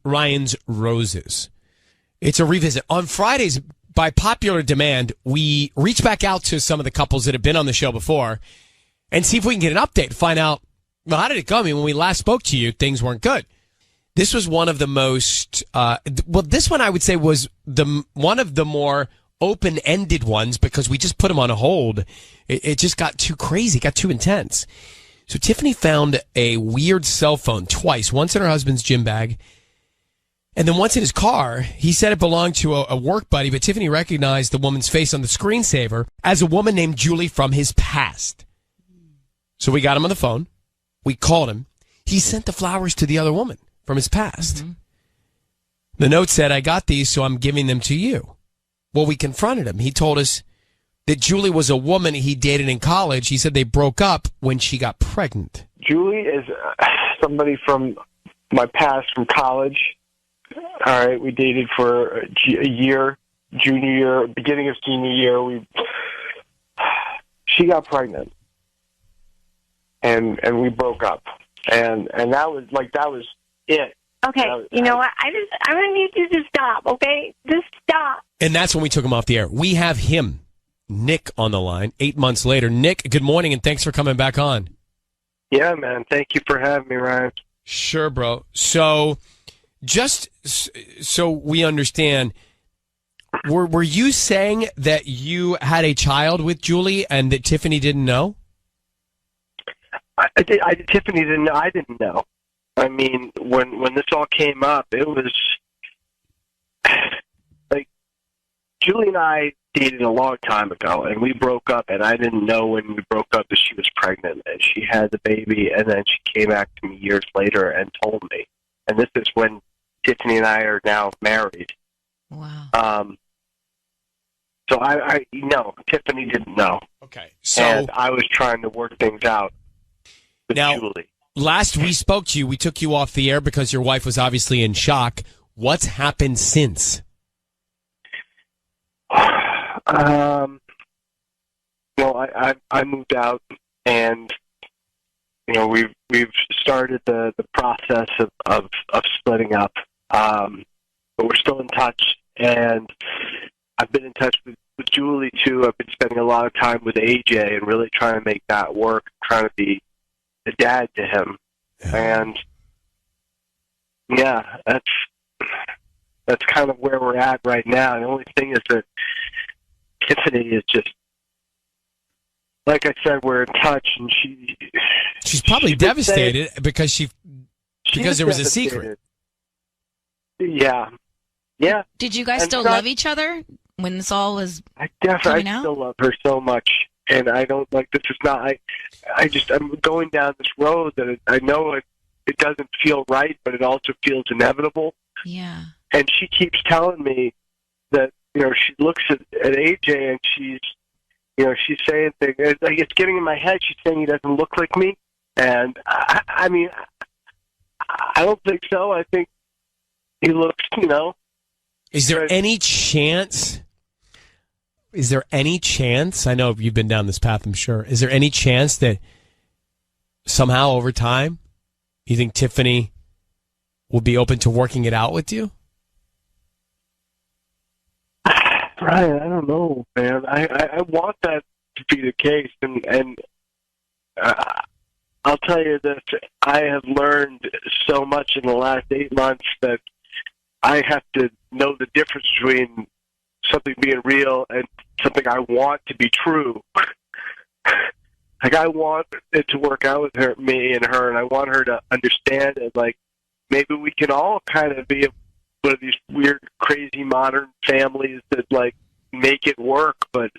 Ryan's Roses. It's a revisit. On Fridays, by popular demand, we reach back out to some of the couples that have been on the show before and see if we can get an update, find out, well, how did it go? I mean, when we last spoke to you, things weren't good. This was one of the most, this one I would say was one of the more open-ended ones because we just put them on hold. It just got too crazy, got too intense. So Tiffany found a weird cell phone twice, once in her husband's gym bag and then once in his car. He said it belonged to a work buddy, but Tiffany recognized the woman's face on the screensaver as a woman named Julie from his past. So we got him on the phone. We called him. He sent the flowers to the other woman from his past. Mm-hmm. The note said, "I got these, so I'm giving them to you." Well, we confronted him. He told us that Julie was a woman he dated in college. He said they broke up when she got pregnant. Julie is somebody from my past, from college. All right, we dated for a year, junior year, beginning of senior year. She got pregnant, and we broke up, and that was it. Okay, you know what? I'm gonna need you to stop. Okay, just stop. And that's when we took him off the air. We have him, Nick, on the line 8 months later. Nick, good morning, and thanks for coming back on. Yeah, man. Thank you for having me, Ryan. Sure, bro. So, just so we understand, were you saying that you had a child with Julie and that Tiffany didn't know? Tiffany didn't know. I didn't know. I mean, when this all came up, it was like Julie and I dated a long time ago, and we broke up, and I didn't know when we broke up that she was pregnant, and she had the baby, and then she came back to me years later and told me. And this is when Tiffany and I are now married. Wow. So I Tiffany didn't know. Okay. So and I was trying to work things out with now, Julie. Last we spoke to you, we took you off the air because your wife was obviously in shock. What's happened since? I moved out, and we've started the process of splitting up, but we're still in touch, and I've been in touch with Julie too. I've been spending a lot of time with AJ and really trying to make that work, trying to be a dad to him. And yeah, that's kind of where we're at right now. The only thing is that Tiffany is just, like I said, we're in touch, and she's probably devastated because there was a secret. Yeah. Did you guys still love each other when this all was coming out? I still love her so much, and I don't like this. Is not. I'm going down this road that I know it doesn't feel right, but it also feels inevitable. Yeah. And she keeps telling me that she looks at AJ and she's saying things like, it's getting in my head. She's saying he doesn't look like me, and I mean, I don't think so. I think he looks, Is there any chance? I know you've been down this path, I'm sure. Is there any chance that somehow over time you think Tiffany will be open to working it out with you? Brian, I don't know, man. I want that to be the case, and I'll tell you this. I have learned so much in the last 8 months that I have to know the difference between something being real and something I want to be true. Like, I want it to work out with me and her, and I want her to understand it. Like, maybe we can all kind of be one of these weird, crazy modern families that, like, make it work, but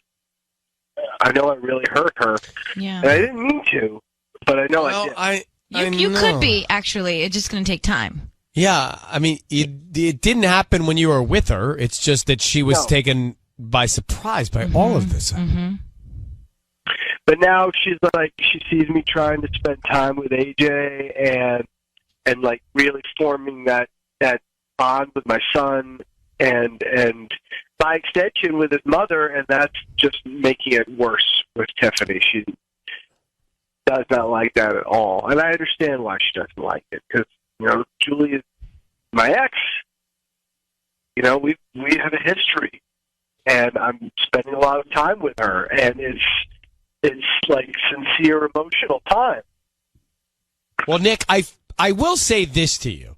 I know I really hurt her. Yeah. And I didn't mean to, but I know I did. You could be, actually. It's just going to take time. Yeah, I mean, it didn't happen when you were with her. It's just that she was taken by surprise by all of this. Mm-hmm. But now she's like, she sees me trying to spend time with AJ and like really forming that bond with my son and by extension with his mother, and that's just making it worse with Tiffany. She does not like that at all, and I understand why she doesn't like it, because Julie is my ex, you know, we have a history, and I'm spending a lot of time with her, and it's like sincere emotional time. Well, Nick, I will say this to you.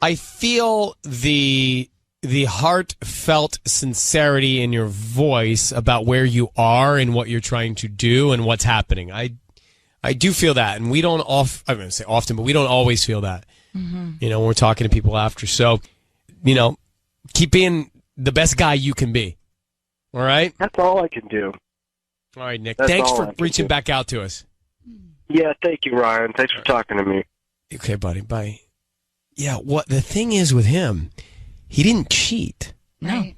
I feel the heartfelt sincerity in your voice about where you are and what you're trying to do and what's happening. I do feel that, and we don't I'm going to say often, but we don't always feel that. Mm-hmm. You know, when we're talking to people after. So, you know, keep being the best guy you can be. All right? That's all I can do. All right, Nick. Thanks for reaching back out to us. Yeah, thank you, Ryan. Thanks for talking to me. Okay, buddy. Bye. Yeah, what the thing is with him, he didn't cheat. No.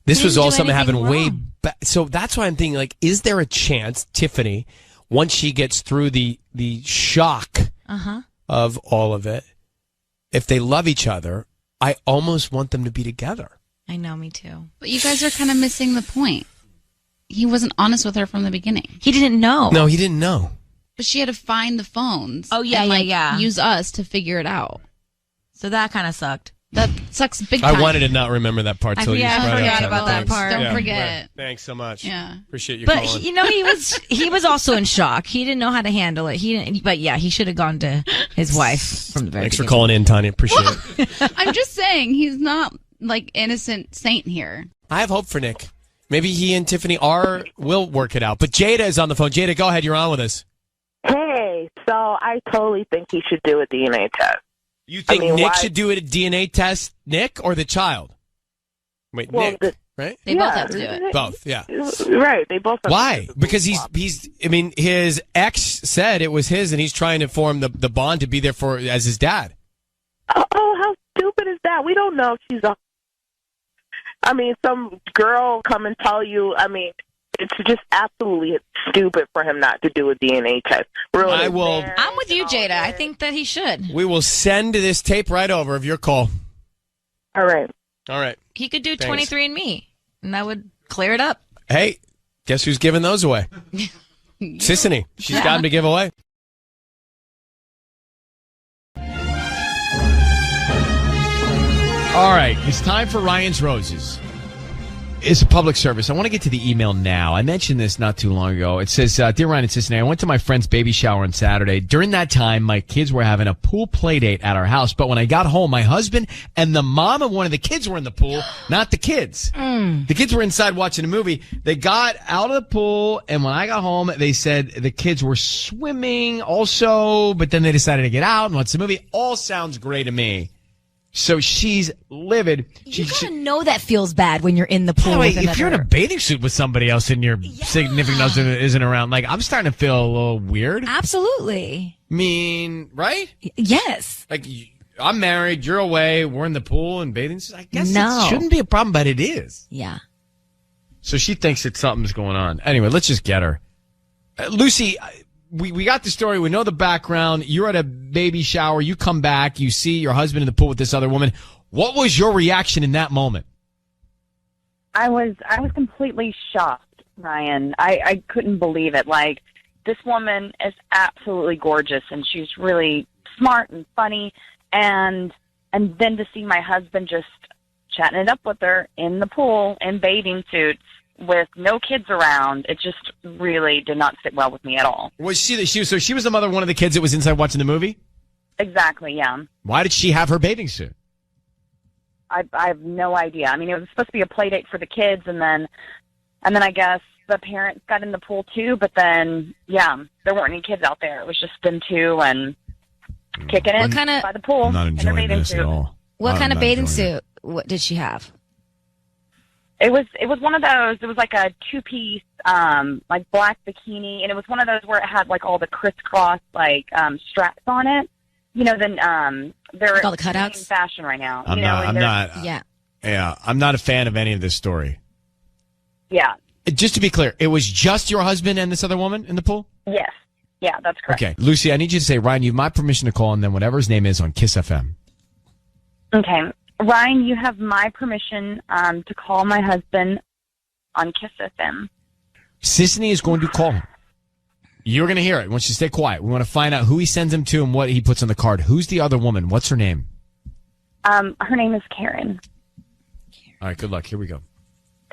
This was all something that happened way back. So that's why I'm thinking, like, is there a chance, Tiffany, once she gets through the shock of all of it, if they love each other, I almost want them to be together. I know, me too. But you guys are kind of missing the point. He wasn't honest with her from the beginning. He didn't know. No, he didn't know. But she had to find the phones. Oh, yeah, and, use us to figure it out. So that kind of sucked. That sucks big time. I wanted to not remember that part. I forgot about that part. Don't forget. Right. Thanks so much. Yeah. Appreciate you calling. But, you know, he was also in shock. He didn't know how to handle it. But yeah, he should have gone to his wife from the very Thanks beginning. for calling in, Tanya. Appreciate it. I'm just saying, he's not like innocent saint here. I have hope for Nick. Maybe he and Tiffany will work it out. But Jada is on the phone. Jada, go ahead. You're on with us. Hey, so I totally think he should do a DNA test. You think Nick should do a DNA test, Nick, or the child? Wait, well, Nick, right? They both have to do it. Both, yeah. Right, they both have Why? to do it. Because his ex said it was his, and he's trying to form the bond to be there as his dad. Oh, how stupid is that? We don't know if she's some girl come and tell you, it's just absolutely stupid for him not to do a DNA test. Really, I'm with you, Jada. I think that he should. We will send this tape right over of your call. All right. He could do 23andMe, and that would clear it up. Hey, guess who's giving those away? Sissany. She's got them to give away. All right, it's time for Ryan's Roses. It's a public service. I want to get to the email now. I mentioned this not too long ago. It says, Dear Ryan and Cincinnati, I went to my friend's baby shower on Saturday. During that time, my kids were having a pool play date at our house. But when I got home, my husband and the mom of one of the kids were in the pool, not the kids. The kids were inside watching a movie. They got out of the pool, and when I got home, they said the kids were swimming also, but then they decided to get out and watch the movie. All sounds great to me. So she's livid. You gotta know that feels bad when you're in the pool. If you're in a bathing suit with somebody else and your significant other isn't around, like, I'm starting to feel a little weird. Absolutely. Right? Yes. Like, I'm married, you're away, we're in the pool and bathing suits. I guess it shouldn't be a problem, but it is. Yeah. So she thinks that something's going on. Anyway, let's just get her. Lucy, we got the story. We know the background. You're at a baby shower. You come back. You see your husband in the pool with this other woman. What was your reaction in that moment? I was completely shocked, Ryan. I couldn't believe it. Like, this woman is absolutely gorgeous, and she's really smart and funny. And then to see my husband just chatting it up with her in the pool in bathing suits, with no kids around, it just really did not sit well with me at all. Was she was the mother of one of the kids that was inside watching the movie? Exactly, yeah. Why did she have her bathing suit? I have no idea. I mean, it was supposed to be a play date for the kids, and then I guess the parents got in the pool too, but then, there weren't any kids out there. It was just them two and kicking it by the pool. I'm not enjoying this at all. What kind of bathing suit what did she have? It was one of those. It was like a two-piece, like black bikini, and it was one of those where it had like all the crisscross straps on it. You know, then they're all the cutouts in fashion right now. I'm not a fan of any of this story. Yeah. Just to be clear, it was just your husband and this other woman in the pool? Yes. Yeah, that's correct. Okay, Lucy, I need you to say, Ryan, you have my permission to call, and then whatever his name is on Kiss FM. Okay. Ryan, you have my permission to call my husband on Kiss FM. Sissany is going to call him. You're going to hear it. I want you to stay quiet. We want to find out who he sends him to and what he puts on the card. Who's the other woman? What's her name? Her name is Karen. All right, good luck. Here we go.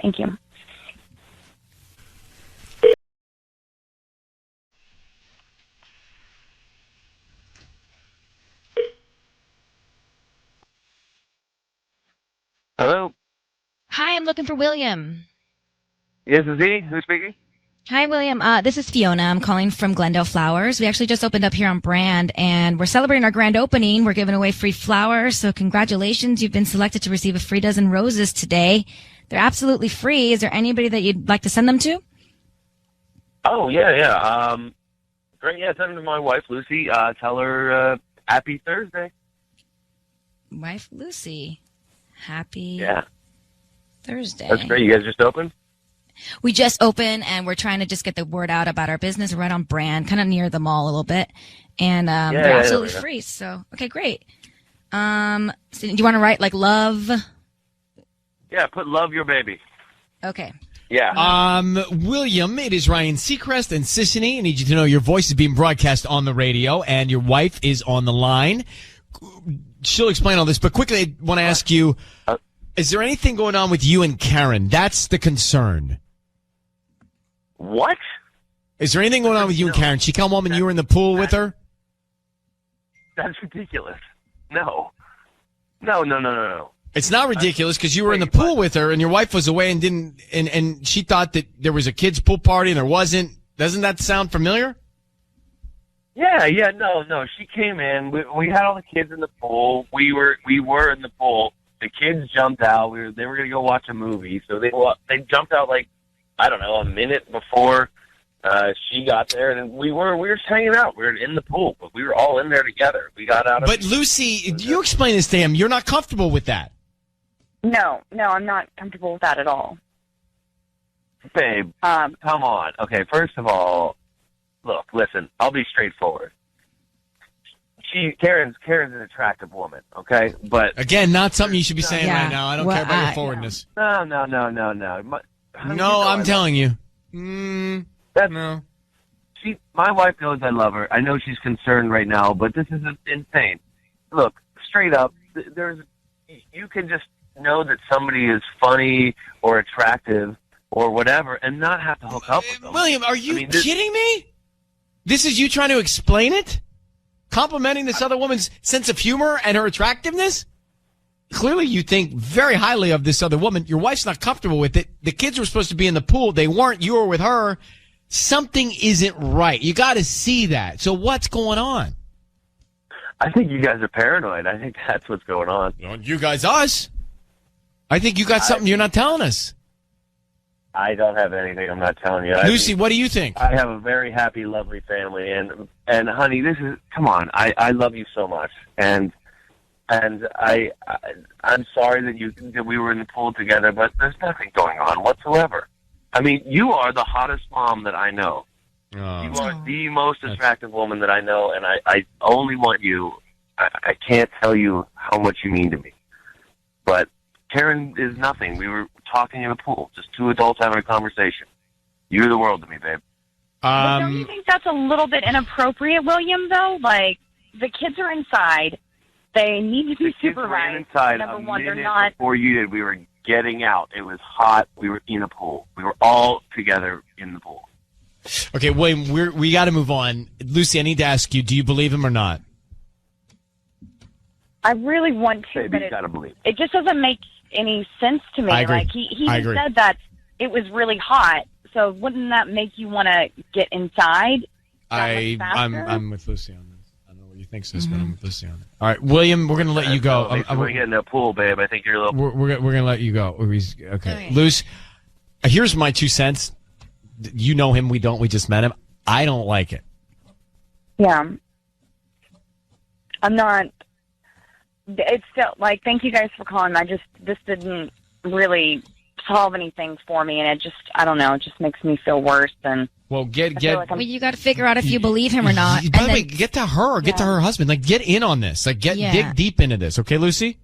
Thank you. Hello. Hi, I'm looking for William. Yes, is he? Who's speaking? Hi, William. This is Fiona. I'm calling from Glendale Flowers. We actually just opened up here on Brand, and we're celebrating our grand opening. We're giving away free flowers, so congratulations. You've been selected to receive a free dozen roses today. They're absolutely free. Is there anybody that you'd like to send them to? Oh, yeah. Great. Yeah, send them to my wife, Lucy. Tell her happy Thursday. Wife Lucy. Happy Thursday. That's great. You guys just opened? We just opened, and we're trying to just get the word out about our business. We're right on Brand, kind of near the mall a little bit. And they're absolutely free. So, okay, great. So do you want to write, like, love? Yeah, put love your baby. Okay. Yeah. William, it is Ryan Seacrest and Sissany. I need you to know your voice is being broadcast on the radio, and your wife is on the line. She'll explain all this, but quickly, I want to ask you, is there anything going on with you and Karen? That's the concern. What? Is there anything going on with you and Karen? She come home and you were in the pool with her? That's ridiculous. No. No. It's not ridiculous because you were in the pool with her and your wife was away and didn't, and she thought that there was a kids' pool party and there wasn't. Doesn't that sound familiar? Yeah, no. She came in. We had all the kids in the pool. We were in the pool. The kids jumped out. They were going to go watch a movie, so they jumped out like, I don't know, a minute before she got there, and we were just hanging out. We were in the pool, but we were all in there together. We got out. But Lucy, you explain this to him. You're not comfortable with that. No, I'm not comfortable with that at all. Babe, come on. Okay, first of all, look, listen. I'll be straightforward. Karen's an attractive woman, okay? But again, not something you should be saying right now. I don't care about your forwardness. No. No, I'm telling you. No. My wife knows I love her. I know she's concerned right now, but this is insane. Look, straight up, you can just know that somebody is funny or attractive or whatever and not have to hook up with them. William, are you kidding me? This is you trying to explain it? Complimenting this other woman's sense of humor and her attractiveness? Clearly you think very highly of this other woman. Your wife's not comfortable with it. The kids were supposed to be in the pool. They weren't. You were with her. Something isn't right. You got to see that. So what's going on? I think you guys are paranoid. I think that's what's going on. You guys, us? I think you got something you're not telling us. I don't have anything I'm not telling you. Lucy, what do you think? I have a very happy, lovely family, and honey, come on. I love you so much, and I'm sorry that we were in the pool together, but there's nothing going on whatsoever. I mean, you are the hottest mom that I know. Oh. You are the most attractive woman that I know, and I only want you. I can't tell you how much you mean to me, but Karen is nothing. We were talking in a pool, just two adults having a conversation. You're the world to me, babe. Don't you think that's a little bit inappropriate, William, though? Like, the kids are inside. They need to be supervised. Inside Number one, they're minute not. Before you did, we were getting out. It was hot. We were in a pool. We were all together in the pool. Okay, William, we got to move on. Lucy, I need to ask you, do you believe him or not? I really want to, Baby, but it just doesn't make any sense to me. I agree. Like he said that it was really hot, so wouldn't that make you want to get inside? I'm with Lucy on this. I don't know what you think, sis, but I'm with Lucy on it. All right, William, we're gonna let you go. We're getting in the pool, babe. I think you're a little. We're gonna let you go. Okay, Luce. Here's my 2 cents. You know him. We don't. We just met him. I don't like it. Yeah, I'm not. It's still like, thank you guys for calling. This didn't really solve anything for me, and I don't know, it just makes me feel worse. And well, you got to figure out if you believe him or not. By the way, get to her, get to her husband, like get in on this, like dig deep into this. Okay, Lucy.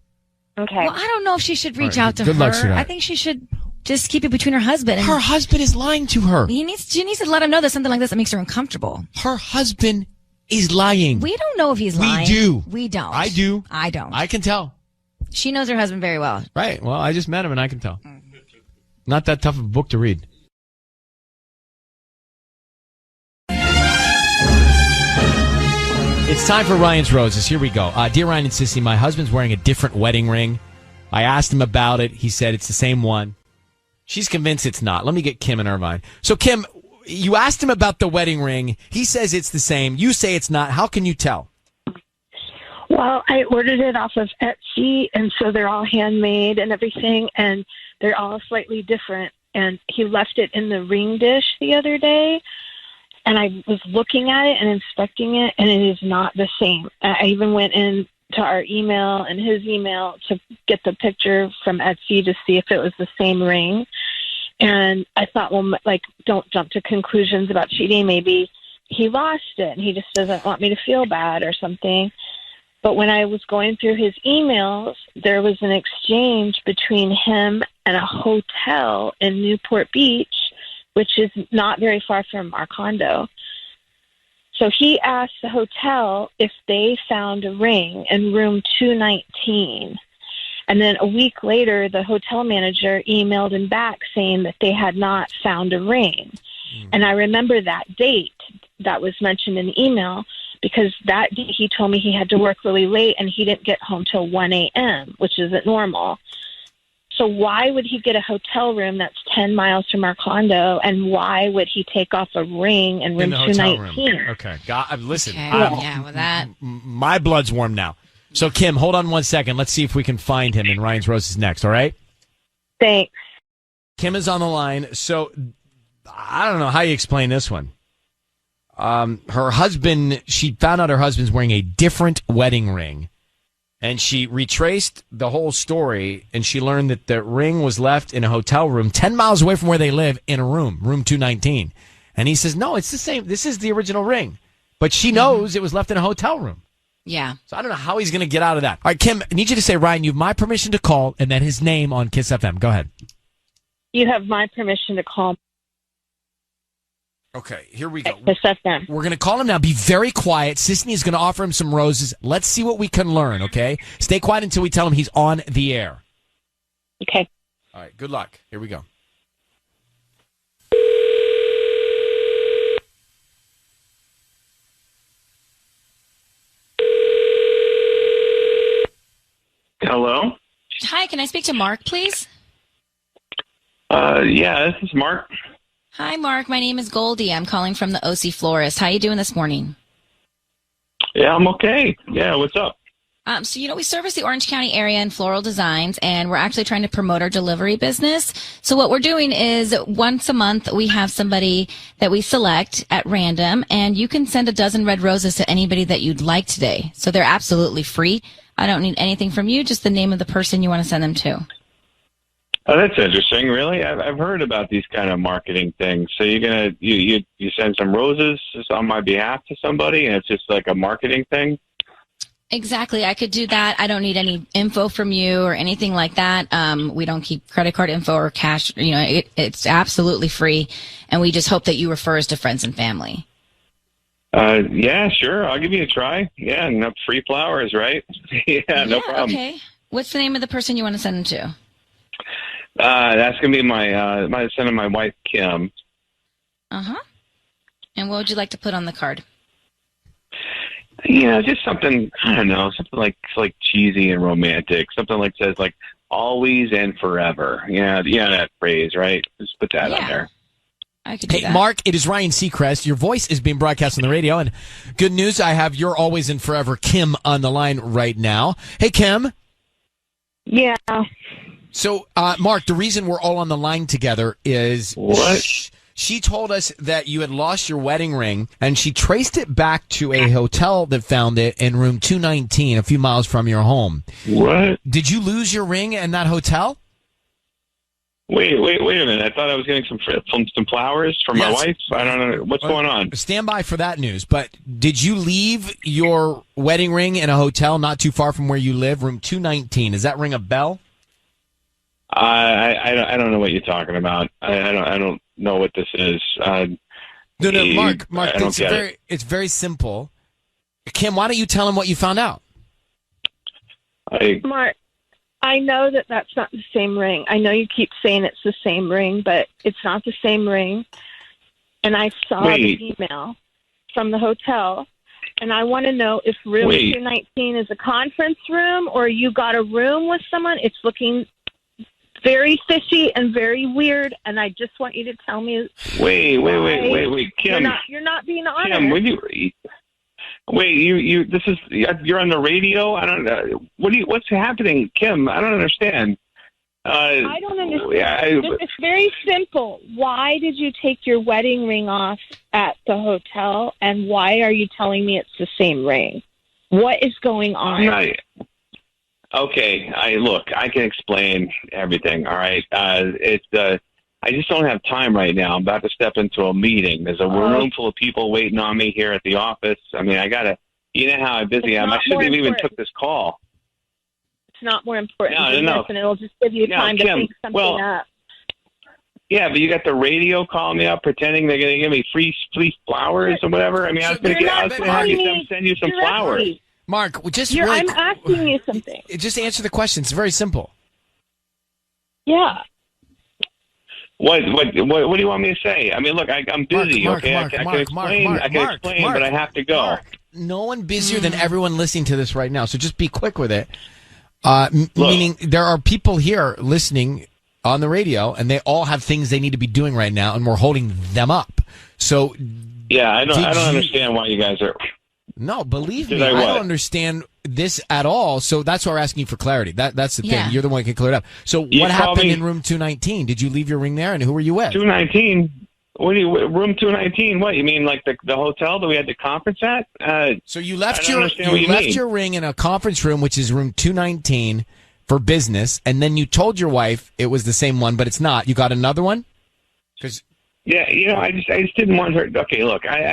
Okay. Well, I don't know if she should reach out to Good her. luck, sweetheart. I think she should just keep it between her husband. Her husband is lying to her. She needs to let him know that something like this that makes her uncomfortable. Her husband is lying. We don't know if he's lying. We do. We don't. I do. I don't. I can tell. She knows her husband very well. Right. Well, I just met him and I can tell. Not that tough of a book to read. It's time for Ryan's Roses. Here we go. Dear Ryan and Sissy, my husband's wearing a different wedding ring. I asked him about it. He said it's the same one. She's convinced it's not. Let me get Kim and Irvine. So, Kim, you asked him about the wedding ring. He says it's the same. You say it's not. How can you tell? Well, I ordered it off of Etsy, and so they're all handmade and everything, and they're all slightly different. And he left it in the ring dish the other day, and I was looking at it and inspecting it, and it is not the same. I even went in to our email and his email to get the picture from Etsy to see if it was the same ring. And I thought, well, like, don't jump to conclusions about cheating. Maybe he lost it and he just doesn't want me to feel bad or something. But when I was going through his emails, there was an exchange between him and a hotel in Newport Beach, which is not very far from our condo. So he asked the hotel if they found a ring in room 219. And then a week later, the hotel manager emailed him back saying that they had not found a ring. And I remember that date that was mentioned in the email because that day he told me he had to work really late and he didn't get home till 1 a.m., which isn't normal. So why would he get a hotel room that's 10 miles from our condo, and why would he take off a ring in room 219? Okay. Listen, Okay. Yeah, with that. My blood's warm now. So, Kim, hold on 1 second. Let's see if we can find him in Ryan's Roses next, all right? Thanks. Kim is on the line. So, I don't know how you explain this one. Her husband, she found out her husband's wearing a different wedding ring. And she retraced the whole story, and she learned that the ring was left in a hotel room 10 miles away from where they live in a room 219. And he says, no, it's the same. This is the original ring. But she knows it was left in a hotel room. Yeah. So I don't know how he's going to get out of that. All right, Kim, I need you to say, Ryan, you have my permission to call, and then his name on Kiss FM. Go ahead. You have my permission to call. Okay, here we go. Kiss FM. We're going to call him now. Be very quiet. Sisney is going to offer him some roses. Let's see what we can learn, okay? Stay quiet until we tell him he's on the air. Okay. All right, good luck. Here we go. Hello? Hi, can I speak to Mark, please? Yeah, this is Mark. Hi, Mark. My name is Goldie. I'm calling from the OC Florist. How you doing this morning? Yeah, I'm okay. Yeah, what's up? So, we service the Orange County area in floral designs, and we're actually trying to promote our delivery business. So what we're doing is once a month, we have somebody that we select at random, and you can send a dozen red roses to anybody that you'd like today. So they're absolutely free. I don't need anything from you, just the name of the person you want to send them to. Oh, that's interesting. Really, I've heard about these kind of marketing things. So you're gonna you send some roses on my behalf to somebody, and it's just like a marketing thing. Exactly. I could do that. I don't need any info from you or anything like that. We don't keep credit card info or cash. It's absolutely free, and we just hope that you refer us to friends and family. Yeah, sure. I'll give you a try. Yeah, and free flowers, right? Yeah, no problem. Okay. What's the name of the person you want to send them to? That's gonna be my son and my wife, Kim. And what would you like to put on the card? Just something, I don't know, something like cheesy and romantic. Something like says like always and forever. Yeah, that phrase, right? Just put that on there. I could do that. Mark, it is Ryan Seacrest. Your voice is being broadcast on the radio, and good news, I have your always and forever Kim on the line right now. Hey, Kim. Yeah. So, Mark, the reason we're all on the line together is she told us that you had lost your wedding ring, and she traced it back to a hotel that found it in room 219, a few miles from your home. What? Did you lose your ring in that hotel? Wait a minute. I thought I was getting some flowers from my wife. I don't know. What's going on? Stand by for that news. But did you leave your wedding ring in a hotel not too far from where you live, room 219? Does that ring a bell? I don't know what you're talking about. I don't know what this is. No, Mark, it's very simple. Kim, why don't you tell him what you found out? Mark, I know that that's not the same ring. I know you keep saying it's the same ring, but it's not the same ring. And I saw the email from the hotel, and I want to know if room 219 is a conference room or you got a room with someone. It's looking very fishy and very weird, and I just want you to tell me. Wait, Kim. You're not being honest. Kim, you're on the radio. I don't know. What's happening, Kim? I don't understand. I don't understand. It's very simple. Why did you take your wedding ring off at the hotel, and why are you telling me it's the same ring? What is going on? Okay, I can explain everything. All right, I just don't have time right now. I'm about to step into a meeting. There's a room full of people waiting on me here at the office. I mean, you know how busy I am. I shouldn't have even took this call. It's not more important than this, and it'll just give you time to think something up. Yeah, but you got the radio calling me up, pretending they're going to give me free flowers or whatever. I mean, I was going to have them send you some flowers. Mark, I'm asking you something. Just answer the question. It's very simple. Yeah. What do you want me to say? I mean, look, I'm busy. I can explain, but I have to go. Mark, no one busier than everyone listening to this right now. So just be quick with it. Meaning there are people here listening on the radio, and they all have things they need to be doing right now, and we're holding them up. So yeah, I don't understand why you guys are. No, believe me, I don't understand this at all. So that's why we're asking you for clarity. That's the thing. You're the one who can clear it up. So what happened in room 219? Did you leave your ring there, and who were you with? 219. Room 219? What, you mean like the hotel that we had the conference at? So you left your ring in a conference room, which is room 219 for business, and then you told your wife it was the same one, but it's not. You got another one? I just didn't want her. Okay, look, I'll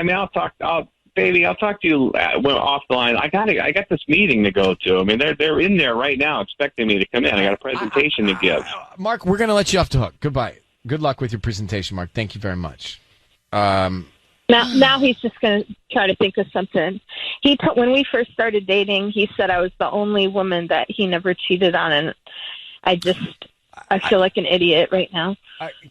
talk to you off the line. I got this meeting to go to. I mean, they're in there right now expecting me to come in. I got a presentation to give. Mark, we're going to let you off the hook. Goodbye. Good luck with your presentation, Mark. Thank you very much. Now he's just going to try to think of something. When we first started dating, he said I was the only woman that he never cheated on, and I feel like an idiot right now.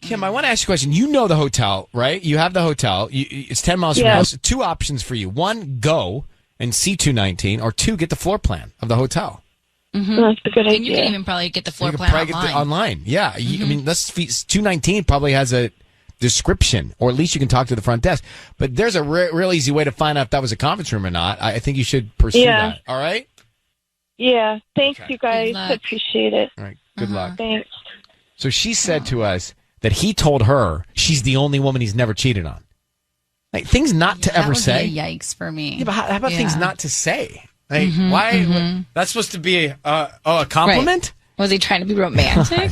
Kim, I want to ask you a question. You know the hotel, right? You have the hotel. It's 10 miles from your house. Two options for you. One, go and see 219, or two, get the floor plan of the hotel. Mm-hmm. That's a good idea. And you can even probably get the floor plan online. Yeah. Mm-hmm. I mean, 219 probably has a description, or at least you can talk to the front desk. But there's a real easy way to find out if that was a conference room or not. I think you should pursue that. All right? Yeah. Thanks, you guys. Appreciate it. All right. Good luck. Thanks. So she said to us that he told her she's the only woman he's never cheated on. Like, things not to ever say. Yikes for me. Yeah, but how about things not to say? Like, why? That's supposed to be a compliment? Right. Was he trying to be romantic?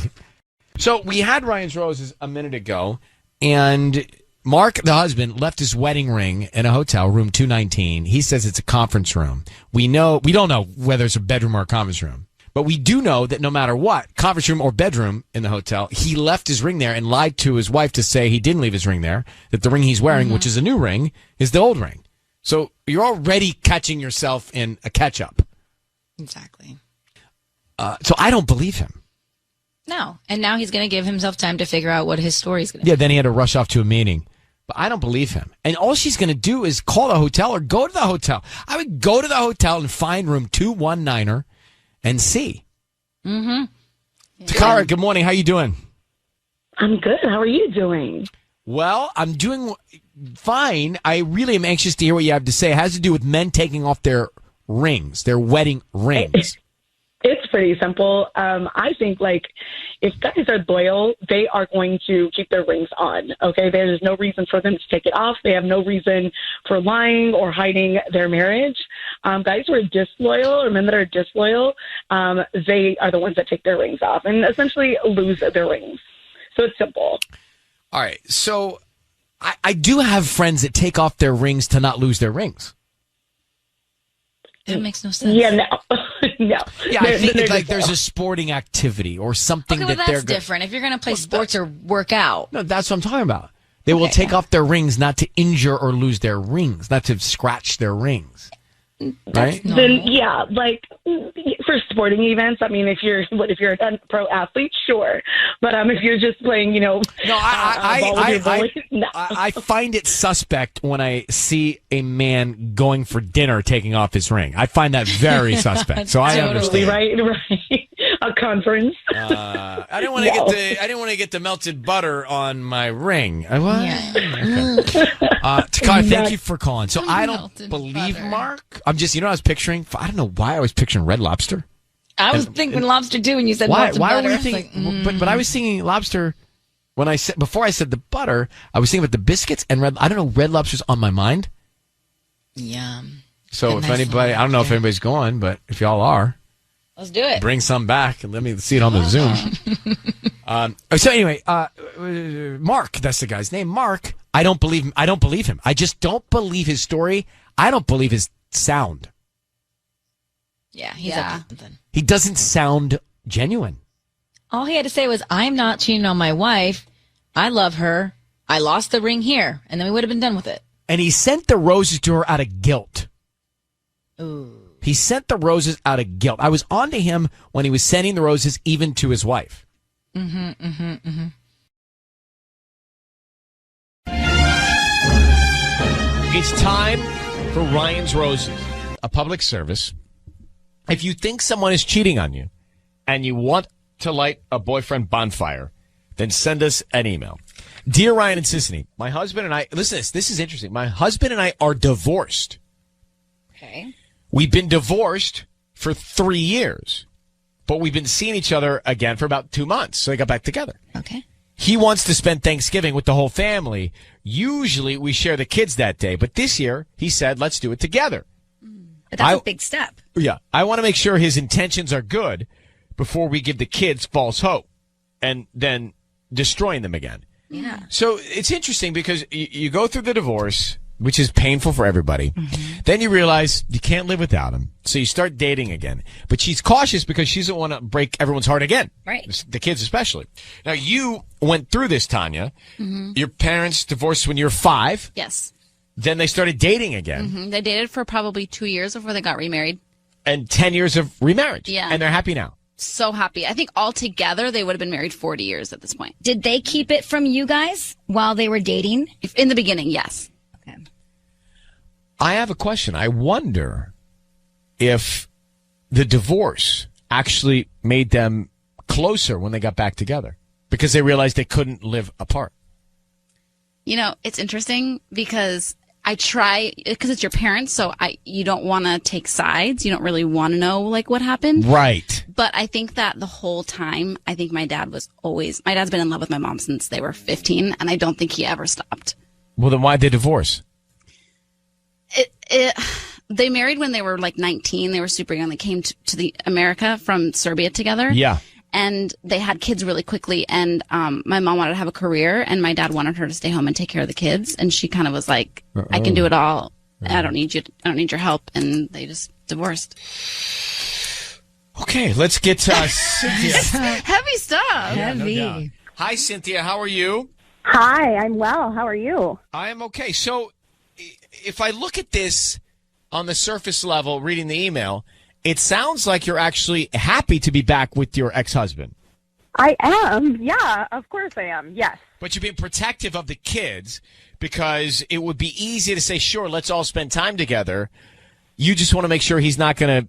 So we had Ryan's Roses a minute ago, and Mark, the husband, left his wedding ring in a hotel, room 219. He says it's a conference room. We don't know whether it's a bedroom or a conference room. But we do know that no matter what, conference room or bedroom in the hotel, he left his ring there and lied to his wife to say he didn't leave his ring there, that the ring he's wearing, which is a new ring, is the old ring. So you're already catching yourself in a catch-up. Exactly. So I don't believe him. No. And now he's going to give himself time to figure out what his story's going to be. Yeah, then he had to rush off to a meeting. But I don't believe him. And all she's going to do is call the hotel or go to the hotel. I would go to the hotel and find room 219er and see. Mm-hmm. Yeah. Takara, good morning. How you doing? I'm good. How are you doing? Well, I'm doing fine. I really am anxious to hear what you have to say. It has to do with men taking off their rings, their wedding rings. It's pretty simple. I think, if guys are loyal, they are going to keep their rings on, okay? There's no reason for them to take it off. They have no reason for lying or hiding their marriage. Guys who are disloyal, or men that are disloyal, they are the ones that take their rings off and essentially lose their rings. So it's simple. All right. So I do have friends that take off their rings to not lose their rings. That makes no sense. Yeah, no. No. Yeah, I think there's a sporting activity or something that they're different. If you're going to play sports or work out. No, that's what I'm talking about. They will take off their rings not to injure or lose their rings, not to scratch their rings. right? Then yeah, like for sporting events. I mean, if you're a pro athlete, sure. But if you're just playing, No, ball with your boys, no. I find it suspect when I see a man going for dinner taking off his ring. I find that very suspect. So I understand. Right. A conference. I didn't want to get the melted butter on my ring. Takar, thank you for calling. So I don't believe Mark. I'm just, I was picturing. I don't know why I was picturing Red Lobster. I was thinking lobster too when you said why? melted Why butter. were you thinking? But I was thinking lobster when before I said the butter. I was thinking about the biscuits and red. I don't know. Red Lobster's on my mind. Yum. So if anybody, I don't know if anybody's going, but if y'all are. Let's do it. Bring some back and let me see it on the Zoom. So anyway, Mark, that's the guy's name. Mark, I don't believe him. I just don't believe his story. I don't believe his sound. Yeah, he's up to something. He doesn't sound genuine. All he had to say was, I'm not cheating on my wife. I love her. I lost the ring here. And then we would have been done with it. And he sent the roses to her out of guilt. Ooh. He sent the roses out of guilt. I was on to him when he was sending the roses even to his wife. It's time for Ryan's Roses, a public service. If you think someone is cheating on you and you want to light a boyfriend bonfire, then send us an email. Dear Ryan and Sissany, my husband and I, listen to this. This is interesting. My husband and I are divorced. Okay. We've been divorced for 3 years, but we've been seeing each other again for about 2 months. So they got back together. Okay. He wants to spend Thanksgiving with the whole family. Usually we share the kids that day, but this year he said, let's do it together. But that's a big step. Yeah. I want to make sure his intentions are good before we give the kids false hope and then destroying them again. Yeah. So it's interesting because you go through the divorce, which is painful for everybody. Then you realize you can't live without him. So you start dating again. But she's cautious because she doesn't want to break everyone's heart again. Right. The kids especially. Now, you went through this, Tanya. Your parents divorced when you were 5. Yes. Then they started dating again. They dated for probably 2 years before they got remarried. And 10 years of remarriage. Yeah. And they're happy now. So happy. I think altogether they would have been married 40 years at this point. Did they keep it from you guys while they were dating? In the beginning, yes. Okay. I have a question. I wonder if the divorce actually made them closer when they got back together because they realized they couldn't live apart. It's interesting because I try, because it's your parents, so you don't want to take sides. You don't really want to know, what happened. Right. But I think that the whole time, I think my dad's been in love with my mom since they were 15, and I don't think he ever stopped. Well, then why'd they divorce? They married when they were 19. They were super young. They came to the America from Serbia together. Yeah. And they had kids really quickly. And my mom wanted to have a career, and my dad wanted her to stay home and take care of the kids. And she kind of was like, I can do it all. I don't need you. I don't need your help. And they just divorced. Okay, let's get Cynthia. Heavy stuff. No doubt. Hi, Cynthia. How are you? Hi, I'm well. How are you? I am okay. So if I look at this on the surface level, reading the email, it sounds like you're actually happy to be back with your ex-husband. I am. Yeah, of course I am. Yes. But you're being protective of the kids because it would be easy to say, sure, let's all spend time together. You just want to make sure he's not going to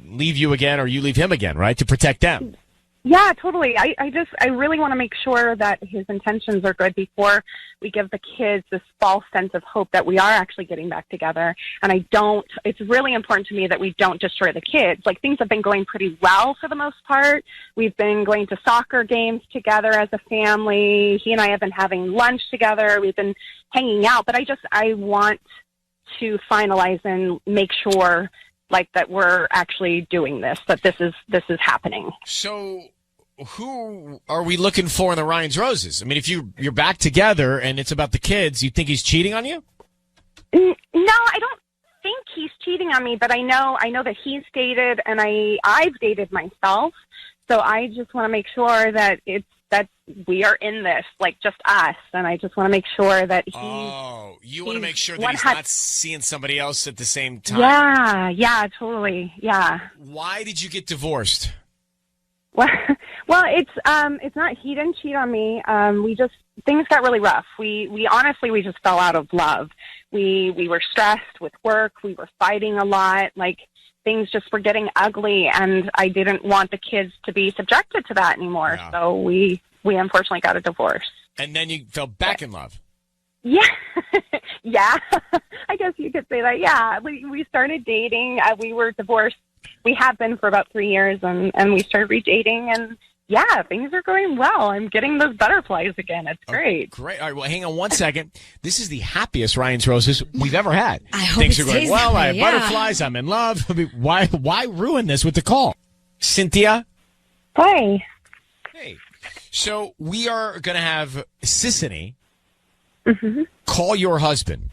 leave you again or you leave him again, right? To protect them. Yeah, totally. I really want to make sure that his intentions are good before we give the kids this false sense of hope that we are actually getting back together. And it's really important to me that we don't destroy the kids. Things have been going pretty well for the most part. We've been going to soccer games together as a family. He and I have been having lunch together. We've been hanging out, but I want to finalize and make sure that we're actually doing this, that this is happening. So who are we looking for in the Ryan's Roses? I mean, if you're back together and it's about the kids, you think he's cheating on you? No, I don't think he's cheating on me, but I know that he's dated and I've dated myself. So I just want to make sure that it's that we are in this, like just us, and I just want to make sure that he. Oh, you want to make sure that he's not seeing somebody else at the same time. Yeah, totally. Yeah. Why did you get divorced? Well, it's not he didn't cheat on me. Things got really rough. We honestly just fell out of love. We were stressed with work. We were fighting a lot. Like things just were getting ugly, and I didn't want the kids to be subjected to that anymore. Yeah. So we unfortunately got a divorce. And then you fell back in love. Yeah, yeah. I guess you could say that. Yeah, we started dating. We were divorced. We have been for about 3 years, and we started redating, and yeah, things are going well. I'm getting those butterflies again. It's great. Great. All right, well, hang on one second. This is the happiest Ryan's Roses we've ever had. I hope things it are going stays well. that way, I have butterflies. I'm in love. I mean, why ruin this with the call? Cynthia? Hi. Hey. So we are going to have Sissany call your husband,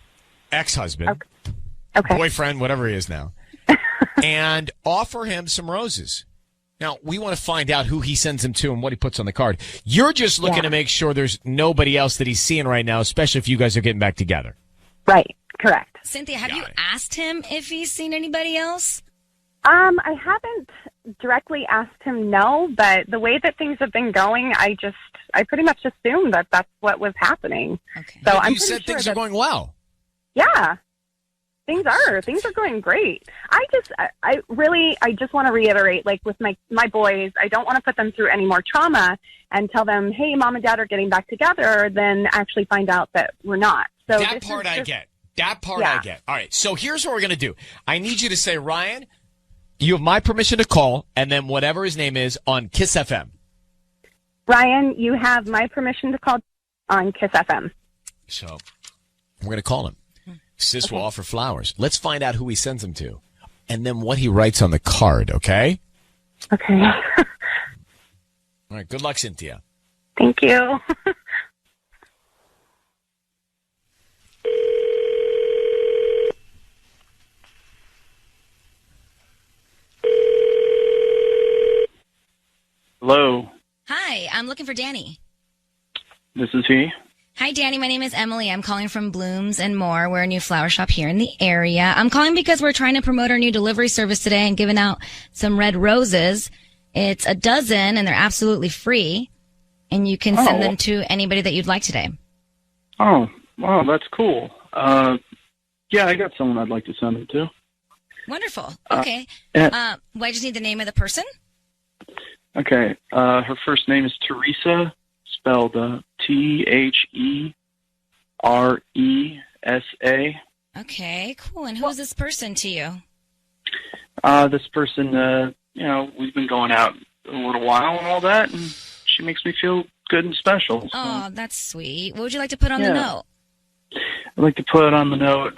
ex-husband, boyfriend, whatever he is now, and offer him some roses. Now, we want to find out who he sends them to and what he puts on the card. You're just looking to make sure there's nobody else that he's seeing right now, especially if you guys are getting back together. Right. Correct. Cynthia, have you asked him if he's seen anybody else? I haven't directly asked him no, but the way that things have been going, I pretty much assumed that that's what was happening. Okay. So you said things are going well. Yeah. Things are going great. I just want to reiterate, like with my boys, I don't want to put them through any more trauma and tell them, hey, mom and dad are getting back together, then actually find out that we're not. So that part I get. That part I get. All right. So here's what we're going to do. I need you to say, Ryan, you have my permission to call, and then whatever his name is on Kiss FM. Ryan, you have my permission to call on Kiss FM. So we're going to call him. Sis will offer flowers. Let's find out who he sends them to, and then what he writes on the card, okay? Okay. All right. Good luck, Cynthia. Thank you. Hello. Hi, I'm looking for Danny. This is he. Hi, Danny. My name is Emily. I'm calling from Blooms and More. We're a new flower shop here in the area. I'm calling because we're trying to promote our new delivery service today and giving out some red roses. It's a dozen, and they're absolutely free, and you can send them to anybody that you'd like today. Oh, wow, that's cool. Yeah, I got someone I'd like to send them to. Wonderful. Okay. Well, I just need the name of the person. Okay. Her first name is Teresa, spelled T-H-E-R-E-S-A. Okay, cool. And who's this person to you? This person, we've been going out a little while and all that, and she makes me feel good and special. So. Oh, that's sweet. What would you like to put on the note? I'd like to put on the note,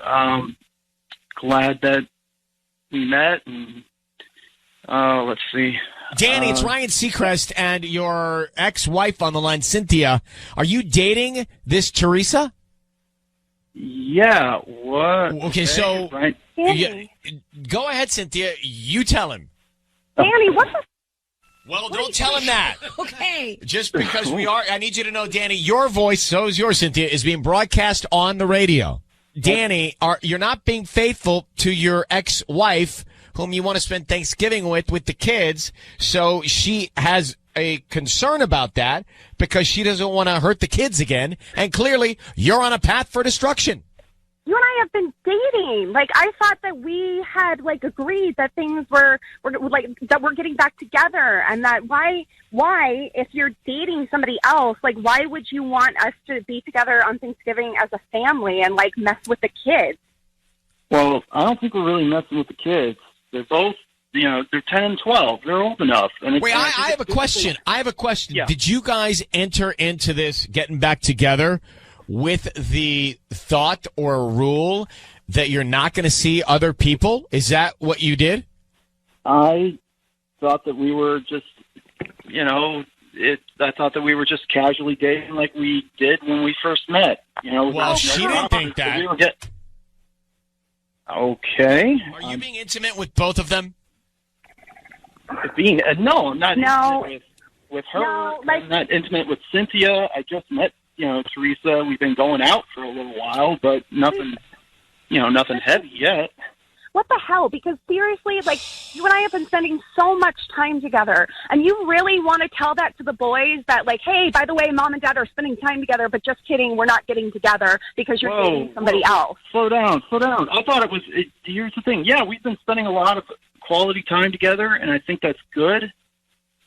glad that we met, and let's see. Danny, it's Ryan Seacrest and your ex-wife on the line, Cynthia. Are you dating this Teresa? Yeah. What? Okay, so right. Go ahead, Cynthia. You tell him. Danny, what the? Well, don't tell him that. Okay. Just because I need you to know, Danny, your voice, so is yours, Cynthia, is being broadcast on the radio. Danny, you're not being faithful to your ex-wife, whom you want to spend Thanksgiving with the kids. So she has a concern about that because she doesn't want to hurt the kids again. And clearly, you're on a path for destruction. You and I have been dating. Like, I thought that we had, like, agreed that things were like, that we're getting back together. And that why, if you're dating somebody else, like, why would you want us to be together on Thanksgiving as a family and, like, mess with the kids? Well, I don't think we're really messing with the kids. They're both, they're 10 and 12. They're old enough. And wait, I have a question. Yeah. Did you guys enter into this getting back together with the thought or rule that you're not going to see other people? Is that what you did? I thought that we were just, I thought that we were just casually dating like we did when we first met. Well, she didn't think that. Okay. Are you being intimate with both of them? No, not. No. with her. No, like- I'm not intimate with Cynthia. I just met, Teresa. We've been going out for a little while, but nothing heavy yet. What the hell? Because seriously, like, you and I have been spending so much time together, and you really want to tell that to the boys that, like, hey, by the way, mom and dad are spending time together, but just kidding, we're not getting together because you're dating somebody else. Slow down. I thought here's the thing. Yeah, we've been spending a lot of quality time together, and I think that's good.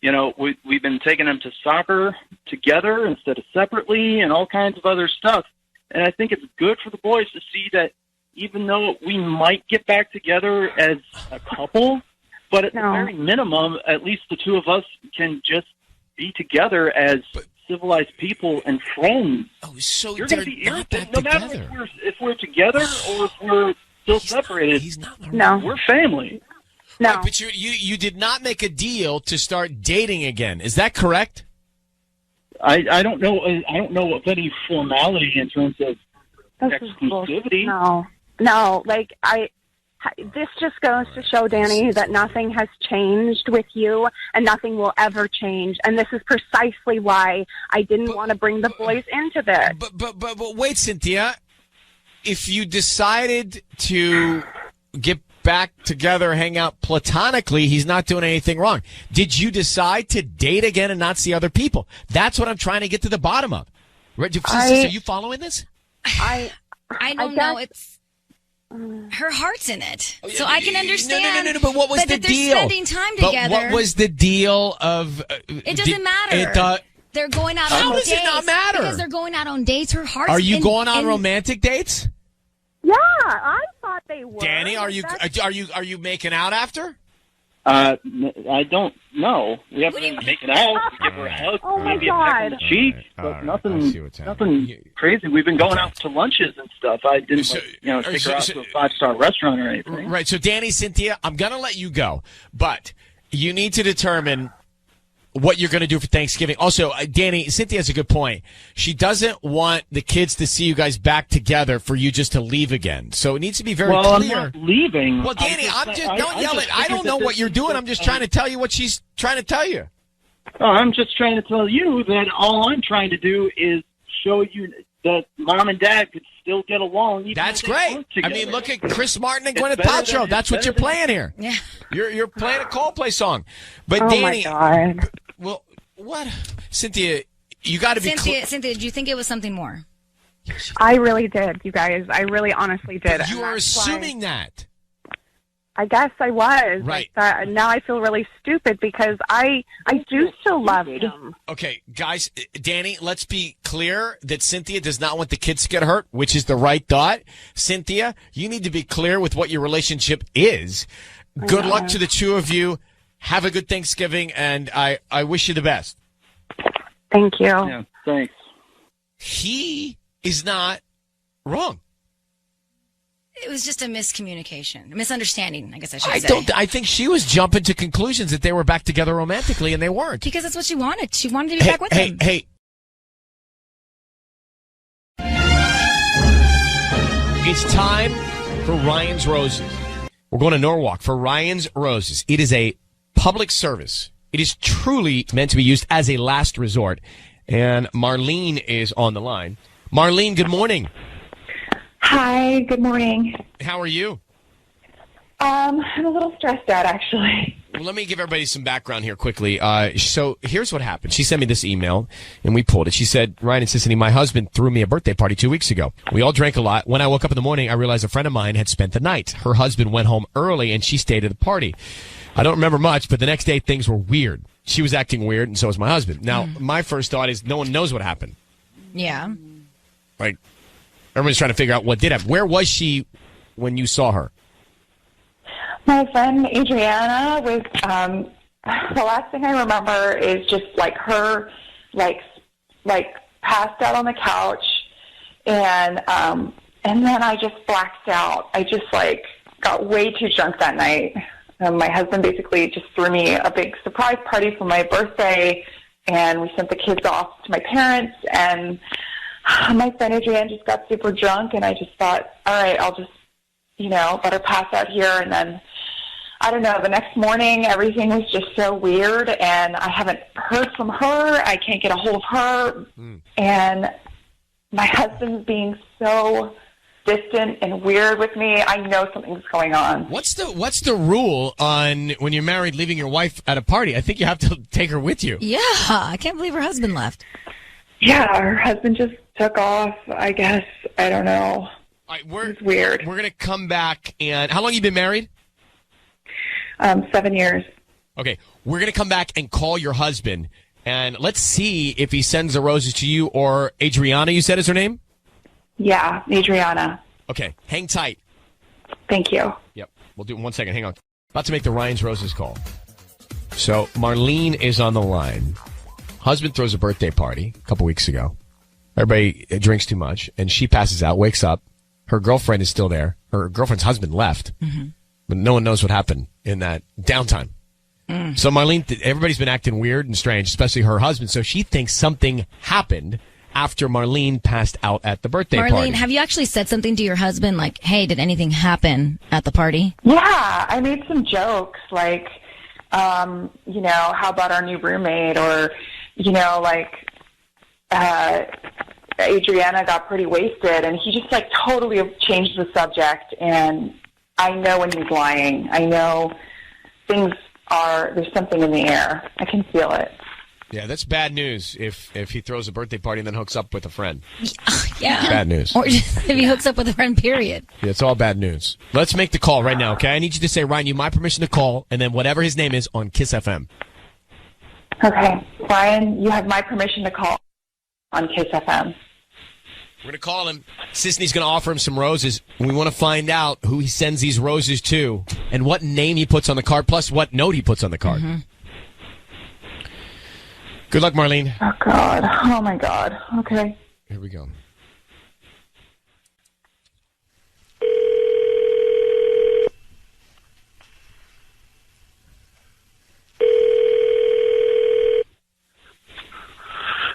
We've been taking them to soccer together instead of separately and all kinds of other stuff. And I think it's good for the boys to see that even though we might get back together as a couple, but at the very minimum, at least the two of us can just be together as civilized people and friends. Oh, so you're they're going to be not back no matter together. if we're together or if we're still separated. We're family. No, right, but you did not make a deal to start dating again. Is that correct? I don't know. I don't know of any formality in terms of exclusivity. No. Like this just goes to show, Danny, that nothing has changed with you, and nothing will ever change. And this is precisely why I didn't want to bring the boys into this. But wait, Cynthia. If you decided to get back together, hang out platonically, he's not doing anything wrong. Did you decide to date again and not see other people? That's what I'm trying to get to the bottom of. Right, are you following this? I don't know. It's her heart's in it, so I can understand. No. But what was the deal? They're spending time together. But what was the deal of? It doesn't matter. They're going out on dates. How does it not matter? Because they're going out on dates. Her heart's. Are you going on romantic dates? Yeah, I thought they were. Danny, are you making out after? I don't know. We haven't been making out. We give her a hug. Oh my maybe a peck on God. the cheek, but nothing crazy. We've been going out to lunches and stuff. I didn't, take her out to a 5-star restaurant or anything. Right. So, Danny, Cynthia, I'm going to let you go, but you need to determine what you're going to do for Thanksgiving. Also, Danny, Cynthia has a good point. She doesn't want the kids to see you guys back together for you just to leave again. So it needs to be very clear. I'm not leaving. Well, Danny, don't yell it. I don't know what you're doing. I'm just trying to tell you what she's trying to tell you. Oh, I'm just trying to tell you that all I'm trying to do is show you that mom and dad could still get along. Even That's great. I mean, look at Chris Martin and Gwyneth Paltrow. That's what you're playing here. Yeah. You're playing a Coldplay song. But Oh Danny, my God. well, what? Cynthia, you got to be Cynthia, did you think it was something more? I really did, you guys. I really honestly did. You are assuming that. I guess I was. Right. Now I feel really stupid because I do still love him. Okay, guys, Danny, let's be clear that Cynthia does not want the kids to get hurt, which is the right thought. Cynthia, you need to be clear with what your relationship is. Good luck to the two of you. Have a good Thanksgiving, and I wish you the best. Thank you. Yeah, thanks. He is not wrong. It was just a miscommunication, a misunderstanding, I guess I should say. I think she was jumping to conclusions that they were back together romantically, and they weren't. Because that's what she wanted. She wanted to be back with him. Hey. It's time for Ryan's Roses. We're going to Norwalk for Ryan's Roses. It is a public service. It is truly meant to be used as a last resort. And Marlene is on the line. Marlene, good morning. Hi, good morning. How are you? I'm a little stressed out, actually. Well, let me give everybody some background here quickly. So here's what happened. She sent me this email, and we pulled it. She said, Ryan and Sissany, my husband threw me a birthday party 2 weeks ago. We all drank a lot. When I woke up in the morning, I realized a friend of mine had spent the night. Her husband went home early, and she stayed at the party. I don't remember much, but the next day things were weird. She was acting weird, and so was my husband. Now, my first thought is no one knows what happened. Yeah. Right? Everyone's trying to figure out what did happen. Where was she when you saw her? My friend Adriana was, the last thing I remember is just like her, like passed out on the couch, and then I just blacked out. I just got way too drunk that night. My husband basically just threw me a big surprise party for my birthday, and we sent the kids off to my parents, and my friend Adrienne just got super drunk, and I just thought, all right, I'll just, let her pass out here, and then I don't know, the next morning everything was just so weird, and I haven't heard from her. I can't get a hold of her. And my husband's being so distant and weird with me. I know something's going on. What's the rule on when you're married leaving your wife at a party? I think you have to take her with you. Yeah, I can't believe her husband left. Yeah, her husband just took off, I guess. I don't know. All right, it's weird. We're going to come back. And how long you been married? 7 years. Okay, we're going to come back and call your husband, and let's see if he sends the roses to you or Adriana, you said is her name? Yeah, Adriana. Okay, hang tight. Thank you. Yep, we'll do it in 1 second. Hang on. About to make the Ryan's Roses call. So Marlene is on the line. Husband throws a birthday party a couple weeks ago. Everybody drinks too much, and she passes out, wakes up. Her girlfriend is still there. Her girlfriend's husband left. But no one knows what happened in that downtime. So Marlene, everybody's been acting weird and strange, especially her husband. So she thinks something happened after Marlene passed out at the birthday party. Marlene, have you actually said something to your husband like, hey, did anything happen at the party? Yeah, I made some jokes like, you know, how about our new roommate? Or, you know, like, Adriana got pretty wasted, and he just, like, totally changed the subject, and I know when he's lying. I know there's something in the air. I can feel it. Yeah, that's bad news if he throws a birthday party and then hooks up with a friend. Yeah. Bad news. Or just if he hooks up with a friend, period. Yeah, it's all bad news. Let's make the call right now, okay? I need you to say, Ryan, you have my permission to call, and then whatever his name is on Kiss FM. Okay. Ryan, you have my permission to call on Kiss FM. We're going to call him. Sisney's going to offer him some roses. We want to find out who he sends these roses to and what name he puts on the card, plus what note he puts on the card. Good luck, Marlene. Oh, God. Oh, my God. Okay. Here we go.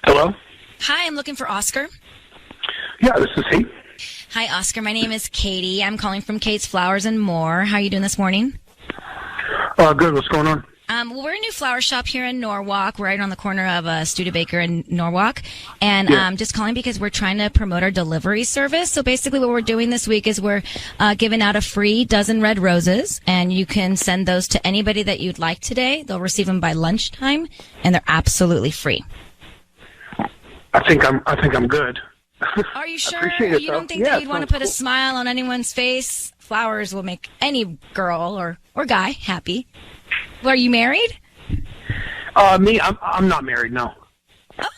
Hello? Hi, I'm looking for Oscar. Yeah, this is he. Hi, Oscar. My name is Katie. I'm calling from Kate's Flowers and More. How are you doing this morning? Good. What's going on? Well, we're a new flower shop here in Norwalk. We're right on the corner of Studebaker and Norwalk. And just calling because we're trying to promote our delivery service. So basically what we're doing this week is we're giving out a free dozen red roses. And you can send those to anybody that you'd like today. They'll receive them by lunchtime. And they're absolutely free. I think I'm good. Are you sure? Appreciate it, You don't think that you'd want to put a smile on anyone's face? Flowers will make any girl or guy happy. Well, are you married? Me, I'm not married, no.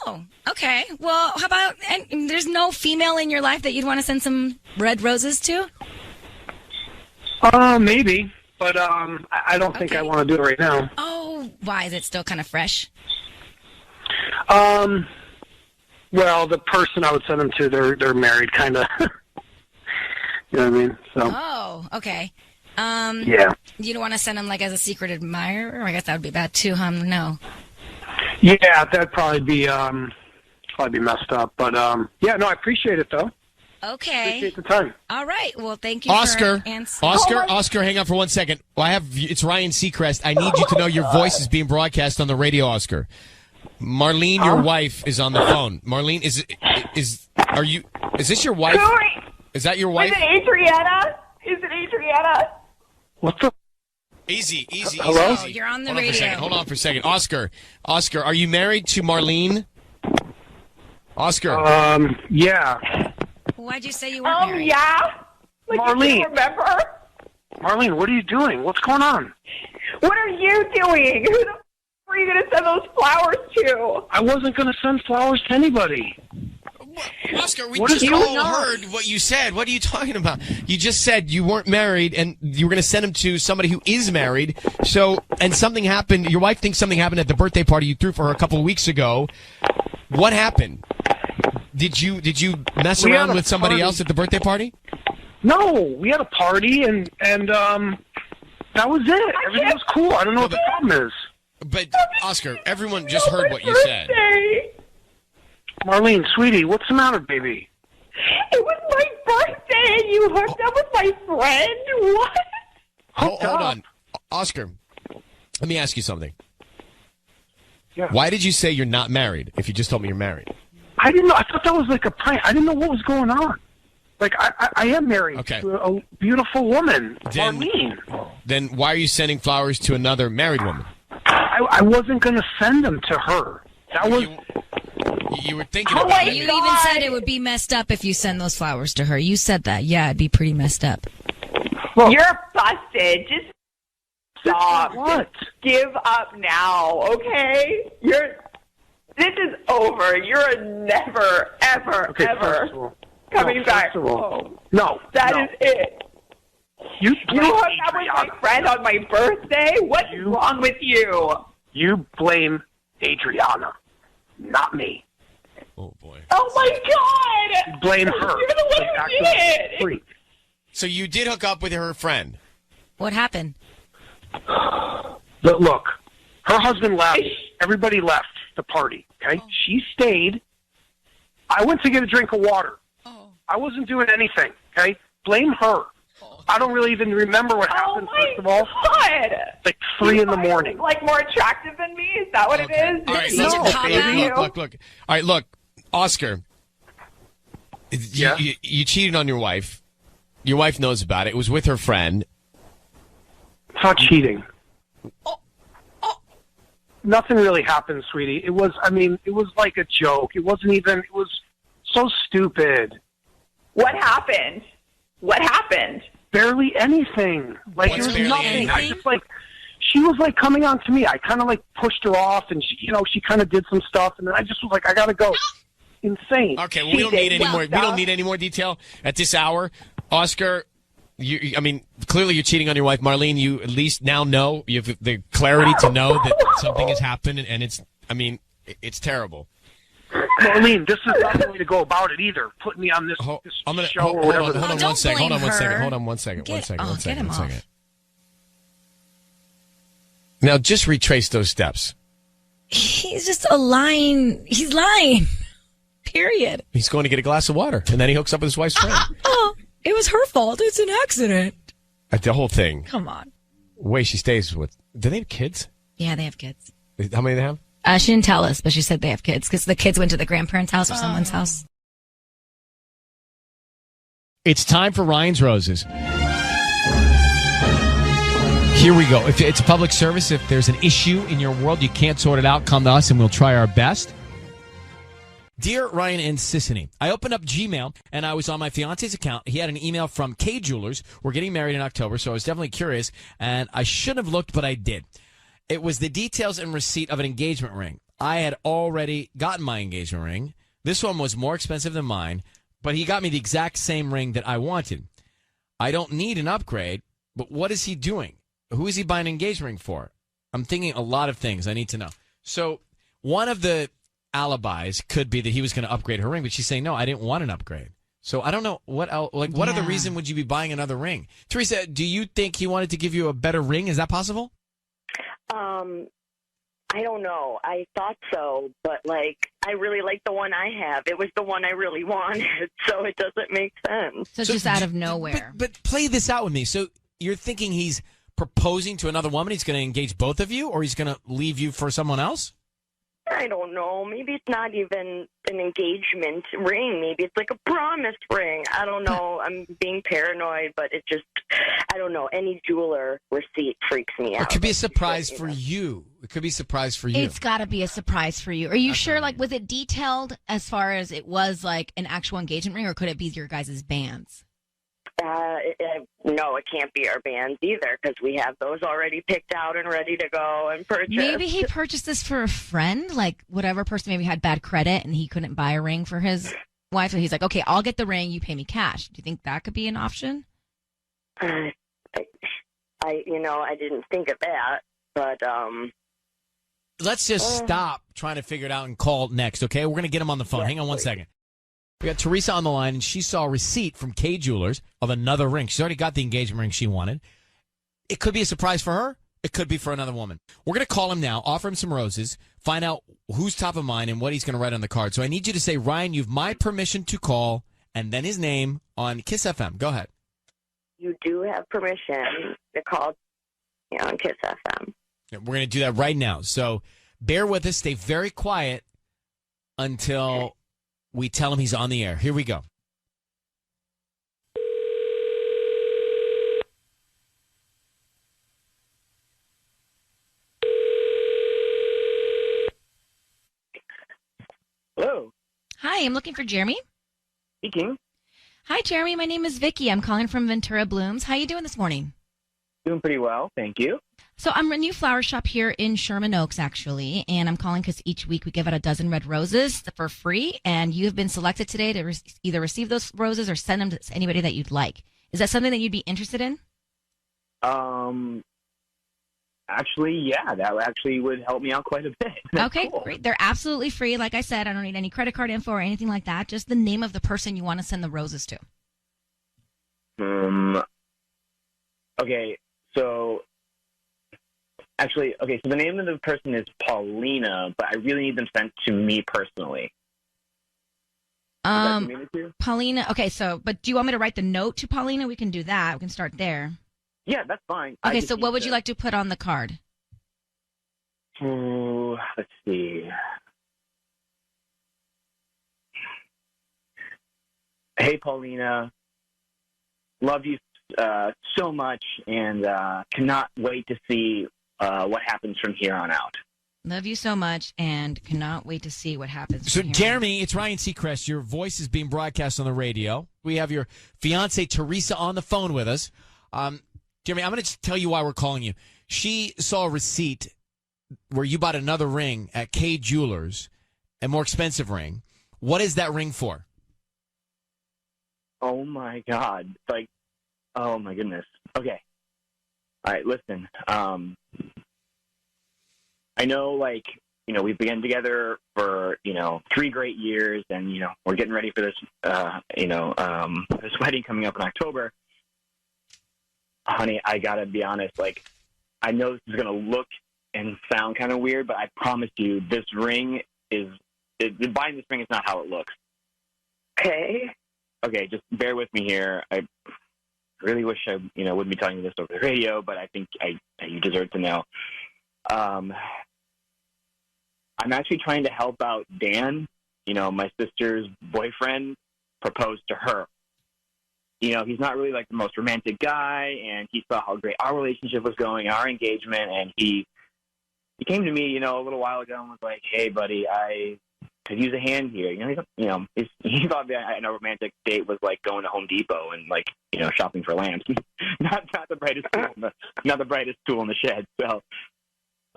Oh, okay. Well, how about, and there's no female in your life that you'd want to send some red roses to? Maybe, but I don't think I want to do it right now. Oh, why? Is it still kind of fresh? Well, the person I would send them to, they're married, kind of. You know what I mean? So. Oh, okay. Yeah. You don't want to send them like as a secret admirer? I guess that would be bad too, huh? No. Yeah, that'd probably be messed up. But yeah, no, I appreciate it though. Okay. Appreciate the time. All right. Well, thank you, Oscar. for answering. Oscar, hang on for 1 second. Well, it's Ryan Seacrest. I need you to know your voice is being broadcast on the radio, Oscar. Marlene, your wife, is on the phone. Marlene, is this your wife? Is that your wife? Is it Adriana? What the? Easy. Hello? Easy. You're on the radio. Hold on for a second. Oscar, are you married to Marlene? Oscar. Yeah. Why'd you say you weren't married? Yeah. Like Marlene. you remember? Marlene, what are you doing? What's going on? What are you doing? Who the are you going to send those flowers to? I wasn't going to send flowers to anybody. Oscar, we just all heard what you said. What are you talking about? You just said you weren't married and you were going to send them to somebody who is married. So, and something happened. Your wife thinks something happened at the birthday party you threw for her a couple of weeks ago. What happened? Did you mess around with somebody else at the birthday party? No, we had a party and that was it. Everything was cool. I don't know what the problem is. But, Oscar, everyone just heard what you said. Marlene, sweetie, what's the matter, baby? It was my birthday and you hooked up with my friend? What? Hold on. Oscar, let me ask you something. Yeah. Why did you say you're not married if you just told me you're married? I didn't know. I thought that was like a prank. I didn't know what was going on. Like, I am married to a beautiful woman, Marlene. Then why are you sending flowers to another married woman? I wasn't going to send them to her. That was... You were thinking about it. You even said it would be messed up if you send those flowers to her. You said that. Yeah, it'd be pretty messed up. Well, you're busted. Just stop. What? Just give up now, okay? This is over. You're never, ever, ever coming back home. No. That is it. You hooked up with my friend on my birthday? What's wrong with you? You blame Adriana, not me. Oh, boy. Oh, my God! Blame her. You're the one who did! So you did hook up with her friend. What happened? But look, her husband left. Everybody left the party, okay? She stayed. I went to get a drink of water. I wasn't doing anything, okay? Blame her. I don't really even remember what happened, first of all. God! Like 3 in the morning. Like more attractive than me? Is that what it is? All right, look. All right, look, Oscar. You cheated on your wife. Your wife knows about it. It was with her friend. It's not cheating. Nothing really happened, sweetie. It was like a joke. It wasn't even, it was so stupid. What happened? What happened? Barely anything. Like, it was nothing. I just, like, she was, like, coming on to me. I kind of, like, pushed her off, and, she kind of did some stuff, and then I just was like, I gotta go. Insane. Okay, well, we don't need any more. We don't need any more detail at this hour. Oscar, clearly you're cheating on your wife. Marlene, you at least now know, you have the clarity to know that something has happened, and it's terrible. Marlene, this is not the way to go about it either. Put me on this show or whatever. Hold on one second. Get him off. Now, just retrace those steps. He's just lying. He's lying. Period. He's going to get a glass of water, and then he hooks up with his wife's friend. It was her fault. It's an accident. The whole thing. Come on. Way she stays with. Do they have kids? Yeah, they have kids. How many do they have? She didn't tell us, but she said they have kids because the kids went to the grandparents' house or someone's house. It's time for Ryan's Roses. Here we go. If it's a public service, if there's an issue in your world, you can't sort it out, come to us and we'll try our best. Dear Ryan and Sissany, I opened up Gmail and I was on my fiance's account. He had an email from K Jewelers. We're getting married in October, so I was definitely curious, and I shouldn't have looked, but I did. It was the details and receipt of an engagement ring. I had already gotten my engagement ring. This one was more expensive than mine, but he got me the exact same ring that I wanted. I don't need an upgrade, but what is he doing? Who is he buying an engagement ring for? I'm thinking a lot of things I need to know. So one of the alibis could be that he was going to upgrade her ring, but she's saying, no, I didn't want an upgrade. So I don't know what else, what other reason would you be buying another ring? Teresa, do you think he wanted to give you a better ring? Is that possible? I don't know. I thought so, but I really like the one I have. It was the one I really wanted, so it doesn't make sense. So just out of nowhere. But play this out with me. So you're thinking he's proposing to another woman? He's going to engage both of you, or he's going to leave you for someone else? I don't know. Maybe it's not even an engagement ring. Maybe it's like a promise ring. I don't know. I'm being paranoid, but it just, I don't know. Any jeweler receipt freaks me out. It could be a surprise for you. It could be a surprise for you. It's got to be a surprise for you. Are you sure, was it detailed as far as it was like an actual engagement ring, or could it be your guys' bands? No, it can't be our bands either, because we have those already picked out and ready to go and purchased. Maybe he purchased this for a friend, like whatever person maybe had bad credit and he couldn't buy a ring for his wife. So he's like, okay, I'll get the ring, you pay me cash. Do you think that could be an option? I didn't think of that, but let's just stop trying to figure it out and call next, okay? We're going to get him on the phone. Hang on one second. We got Teresa on the line, and she saw a receipt from K Jewelers of another ring. She's already got the engagement ring she wanted. It could be a surprise for her. It could be for another woman. We're going to call him now, offer him some roses, find out who's top of mind and what he's going to write on the card. So I need you to say, Ryan, you've my permission to call, and then his name on Kiss FM. Go ahead. You do have permission to call on Kiss FM. Yeah, we're going to do that right now. So bear with us. Stay very quiet until we tell him he's on the air. Here we go. Hello. Hi, I'm looking for Jeremy. Speaking. Hi, Jeremy. My name is Vicky. I'm calling from Ventura Blooms. How you doing this morning? Doing pretty well, thank you. So I'm a new flower shop here in Sherman Oaks, actually, and I'm calling because each week we give out a dozen red roses for free, and you have been selected today to either receive those roses or send them to anybody that you'd like. Is that something that you'd be interested in? Actually, yeah, that actually would help me out quite a bit. Okay, great. They're absolutely free. Like I said, I don't need any credit card info or anything like that. Just the name of the person you want to send the roses to. Okay, so the name of the person is Paulina, but I really need them sent to me personally. Paulina. Okay, but do you want me to write the note to Paulina? We can do that. We can start there. Yeah, that's fine. Okay, so what would you like to put on the card? Let's see. Hey, Paulina. Love you so much, and cannot wait to see what happens from here on out. Love you so much, and cannot wait to see what happens. So, Jeremy, it's Ryan Seacrest. Your voice is being broadcast on the radio. We have your fiance Teresa on the phone with us. Jeremy, I'm going to tell you why we're calling you. She saw a receipt where you bought another ring at K Jewelers, a more expensive ring. What is that ring for? Oh, my God. Oh, my goodness. Okay. All right, listen. I know, we've been together for, 3 great years, and, we're getting ready for this, this wedding coming up in October. Honey, I gotta be honest, I know this is gonna look and sound kind of weird, but I promise you, this ring buying this ring is not how it looks. Okay. Okay, just bear with me here. I really wish I, wouldn't be telling you this over the radio, but I think you deserve to know. I'm actually trying to help out Dan, my sister's boyfriend, propose to her. He's not really the most romantic guy, and he saw how great our relationship was going, our engagement, and he came to me, a little while ago and was like, "Hey, buddy, I could use a hand here." He thought that a romantic date was like going to Home Depot and shopping for lamps. not the brightest tool, not the brightest tool in the shed. So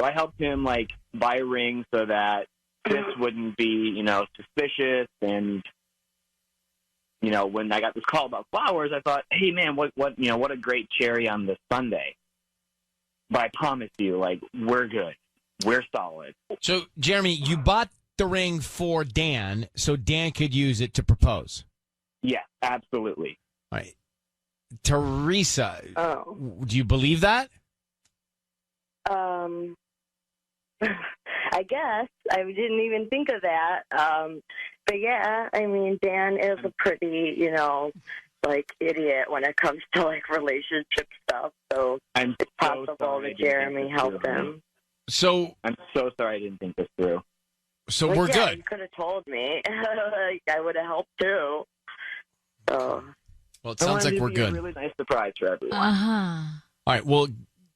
I helped him buy a ring so that this wouldn't be suspicious. And when I got this call about flowers, I thought, hey man, what a great cherry on this Sunday. But I promise you, we're good. We're solid. So, Jeremy, you bought the ring for Dan so Dan could use it to propose. Yeah, absolutely. All right. Teresa, do you believe that? I guess. I didn't even think of that. But yeah, I mean, Dan is a pretty, idiot when it comes to relationship stuff. So it's possible that Jeremy helped him. So I'm so sorry I didn't think this through. So we're good. You could have told me. I would have helped too. So. Well, it sounds like we're good. A really nice surprise for everyone. All right. Well,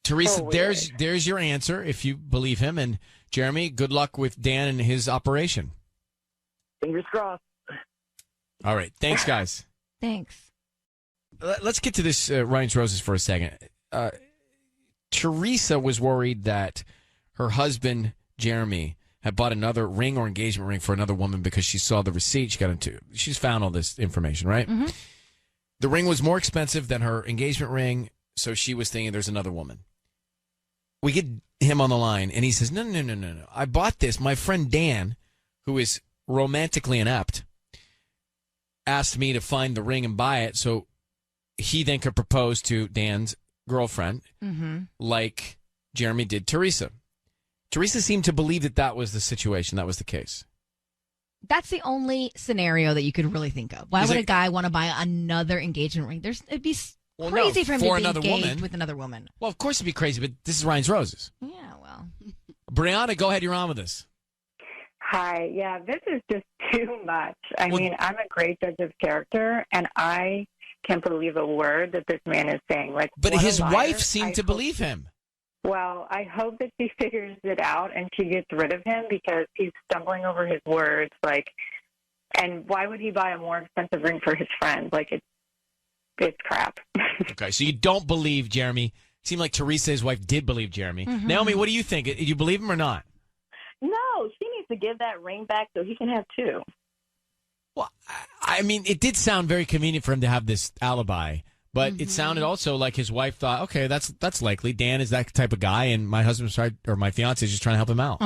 Teresa, there's your answer if you believe him, and Jeremy, good luck with Dan and his operation. Fingers crossed. All right. Thanks, guys. Thanks. Let's get to this Ryan's Roses for a second. Teresa was worried that her husband, Jeremy, had bought another ring or engagement ring for another woman because she saw the receipt. She's found all this information, right? Mm-hmm. The ring was more expensive than her engagement ring, so she was thinking there's another woman. We get him on the line, and he says, No. I bought this. My friend Dan, who is romantically inept, asked me to find the ring and buy it so he then could propose to Dan's girlfriend, like Jeremy did Teresa. Teresa seemed to believe that was the situation. That was the case. That's the only scenario that you could really think of. Why would a guy want to buy another engagement ring? It'd be Well, crazy no, for him for to be another engaged woman. with another woman. Well, of course it'd be crazy, but this is Ryan's Roses. Yeah, well. Brianna, go ahead. You're on with us. Hi. Yeah, this is just too much. I mean, I'm a great judge of character, and I can't believe a word that this man is saying. Like, But what a his liar. wife seemed I to hope- believe him. Well, I hope that she figures it out and she gets rid of him because he's stumbling over his words. Like, and why would he buy a more expensive ring for his friend? Like, it's crap. Okay, so you don't believe Jeremy. Seemed like Teresa, his wife, did believe Jeremy. Naomi, what do you think? Do you believe him or not? No, she needs to give that ring back so he can have two. I mean, it did sound very convenient for him to have this alibi, but it sounded also like his wife thought, okay, that's likely. Dan is that type of guy, and my husband's trying, or my fiance is just trying to help him out.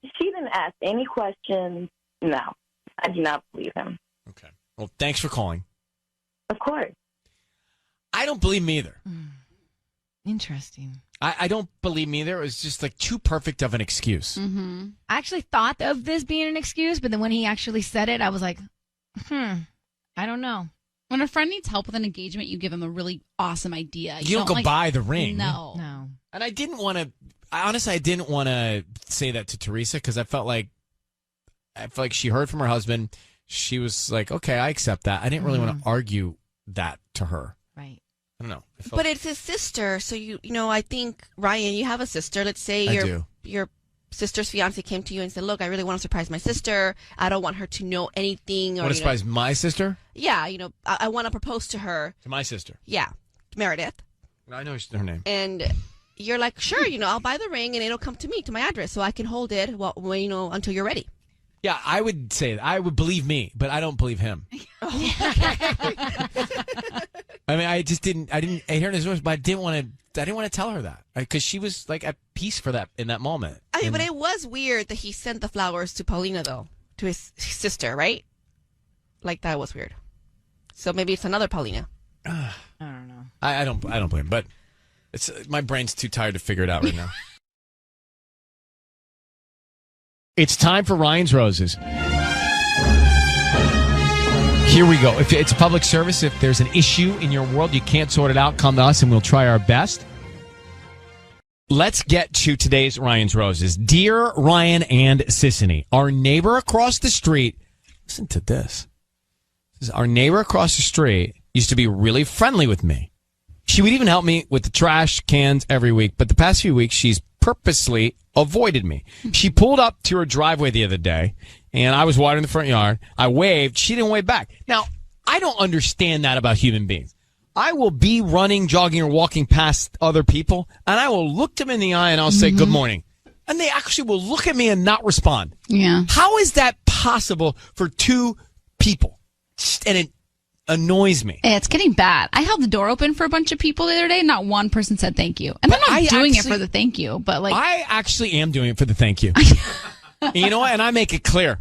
She didn't ask any questions. No, I do not believe him. Well, thanks for calling. Of course. I don't believe him either. Interesting. I don't believe him either. It was just like too perfect of an excuse. I actually thought of this being an excuse, but then when he actually said it, I was like, I don't know. When a friend needs help with an engagement, you give them a really awesome idea. You don't go buy the ring. No. And I didn't want to. I didn't want to say that to Teresa because I felt like she heard from her husband. She was like, "Okay, I accept that." I didn't really want to argue that to her. Right. I don't know. But it's his sister, so you know. I think Ryan, you have a sister. Let's say your sister's fiance came to you and said, "Look, I really want to surprise my sister. I don't want her to know anything." Or Want to surprise my sister? Yeah, I want to propose to her. To my sister? Yeah, Meredith. I know her name. And you're like, sure, I'll buy the ring and it'll come to me, to my address, so I can hold it until you're ready. Yeah, I would say that. I would believe me, but I don't believe him. I mean, I didn't hear his voice, but I didn't want to tell her that because she was like at peace for that in that moment. But it was weird that he sent the flowers to Paulina, though, to his sister, right? Like that was weird. So maybe it's another Paulina. I don't know. I don't blame him, but my brain's too tired to figure it out right now. It's time for Ryan's Roses. Here we go. If it's a public service, if there's an issue in your world, you can't sort it out, come to us and we'll try our best. Let's get to today's Ryan's Roses. Dear Ryan and Sissany, our neighbor across the street, listen to this. Our neighbor across the street used to be really friendly with me. She would even help me with the trash cans every week, but the past few weeks, she's purposely avoided me. She pulled up to her driveway the other day, and I was watering the front yard. I waved. She didn't wave back. Now, I don't understand that about human beings. I will be running, jogging, or walking past other people, and I will look them in the eye, and I'll say, good morning. And they actually will look at me and not respond. Yeah. How is that possible for two people? And it annoys me. It's getting bad. I held the door open for a bunch of people the other day. Not one person said thank you. And I'm not doing it for the thank you, but like. I actually am doing it for the thank you. You know what? And I make it clear.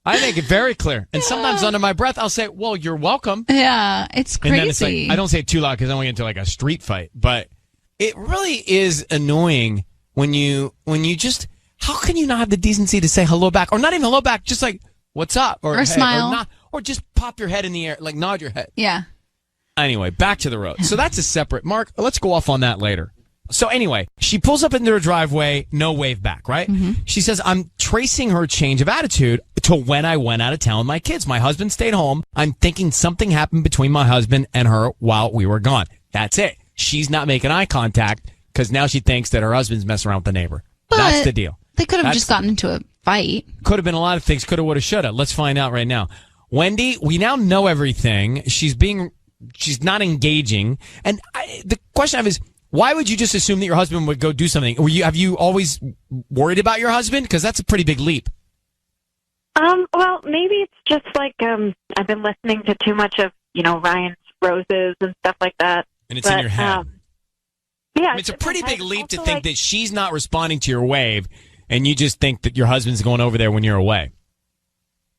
I make it very clear. And sometimes under my breath, I'll say, well, you're welcome. Yeah, it's crazy. And then it's like, I don't say it too loud because I don't get into like a street fight. But it really is annoying when you just, how can you not have the decency to say hello back? Or not even hello back, just like, what's up? Or hey, smile. Or just pop your head in the air, like nod your head. Yeah. Anyway, back to the road. So that's a separate, Mark, let's go off on that later. So anyway, she pulls up into her driveway, no wave back, right? She says, I'm tracing her change of attitude to when I went out of town with my kids. My husband stayed home. I'm thinking something happened between my husband and her while we were gone. That's it. She's not making eye contact because now she thinks that her husband's messing around with the neighbor. That's the deal. They could have just gotten into a fight. Could have been a lot of things. Could have, would have, should have. Let's find out right now. Wendy, we now know everything. She's not engaging. And the question I have is, why would you just assume that your husband would go do something? Have you always worried about your husband? Because that's a pretty big leap. Well, maybe it's just like I've been listening to too much of, Ryan's Roses and stuff like that. And it's in your head. Yeah. I mean, it's a pretty big leap to think that she's not responding to your wave and you just think that your husband's going over there when you're away.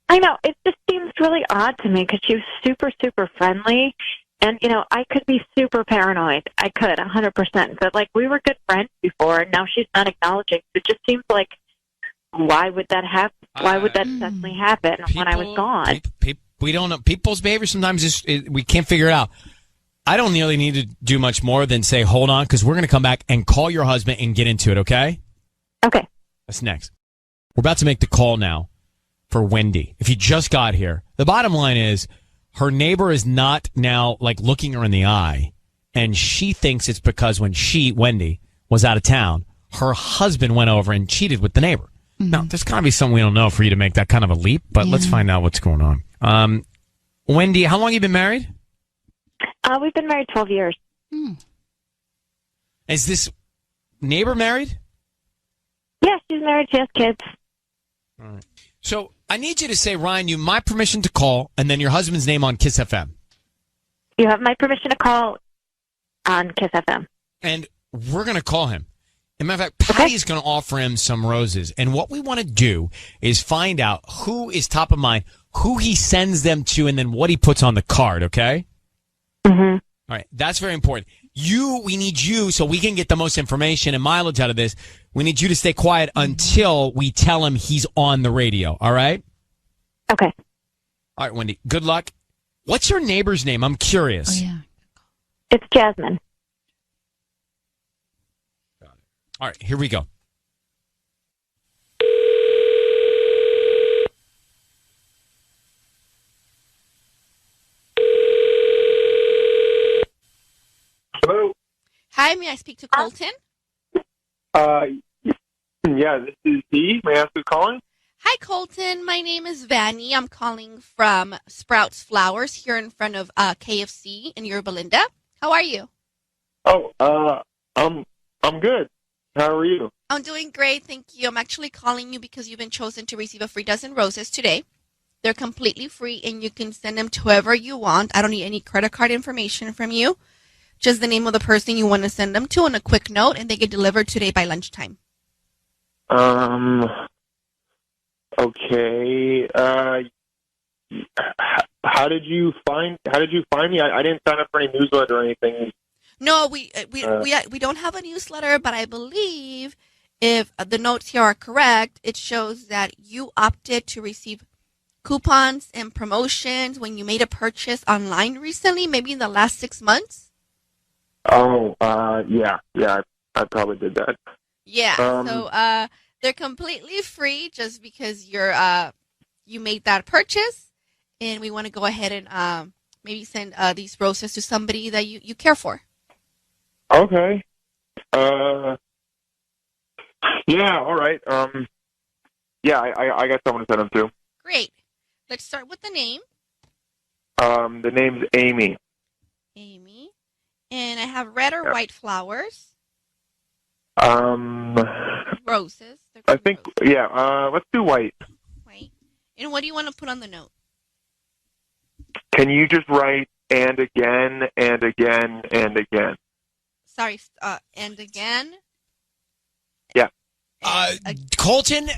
I know. It just seems really odd to me because she was super, super friendly. And, I could be super paranoid. I could, 100%. But, we were good friends before, and now she's not acknowledging. It just seems like, why would that happen? Why would that suddenly happen when I was gone? We don't know. People's behavior sometimes we can't figure it out. I don't really need to do much more than say, hold on, because we're going to come back and call your husband and get into it, okay? Okay. That's next. We're about to make the call now for Wendy. If you just got here, the bottom line is her neighbor is not now like looking her in the eye, and she thinks it's because when Wendy, was out of town, her husband went over and cheated with the neighbor. Now, there's got to be something we don't know for you to make that kind of a leap, but let's find out what's going on. Wendy, how long have you been married? We've been married 12 years. Is this neighbor married? Yeah, she's married. She has kids. All right. So I need you to say, Ryan, you have my permission to call, and then your husband's name on Kiss FM. You have my permission to call on Kiss FM. And we're going to call him. As a matter of fact, Patty's going to offer him some roses. And what we want to do is find out who is top of mind, who he sends them to, and then what he puts on the card, okay? Mm-hmm. All right, that's very important. We need you so we can get the most information and mileage out of this. We need you to stay quiet until we tell him he's on the radio, all right? Okay. All right, Wendy, good luck. What's your neighbor's name? I'm curious. Oh, yeah. It's Jasmine. All right, here we go. Hello. Hi, may I speak to Colton? Yeah, this is he. May I ask who's calling? Hi, Colton. My name is Vanny. I'm calling from Sprouts Flowers here in front of KFC in Yorba Linda. How are you? Oh, I'm good. How are you? I'm doing great, thank you. I'm actually calling you because you've been chosen to receive a free dozen roses today. They're completely free, and you can send them to whoever you want. I don't need any credit card information from you. Just the name of the person you want to send them to and a quick note, and they get delivered today by lunchtime. Okay. How did you find me? I didn't sign up for any newsletter or anything. No, we don't have a newsletter, but I believe if the notes here are correct, it shows that you opted to receive coupons and promotions when you made a purchase online recently, maybe in the last 6 months. Oh, yeah, I probably did that. Yeah, so they're completely free just because you made that purchase, and we want to go ahead and maybe send these roses to somebody that you care for. Okay. Yeah, all right. Yeah, I got someone to send them to. Great. Let's start with the name. The name's Amy. Amy. And I have red or white flowers. Roses. I think, yeah, let's do white. White. And what do you want to put on the note? Can you just write and again, and again, and again? Sorry, and again? Yeah. Colton,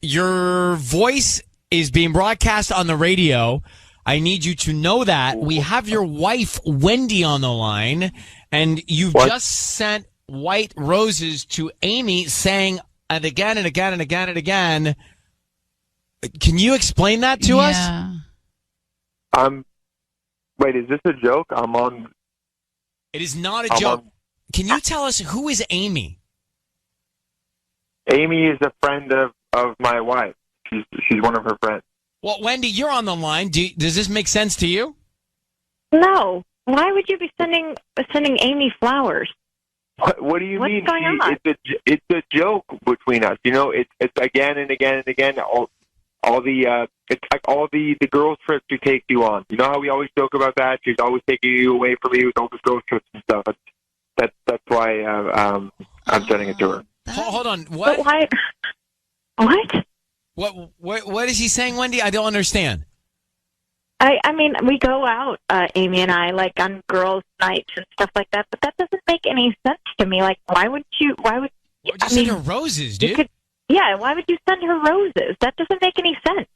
your voice is being broadcast on the radio. I need you to know that. We have your wife, Wendy, on the line, and you've just sent white roses to Amy saying, and again, and again, and again, and again. Can you explain that to us? Wait, is this a joke? I'm on. It is not a joke. Can you tell us who is Amy? Amy is a friend of my wife. She's one of her friends. Well, Wendy, you're on the line. Does this make sense to you? No. Why would you be sending Amy flowers? What do you mean? What's going on? It's a joke between us. You know, it's again and again and again. All the it's like all the girls trips she takes you on. You know how we always joke about that? She's always taking you away from me with all the girls trips and stuff. That's why I'm sending it to her. Hold on. What? But why? What? What is he saying, Wendy? I don't understand. I mean, we go out, Amy and I, like on girls' nights and stuff like that. But that doesn't make any sense to me. Like, why would you? Just send her roses, dude. Why would you send her roses? That doesn't make any sense.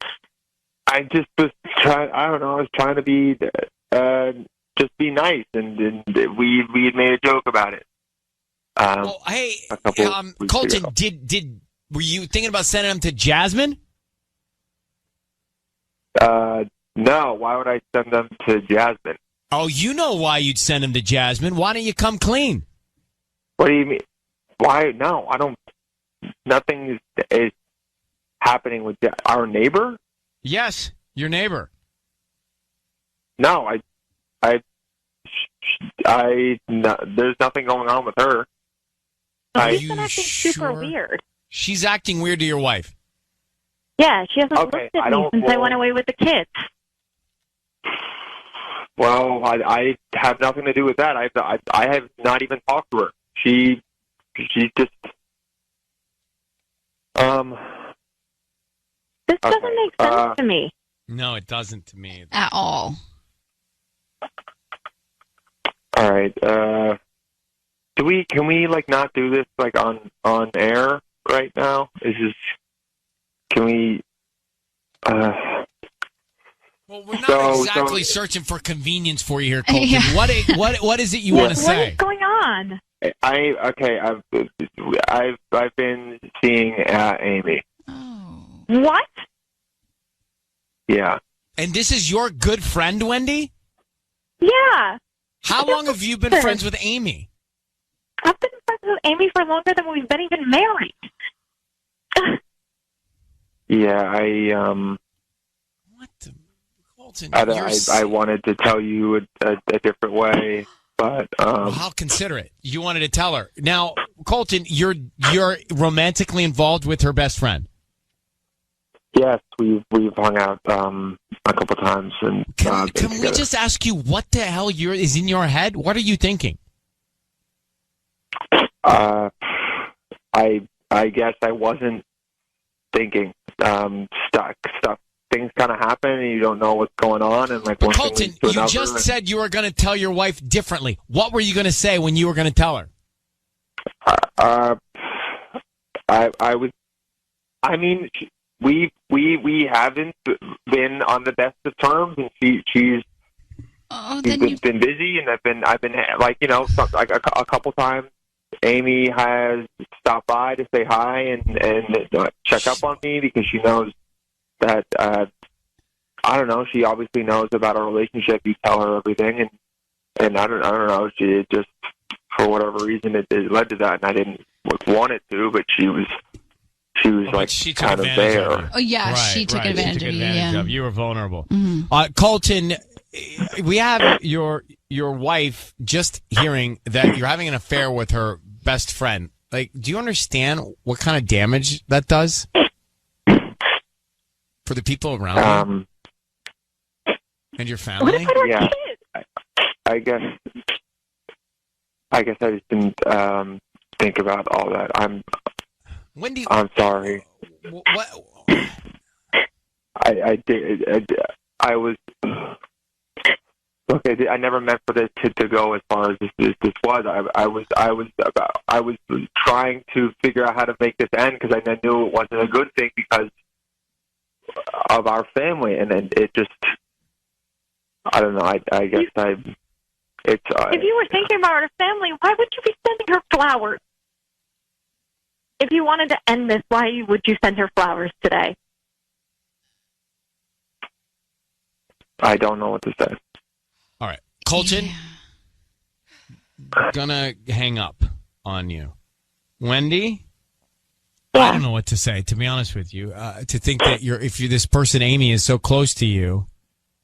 I just was trying. I don't know. I was trying to be just be nice, and we had made a joke about it. Well, hey, Colton, were you thinking about sending them to Jasmine? No. Why would I send them to Jasmine? Oh, you know why you'd send him to Jasmine. Why don't you come clean? What do you mean? Why? No, I don't. Nothing is happening with our neighbor. Yes, your neighbor. No, no, there's nothing going on with her. She's been acting super weird. She's acting weird to your wife. Yeah, she hasn't looked at me since I went away with the kids. Well, I have nothing to do with that. I have not even talked to her. She just This doesn't make sense to me. No, it doesn't to me at all. All right. Can we like not do this like on air right now? Can we? Well, we're not exactly searching for convenience for you here, Colton. Yeah. What is it you want to say? What is going on? I've been seeing Amy. Oh. What? Yeah. And this is your good friend, Wendy? Yeah. How long have you been friends with Amy? I've been friends with Amy for longer than we've been even married. Yeah, Colton, I wanted to tell you a different way, but well, how considerate. You wanted to tell her. Now, Colton, you're romantically involved with her best friend. Yes, we've hung out a couple times, and can we just ask you what the hell is in your head? What are you thinking? I guess I wasn't thinking. Stuff. Things kind of happen, and you don't know what's going on, and like. But Colton, you just said you were going to tell your wife differently. What were you going to say when you were going to tell her? I was. I mean, we haven't been on the best of terms, and she's been busy, and I've been like like a couple times. Amy has stopped by to say hi and check up on me because she knows that I don't know. She obviously knows about our relationship. You tell her everything, and I don't know. She just for whatever reason it led to that, and I didn't want it to, but she was like she kind of there. Oh yeah, she took advantage of you. Yeah. You were vulnerable. Mm-hmm. Colton, we have your wife just hearing that you're having an affair with her best friend. Like, do you understand what kind of damage that does for the people around you and your family? Yeah, I guess I just didn't think about all that. I'm sorry. What? I did. I was. Look, I never meant for this to go as far as this was. I was trying to figure out how to make this end because I knew it wasn't a good thing because of our family, and then it just. I don't know. I guess it's. If you were thinking about our family, why would you be sending her flowers? If you wanted to end this, why would you send her flowers today? I don't know what to say. All right. Colton, gonna hang up on you. Wendy, I don't know what to say, to be honest with you. To think that this person, Amy, is so close to you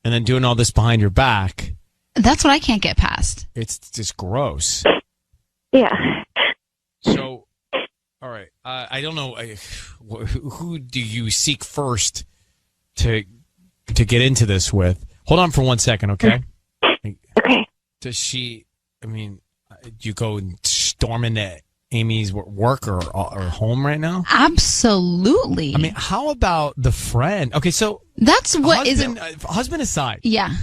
and then doing all this behind your back. That's what I can't get past. It's just gross. Yeah. So, all right. I don't know. Who do you seek first to get into this with? Hold on for 1 second, okay? Okay. Does she, do you go and storm into Amy's work or home right now? Absolutely. How about the friend? Okay, so. That's what husband aside. Yeah.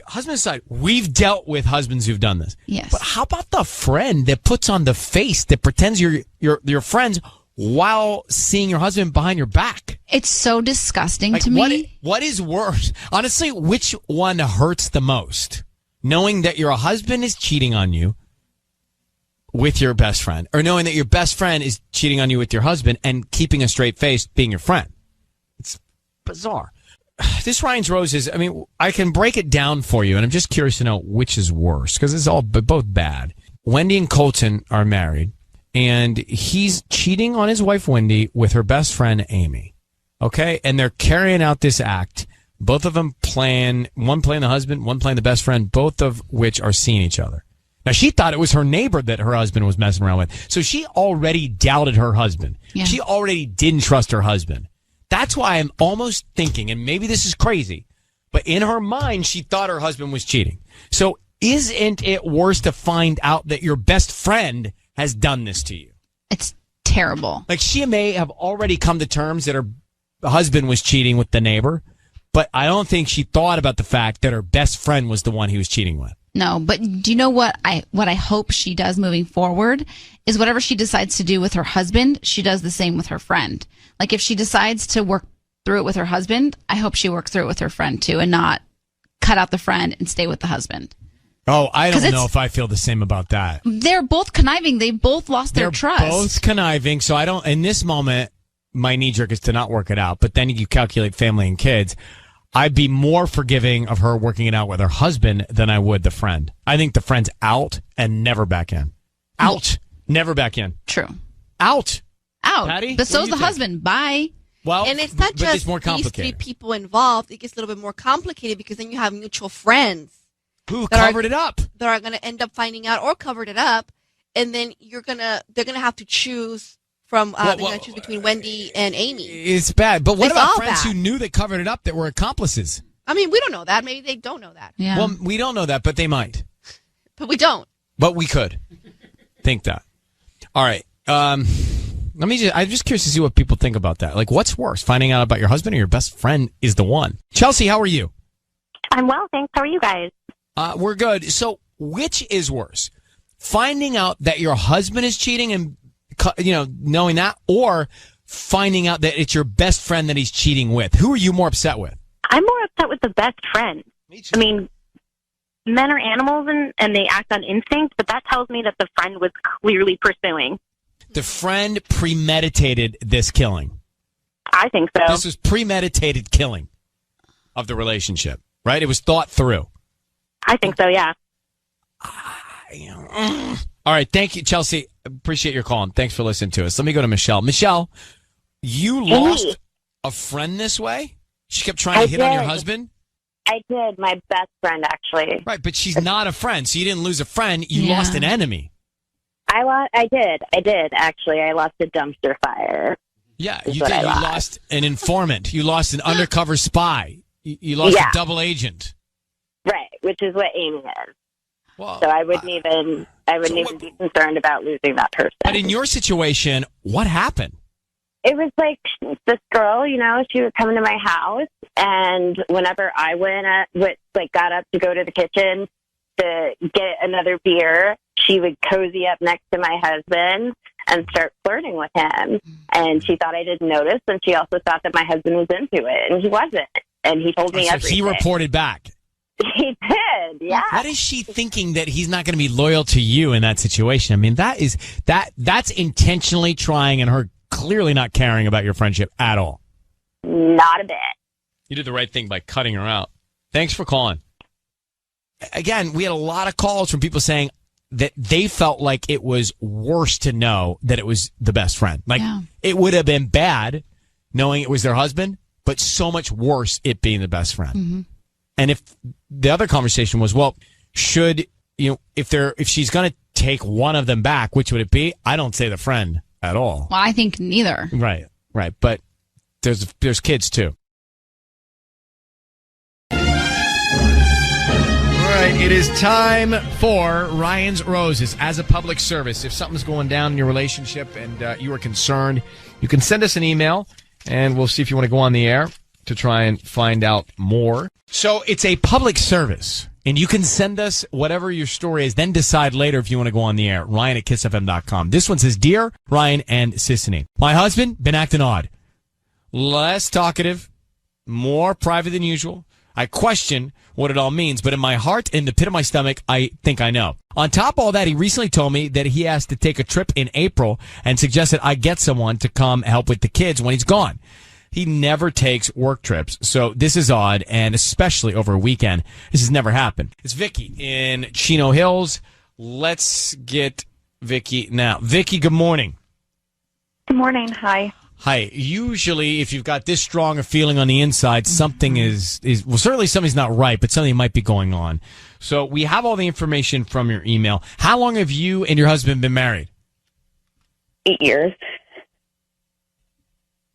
Husband aside, we've dealt with husbands who've done this. Yes. But how about the friend that puts on the face that pretends you're friends while seeing your husband behind your back? It's so disgusting to me. What is worse? Honestly, which one hurts the most? Knowing that your husband is cheating on you with your best friend, or knowing that your best friend is cheating on you with your husband and keeping a straight face being your friend? It's bizarre. this Ryan's Roses, I mean, I can break it down for you, and I'm just curious to know which is worse, because it's all both bad. Wendy and Colton are married, and he's cheating on his wife, Wendy, with her best friend, Amy. Okay? And they're carrying out this act. Both of them one playing the husband, one playing the best friend, both of which are seeing each other. Now, she thought it was her neighbor that her husband was messing around with. So she already doubted her husband. Yeah. She already didn't trust her husband. That's why I'm almost thinking, and maybe this is crazy, but in her mind, she thought her husband was cheating. So isn't it worse to find out that your best friend has done this to you? It's terrible. Like, she may have already come to terms that her husband was cheating with the neighbor, but I don't think she thought about the fact that her best friend was the one he was cheating with. No, but do you know what I hope she does moving forward is whatever she decides to do with her husband, she does the same with her friend. Like, if she decides to work through it with her husband, I hope she works through it with her friend too, and not cut out the friend and stay with the husband. Oh, I don't know if I feel the same about that. They're both conniving. They both lost their trust. They're both conniving. So I don't, in this moment, my knee jerk is to not work it out. But then you calculate family and kids. I'd be more forgiving of her working it out with her husband than I would the friend. I think the friend's out and never back in. Out. Never back in. True. Out. Patty, but so's the husband. Bye. Well, and it's not just more these three people involved. It gets a little bit more complicated because then you have mutual friends who covered it up. That are going to end up finding out or covered it up, and then they're gonna have to choose from choose between Wendy and Amy. It's bad. But what about friends who knew they covered it up that were accomplices? I mean, we don't know that. Maybe they don't know that. Yeah. Well, we don't know that, but they might. But we don't. But we could think that. All right. I'm just curious to see what people think about that. Like, what's worse, finding out about your husband or your best friend is the one? Chelsea, how are you? I'm well, thanks. How are you guys? We're good. So, which is worse, finding out that your husband is cheating and knowing that, or finding out that it's your best friend that he's cheating with? Who are you more upset with? I'm more upset with the best friend. Me too. I mean, men are animals and they act on instinct, but that tells me that the friend was clearly pursuing. The friend premeditated this killing. I think so. This was premeditated killing of the relationship, right? It was thought through. I think so, yeah. All right. Thank you, Chelsea. Appreciate your call. And thanks for listening to us. Let me go to Michelle. Michelle, you lost a friend this way? She kept trying to hit on your husband? I did. My best friend, actually. Right, but she's not a friend, so you didn't lose a friend. You lost an enemy. I did, actually. I lost a dumpster fire. Yeah, you did. You lost an informant. You lost an undercover spy. You lost a double agent. Right, which is what Amy is. Well, so I wouldn't even be concerned about losing that person. But in your situation, what happened? It was like this girl, she would come to my house, and whenever I got up to go to the kitchen to get another beer, she would cozy up next to my husband and start flirting with him. And she thought I didn't notice, and she also thought that my husband was into it, and he wasn't. And he told me everything. He reported back. He did, yeah. What is she thinking that he's not going to be loyal to you in that situation? I mean, that's intentionally trying, and her clearly not caring about your friendship at all. Not a bit. You did the right thing by cutting her out. Thanks for calling. Again, we had a lot of calls from people saying that they felt like it was worse to know that it was the best friend. Like, it would have been bad knowing it was their husband, but so much worse it being the best friend. Mm-hmm. And if the other conversation was, well, if she's going to take one of them back, which would it be? I don't say the friend at all. Well, I think neither. Right. But there's kids too. All right, it is time for Ryan's Roses. As a public service, if something's going down in your relationship and you are concerned, you can send us an email, and we'll see if you want to go on the air to try and find out more. So it's a public service, and you can send us whatever your story is, then decide later if you want to go on the air. Ryan at KissFM.com. This one says, Dear Ryan and Sissany, my husband been acting odd. Less talkative, more private than usual. I question what it all means, but in my heart, in the pit of my stomach, I think I know. On top of all that, he recently told me that he has to take a trip in April and suggested I get someone to come help with the kids when he's gone. He never takes work trips. So this is odd, and especially over a weekend. This has never happened. It's Vicky in Chino Hills. Let's get Vicky now. Vicky, good morning. Good morning. Hi. Hi. Usually, if you've got this strong a feeling on the inside, something is well, certainly something's not right, but something might be going on. So we have all the information from your email. How long have you and your husband been married? 8 years.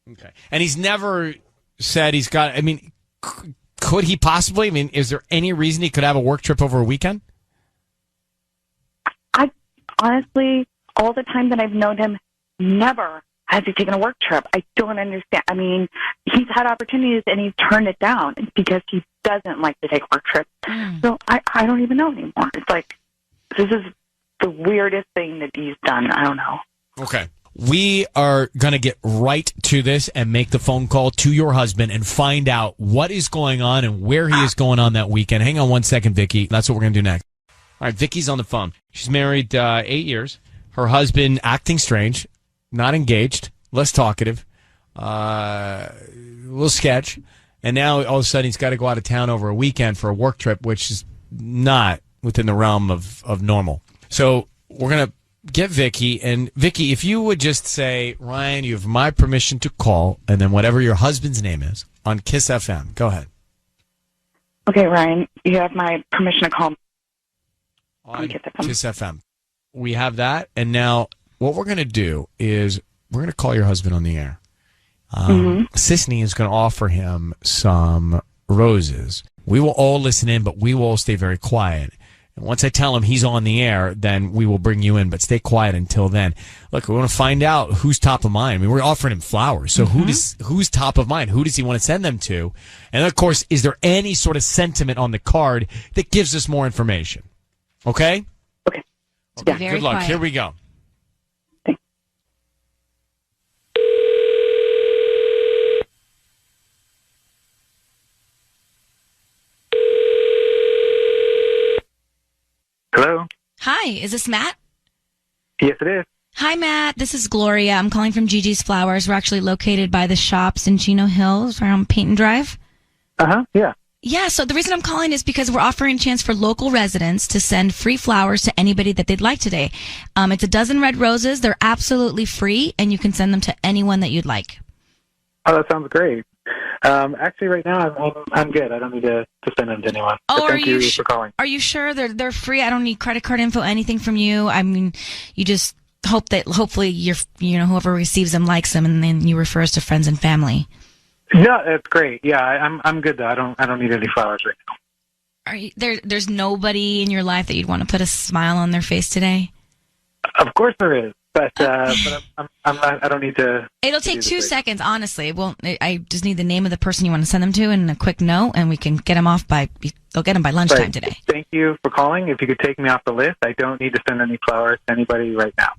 Okay. And he's never said he's got, I mean, could he possibly? I mean, is there any reason he could have a work trip over a weekend? I honestly, all the time that I've known him, never has he taken a work trip. I don't understand. I mean, he's had opportunities and he's turned it down because he doesn't like to take work trips. So I don't even know anymore. It's like, this is the weirdest thing that he's done. I don't know. Okay. We are going to get right to this and make the phone call to your husband and find out what is going on and where he is going on that weekend. Hang on one second, Vicky. That's what we're going to do next. All right, Vicky's on the phone. She's married 8 years. Her husband acting strange, not engaged, less talkative, a little sketch. And now all of a sudden he's got to go out of town over a weekend for a work trip, which is not within the realm of normal. So we're going to get Vicky. And Vicky, if you would just say, Ryan, you have my permission to call, and then whatever your husband's name is on Kiss FM. Go ahead. Okay, Ryan, you have my permission to call on Kiss FM. We have that. And now what we're going to do is we're going to call your husband on the air. Sisney is going to offer him some roses. We will all listen in, but we will all stay very quiet. And once I tell him he's on the air, then we will bring you in, but stay quiet until then. Look, we want to find out who's top of mind. I mean, we're offering him flowers. So who's top of mind? Who does he want to send them to? And of course, is there any sort of sentiment on the card that gives us more information? Okay? Okay. Okay, good luck. Here we go. Hello? Hi, is this Matt? Yes, it is. Hi, Matt. This is Gloria. I'm calling from Gigi's Flowers. We're actually located by the shops in Chino Hills around Peyton Drive. Yeah. Yeah, so the reason I'm calling is because we're offering a chance for local residents to send free flowers to anybody that they'd like today. It's a dozen red roses. They're absolutely free, and you can send them to anyone that you'd like. Oh, that sounds great. Actually, right now, I'm good. I don't need to send them to anyone. Oh, but thank you for calling. Are you sure they're free? I don't need credit card info, anything from you. I mean, you just hope that hopefully whoever receives them likes them, and then you refer us to friends and family. No, that's great. Yeah, I'm good though. I don't need any flowers right now. Are you, there's nobody in your life that you'd want to put a smile on their face today? Of course there is, but I'm not. I don't need to. It'll take 2 seconds, honestly. Well, I just need the name of the person you want to send them to and a quick note, and we can get them off they'll get them by lunchtime today. Thank you for calling. If you could take me off the list, I don't need to send any flowers to anybody right now.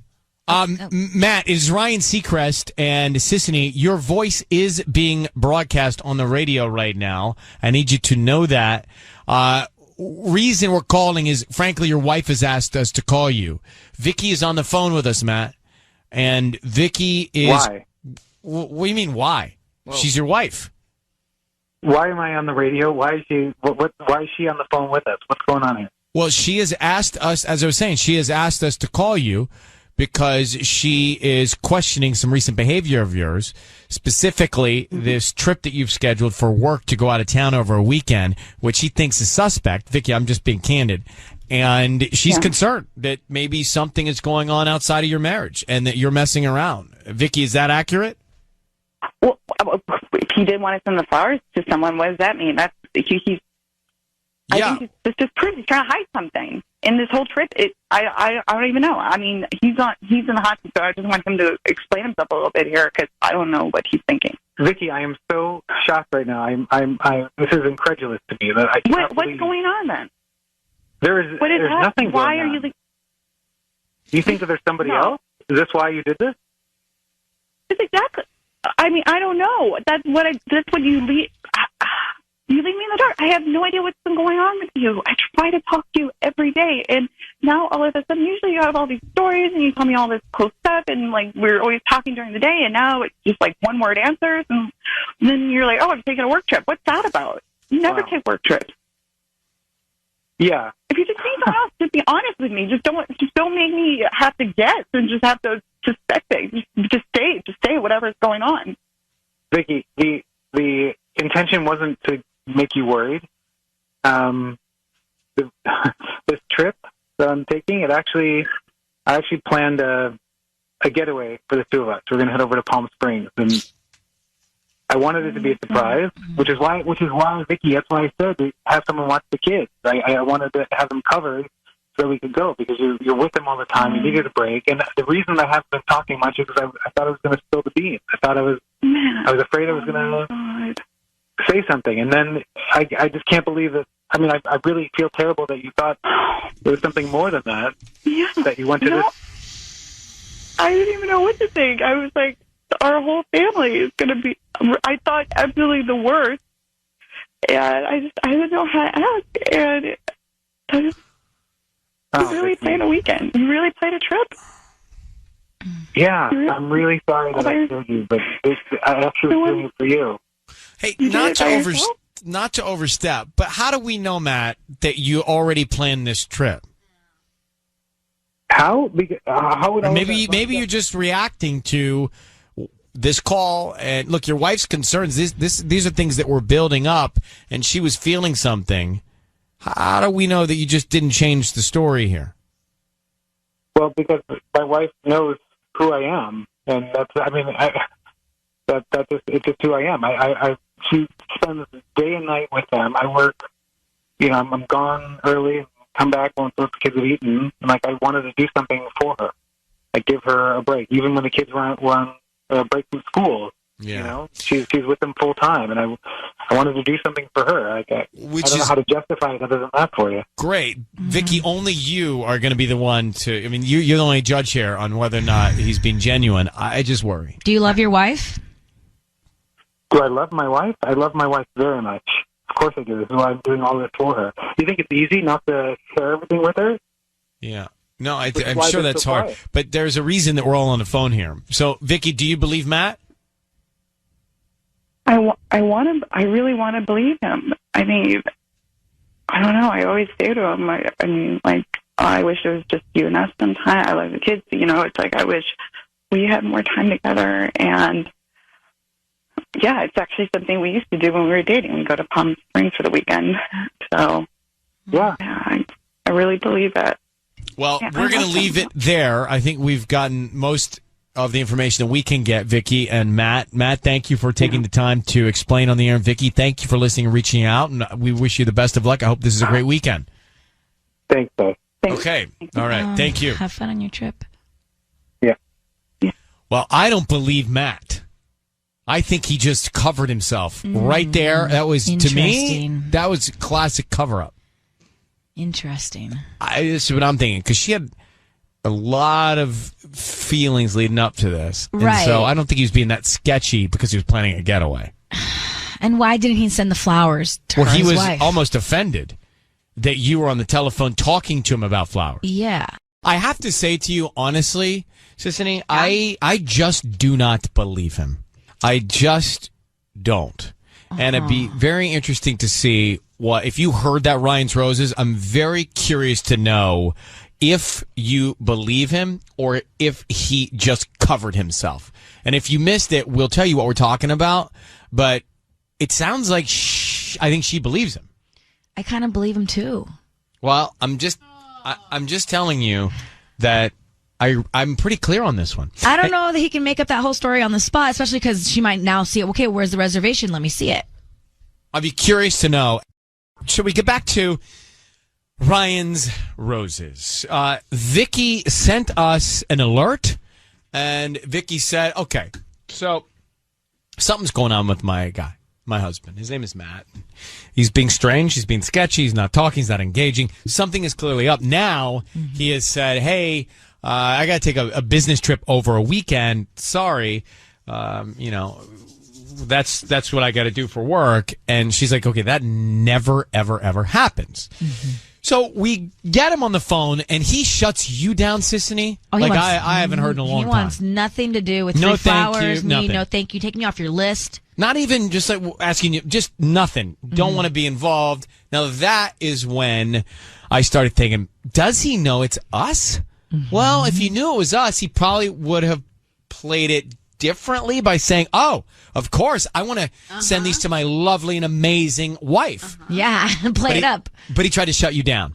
Matt, it is Ryan Seacrest and Sissany. Your voice is being broadcast on the radio right now. I need you to know that. Reason we're calling is, frankly, your wife has asked us to call you. Vicky is on the phone with us, Matt. And Vicky is... Why? What do you mean, why? Whoa. She's your wife. Why am I on the radio? Why is she? Why is she on the phone with us? What's going on here? Well, she has asked us, as I was saying, she has asked us to call you because she is questioning some recent behavior of yours, specifically this trip that you've scheduled for work to go out of town over a weekend, which she thinks is suspect. Vicky, I'm just being candid. And she's concerned that maybe something is going on outside of your marriage and that you're messing around. Vicky, is that accurate? Well, if he did want to send the flowers to someone, what does that mean? I think this just proves he's trying to hide something. In this whole trip, I don't even know. I mean, he's in the hot seat, so I just want him to explain himself a little bit here because I don't know what he's thinking. Vicky, I am so shocked right now. This is incredulous to me. That I can't what's going on then? There's nothing why going are on. you? Do you think that there's somebody else? Is this why you did this? It's exactly. I mean, I don't know. That's what you leave. You leave me in the dark. I have no idea what's been going on with you. I try to talk to you every day, and now all of a sudden, usually you have all these stories, and you tell me all this cool stuff, and like we're always talking during the day, and now it's just like one word answers. And And then you're like, oh, I'm taking a work trip. What's that about? You never take work trips. Yeah. If you just need someone else, just be honest with me. Just don't make me have to guess and just have to suspect things. Just say whatever's going on. Vicky, the intention wasn't to make you worried. This trip that I'm taking, I actually planned a getaway for the two of us. We're going to head over to Palm Springs, and I wanted it to be a surprise, which is why, Vicky, that's why I said to have someone watch the kids. I wanted to have them covered so we could go, because you're with them all the time. You needed a break, and the reason I haven't been talking much is because I thought I was going to spill the beans. I was afraid I was going to say something, and then I just can't believe that. I mean, I really feel terrible that you thought there was something more than that. Yeah, that you went to this. I didn't even know what to think. I was like, our whole family is going to be. I thought absolutely the worst, and I didn't know how to act. And you really planned a weekend. You really planned a trip. Yeah, I'm really sorry that I told you, but I actually was doing it for you. Hey, not to overstep, but how do we know, Matt, that you already planned this trip? How? How would I? Maybe you're just reacting to this call, and look, your wife's concerns. These are things that were building up, and she was feeling something. How do we know that you just didn't change the story here? Well, because my wife knows who I am, and it's just who I am. She spends day and night with them. I work, I'm gone early, come back once the kids have eaten, and I wanted to do something for her. I give her a break, even when the kids were on break from school. Yeah. She's with them full time, and I wanted to do something for her. I don't know how to justify it other than that for you. Great. Vicky, only you are going to be the one to, you're the only judge here on whether or not he's being genuine. I just worry. Do you love your wife? Do I love my wife? I love my wife very much. Of course I do. This is why I'm doing all this for her. You think it's easy not to share everything with her? Yeah. No, I'm sure that's hard. But there's a reason that we're all on the phone here. So, Vicky, do you believe Matt? I really want to believe him. I mean, I don't know. I always say to him, I wish it was just you and us sometime. I love the kids. It's like I wish we had more time together. And yeah, it's actually something we used to do when we were dating. We go to Palm Springs for the weekend. So yeah, I really believe it. Well, we're going to leave it there. I think we've gotten most of the information that we can get, Vicky and Matt. Matt, thank you for taking the time to explain on the air. And Vicky, thank you for listening and reaching out. And we wish you the best of luck. I hope this is a great weekend. Thanks, Dave. Okay. All right. Thank you. Have fun on your trip. Yeah. Well, I don't believe Matt. I think he just covered himself right there. That was, to me, that was classic cover-up. Interesting. This is what I'm thinking, because she had a lot of feelings leading up to this. Right. And so I don't think he was being that sketchy because he was planning a getaway. And why didn't he send the flowers to he was wife? Almost offended that you were on the telephone talking to him about flowers. Yeah. I have to say to you, honestly, Sissany, I just do not believe him. I just don't. And it'd be very interesting to see if you heard that Ryan's Roses. I'm very curious to know if you believe him or if he just covered himself. And if you missed it, we'll tell you what we're talking about. But it sounds like I think she believes him. I kind of believe him too. Well, I'm just telling you that I'm pretty clear on this one. I don't know that he can make up that whole story on the spot, especially because she might now see it. Okay, where's the reservation? Let me see it. I'd be curious to know. Should we get back to Ryan's Roses? Vicky sent us an alert, and Vicky said, okay, so something's going on with my guy, my husband. His name is Matt. He's being strange. He's being sketchy. He's not talking. He's not engaging. Something is clearly up. Now he has said, hey, I got to take a business trip over a weekend. Sorry. That's what I got to do for work. And she's like, okay, that never, ever, ever happens. So we get him on the phone, and he shuts you down, Sissany. Oh, like I haven't heard in a long time. He wants nothing to do with No, free thank flowers. you, Me, nothing. no, thank you. Take me off your list. Not even just like asking you, just nothing. Don't want to be involved. Now that is when I started thinking, does he know it's us? Well, if he knew it was us, he probably would have played it differently by saying, oh, of course, I want to send these to my lovely and amazing wife. Yeah, play it up. But he tried to shut you down.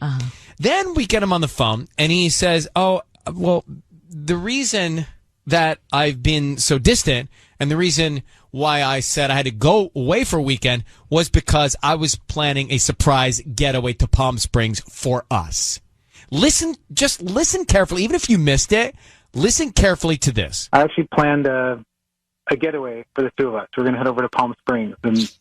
Then we get him on the phone, and he says, oh, well, the reason that I've been so distant and the reason why I said I had to go away for a weekend was because I was planning a surprise getaway to Palm Springs for us. Just listen carefully. Even if you missed it, listen carefully to this. I actually planned a getaway for the two of us. We're going to head over to Palm Springs, and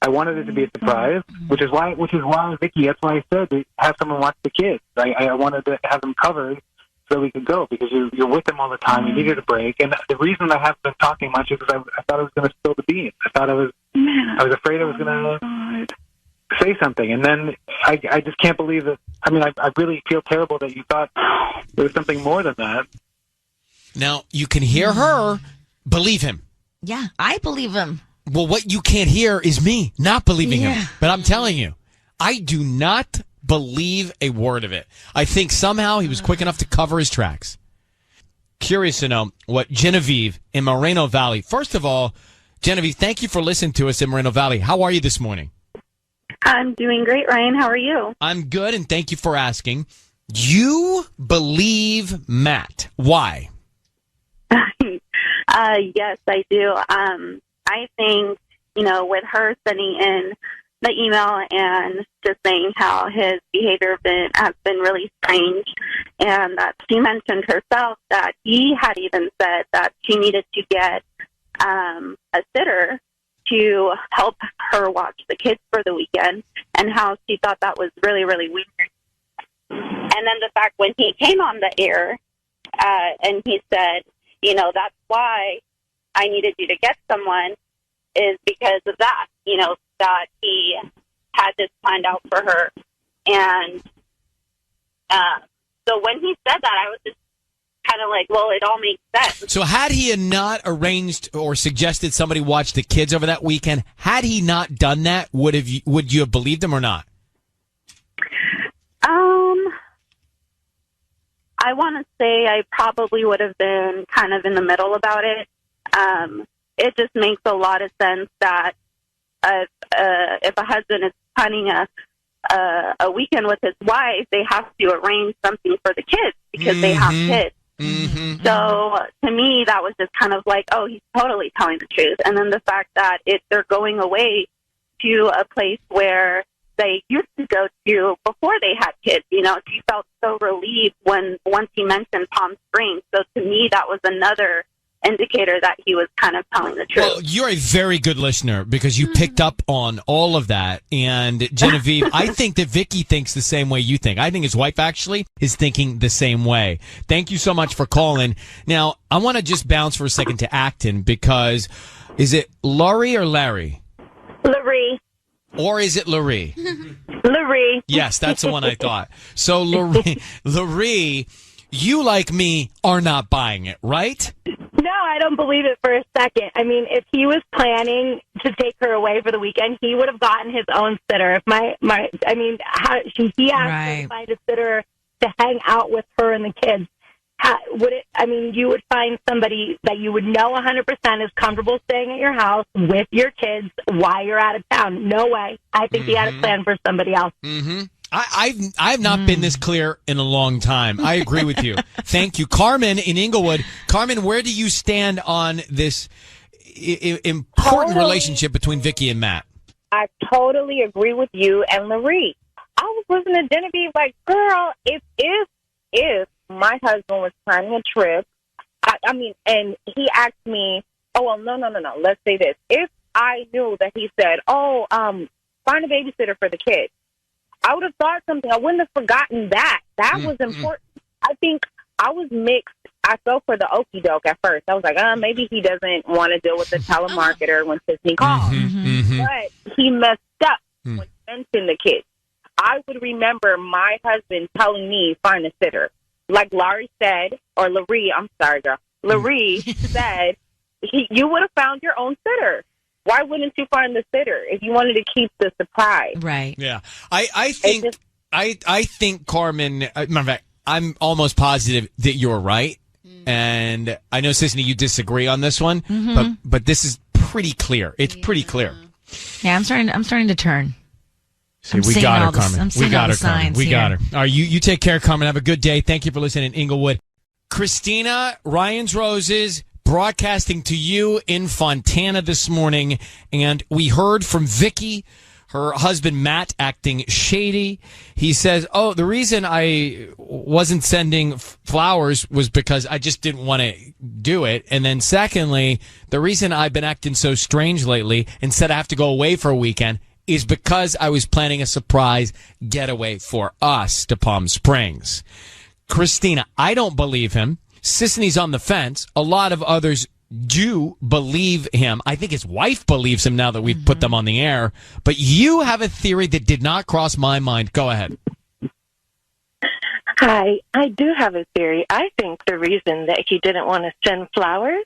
I wanted it to be a surprise, which is why, Vicky, that's why I said to have someone watch the kids. I wanted to have them covered so we could go, because you're with them all the time. You needed a break, and the reason I haven't been talking much is because I thought I was going to spill the beans. I was afraid I was going to say something, and then I just can't believe that. I mean, I really feel terrible that you thought there was something more than that. Now, you can hear her believe him. Yeah, I believe him. Well, what you can't hear is me not believing him. But I'm telling you, I do not believe a word of it. I think somehow he was quick enough to cover his tracks. Curious to know what Genevieve in Moreno Valley. First of all, Genevieve, thank you for listening to us in Moreno Valley. How are you this morning? I'm doing great, Ryan. How are you? I'm good, and thank you for asking. You believe Matt. Why? Yes, I do. I think, with her sending in the email and just saying how his behavior has been really strange, and that she mentioned herself that he had even said that she needed to get a sitter to help her watch the kids for the weekend, and how she thought that was really, really weird. And then the fact when he came on the air and he said, that's why I needed you to get someone, is because of that, that he had this planned out for her. And so when he said that, I was just kind of like, well, it all makes sense. So had he not arranged or suggested somebody watch the kids over that weekend, had he not done that, would you have believed him or not? I want to say I probably would have been kind of in the middle about it. It just makes a lot of sense that if a husband is planning a weekend with his wife, they have to arrange something for the kids because they have kids. So to me, that was just kind of like, oh, he's totally telling the truth. And then the fact that they're going away to a place where they used to go to before they had kids. She felt so relieved once he mentioned Palm Springs. So to me, that was another indicator that he was kind of telling the truth. Well, you're a very good listener because you picked up on all of that. And Genevieve, I think that Vicky thinks the same way you think. I think his wife actually is thinking the same way. Thank you so much for calling. Now, I want to just bounce for a second to Acton because is it Laurie or Larry? Larry. Or is it Larry? Larry. Yes, that's the one I thought. So Larry, you like me are not buying it, right? No, I don't believe it for a second. I mean, if he was planning to take her away for the weekend, he would have gotten his own sitter. If he asked to find a sitter to hang out with her and the kids, you would find somebody that you would know 100% is comfortable staying at your house with your kids while you're out of town. No way. I think he had a plan for somebody else. Mm-hmm. I've not been this clear in a long time. I agree with you. Thank you. Carmen in Inglewood. Carmen, where do you stand on this important relationship between Vicky and Matt? I totally agree with you and Larry. I was listening to Genevieve like, girl, if my husband was planning a trip, and he asked me, oh, well, no, let's say this. If I knew that he said, find a babysitter for the kids, I would have thought something. I wouldn't have forgotten that. That was important. I think I was mixed. I fell for the okie doke at first. I was like, maybe he doesn't want to deal with the telemarketer when Tiffany calls. But he messed up when he mentioned the kids. I would remember my husband telling me find a sitter. Like Laurie said, or Laree, I'm sorry, girl. Laree said you would have found your own sitter. Why wouldn't you find the sitter if you wanted to keep the surprise? Right. Yeah. I think I think Carmen, matter of fact, I'm almost positive that you're right. And I know, Sisney, you disagree on this one, but this is pretty clear. It's pretty clear. Yeah, I'm starting to turn. See, we got her, Carmen. We got her, Carmen. We got her. All right, you take care, Carmen. Have a good day. Thank you for listening, Inglewood. Christina, Ryan's Roses, broadcasting to you in Fontana this morning. And we heard from Vicky, her husband, Matt, acting shady. He says, the reason I wasn't sending flowers was because I just didn't want to do it. And then secondly, the reason I've been acting so strange lately, instead I have to go away for a weekend, is because I was planning a surprise getaway for us to Palm Springs. Christina, I don't believe him. Sisney's on the fence. A lot of others do believe him. I think his wife believes him now that we've put them on the air. But you have a theory that did not cross my mind. Go ahead. Hi, I do have a theory. I think the reason that he didn't want to send flowers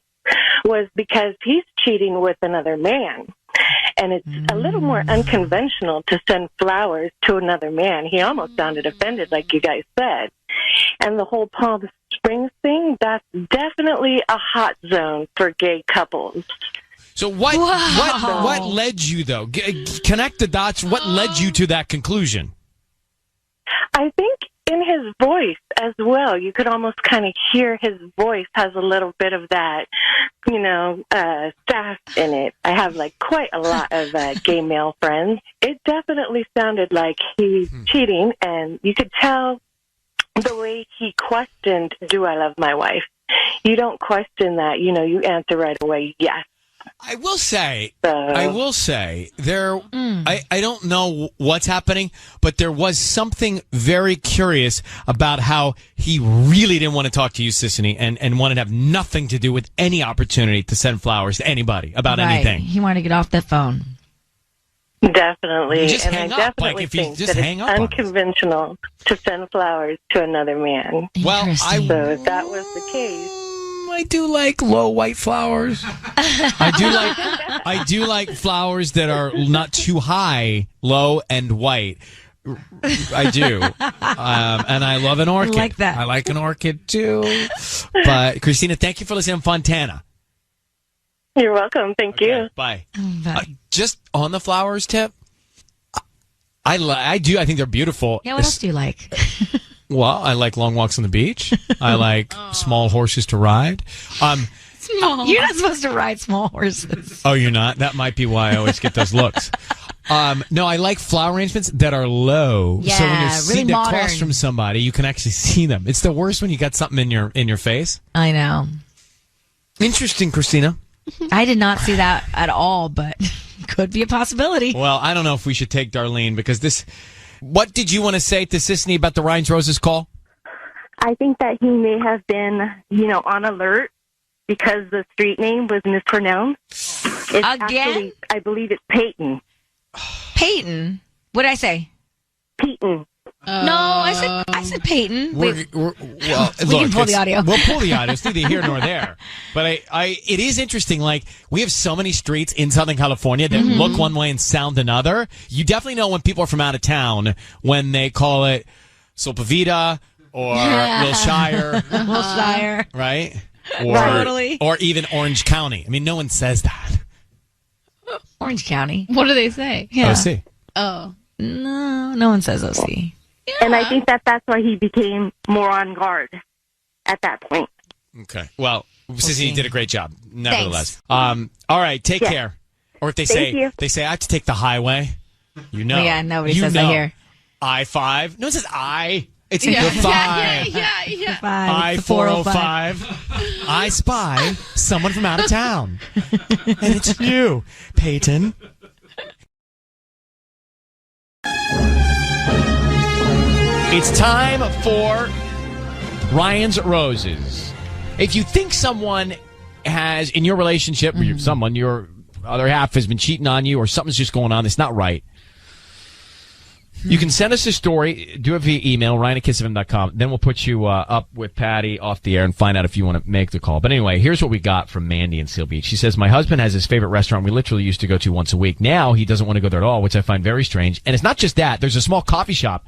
was because he's cheating with another man. And it's a little more unconventional to send flowers to another man. He almost sounded offended, like you guys said. And the whole Palm Springs thing, that's definitely a hot zone for gay couples. So what led you, though? Connect the dots. What led you to that conclusion? I think in his voice as well, you could almost kind of hear his voice has a little bit of that, sass in it. I have quite a lot of gay male friends. It definitely sounded like he's cheating, and you could tell the way he questioned, do I love my wife? You don't question that, you answer right away, yes. I will say, there, I don't know what's happening, but there was something very curious about how he really didn't want to talk to you, Sisney, and wanted to have nothing to do with any opportunity to send flowers to anybody about anything. He wanted to get off the phone. Definitely. Just and hang I up. definitely think that it's unconventional to send flowers to another man. Well, so if that was the case, I do like low white flowers. I do like flowers that are not too high, low and white. I do. And I love an orchid. Like that. I like an orchid too. But Christina, thank you for listening to Fontana. You're welcome. Thank you. Bye. Just on the flowers tip, I do. I think they're beautiful. Yeah, what else do you like? Well, I like long walks on the beach. I like small horses to ride. Small. You're not supposed to ride small horses. Oh, you're not? That might be why I always get those looks. No, I like flower arrangements that are low. Yeah, so when you're really sitting modern. across from somebody, you can actually see them. It's the worst when you got something in your face. I know. Interesting, Christina. I did not see that at all, but could be a possibility. Well, I don't know if we should take Darlene because this... What did you want to say to Sisney about the Ryan's Roses call? I think that he may have been, on alert because the street name was mispronounced. It's actually, I believe it's Peyton. Peyton? What did I say? Peyton. No, I said Peyton. We can pull the audio. We'll pull the audio. It's neither here nor there. But it is interesting. We have so many streets in Southern California that look one way and sound another. You definitely know when people are from out of town when they call it Sopavita or Wilshire. Wilshire. Right? Totally. Or even Orange County. I mean, no one says that. Orange County. What do they say? Yeah. OC. Oh. No one says OC. Yeah. And I think that's why he became more on guard at that point. Okay. Well, Sissy, you did a great job, nevertheless. All right, take care. Or if they say I have to take the highway, Yeah, nobody says that here. I-5. No one says I. It's the 5. Yeah. I-405. I spy someone from out of town. And it's you, Peyton. It's time for Ryan's Roses. If you think someone has, in your relationship, or someone, your other half has been cheating on you, or something's just going on that's not right, You can send us a story. Do it via email, ryan@kissfm.com. Then we'll put you up with Patty off the air and find out if you want to make the call. But anyway, here's what we got from Mandy in Seal Beach. She says, my husband has his favorite restaurant we literally used to go to once a week. Now he doesn't want to go there at all, which I find very strange. And it's not just that. There's a small coffee shop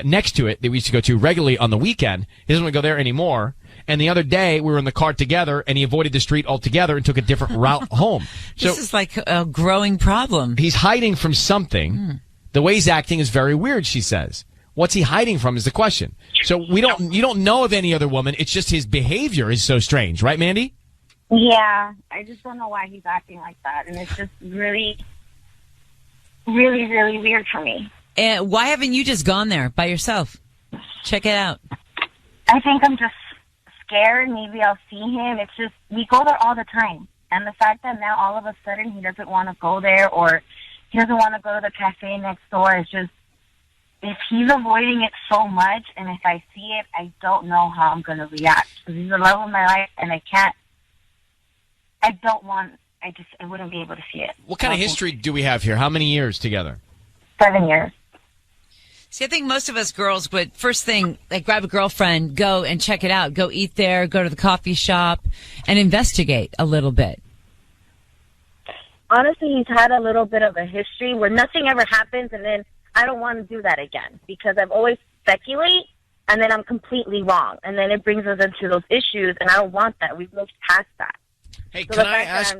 next to it that we used to go to regularly on the weekend. He doesn't want to go there anymore. And the other day, we were in the car together, and he avoided the street altogether and took a different route home. So this is like a growing problem. He's hiding from something. The way he's acting is very weird, she says. What's he hiding from is the question. So you don't know of any other woman. It's just his behavior is so strange. Right, Mandy? Yeah. I just don't know why he's acting like that. And it's just really, really, really weird for me. And why haven't you just gone there by yourself? Check it out. I think I'm just scared. Maybe I'll see him. It's just, we go there all the time. And the fact that now all of a sudden he doesn't want to go there, or he doesn't want to go to the cafe next door, is just, if he's avoiding it so much, and if I see it, I don't know how I'm going to react. Because he's the love of my life, and I wouldn't be able to see it. What kind of history do we have here? How many years together? 7 years. See, I think most of us girls would first thing, like, grab a girlfriend, go and check it out, go eat there, go to the coffee shop, and investigate a little bit. Honestly, he's had a little bit of a history where nothing ever happens, and then I don't want to do that again because I've always speculate, and then I'm completely wrong, and then it brings us into those issues, and I don't want that. We've moved past that. Hey, can I ask,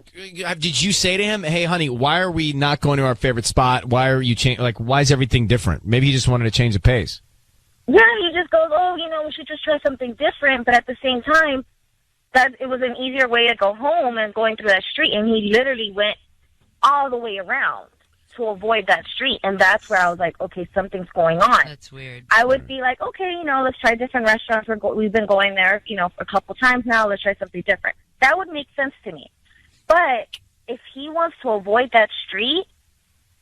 did you say to him, hey, honey, why are we not going to our favorite spot? Why are you why is everything different? Maybe he just wanted to change the pace. Yeah, he just goes, we should just try something different. But at the same time, that it was an easier way to go home and going through that street. And he literally went all the way around to avoid that street. And that's where I was like, okay, something's going on. That's weird. I would be like, okay, let's try different restaurants. We've been going there, for a couple times now. Let's try something different. That would make sense to me. But if he wants to avoid that street,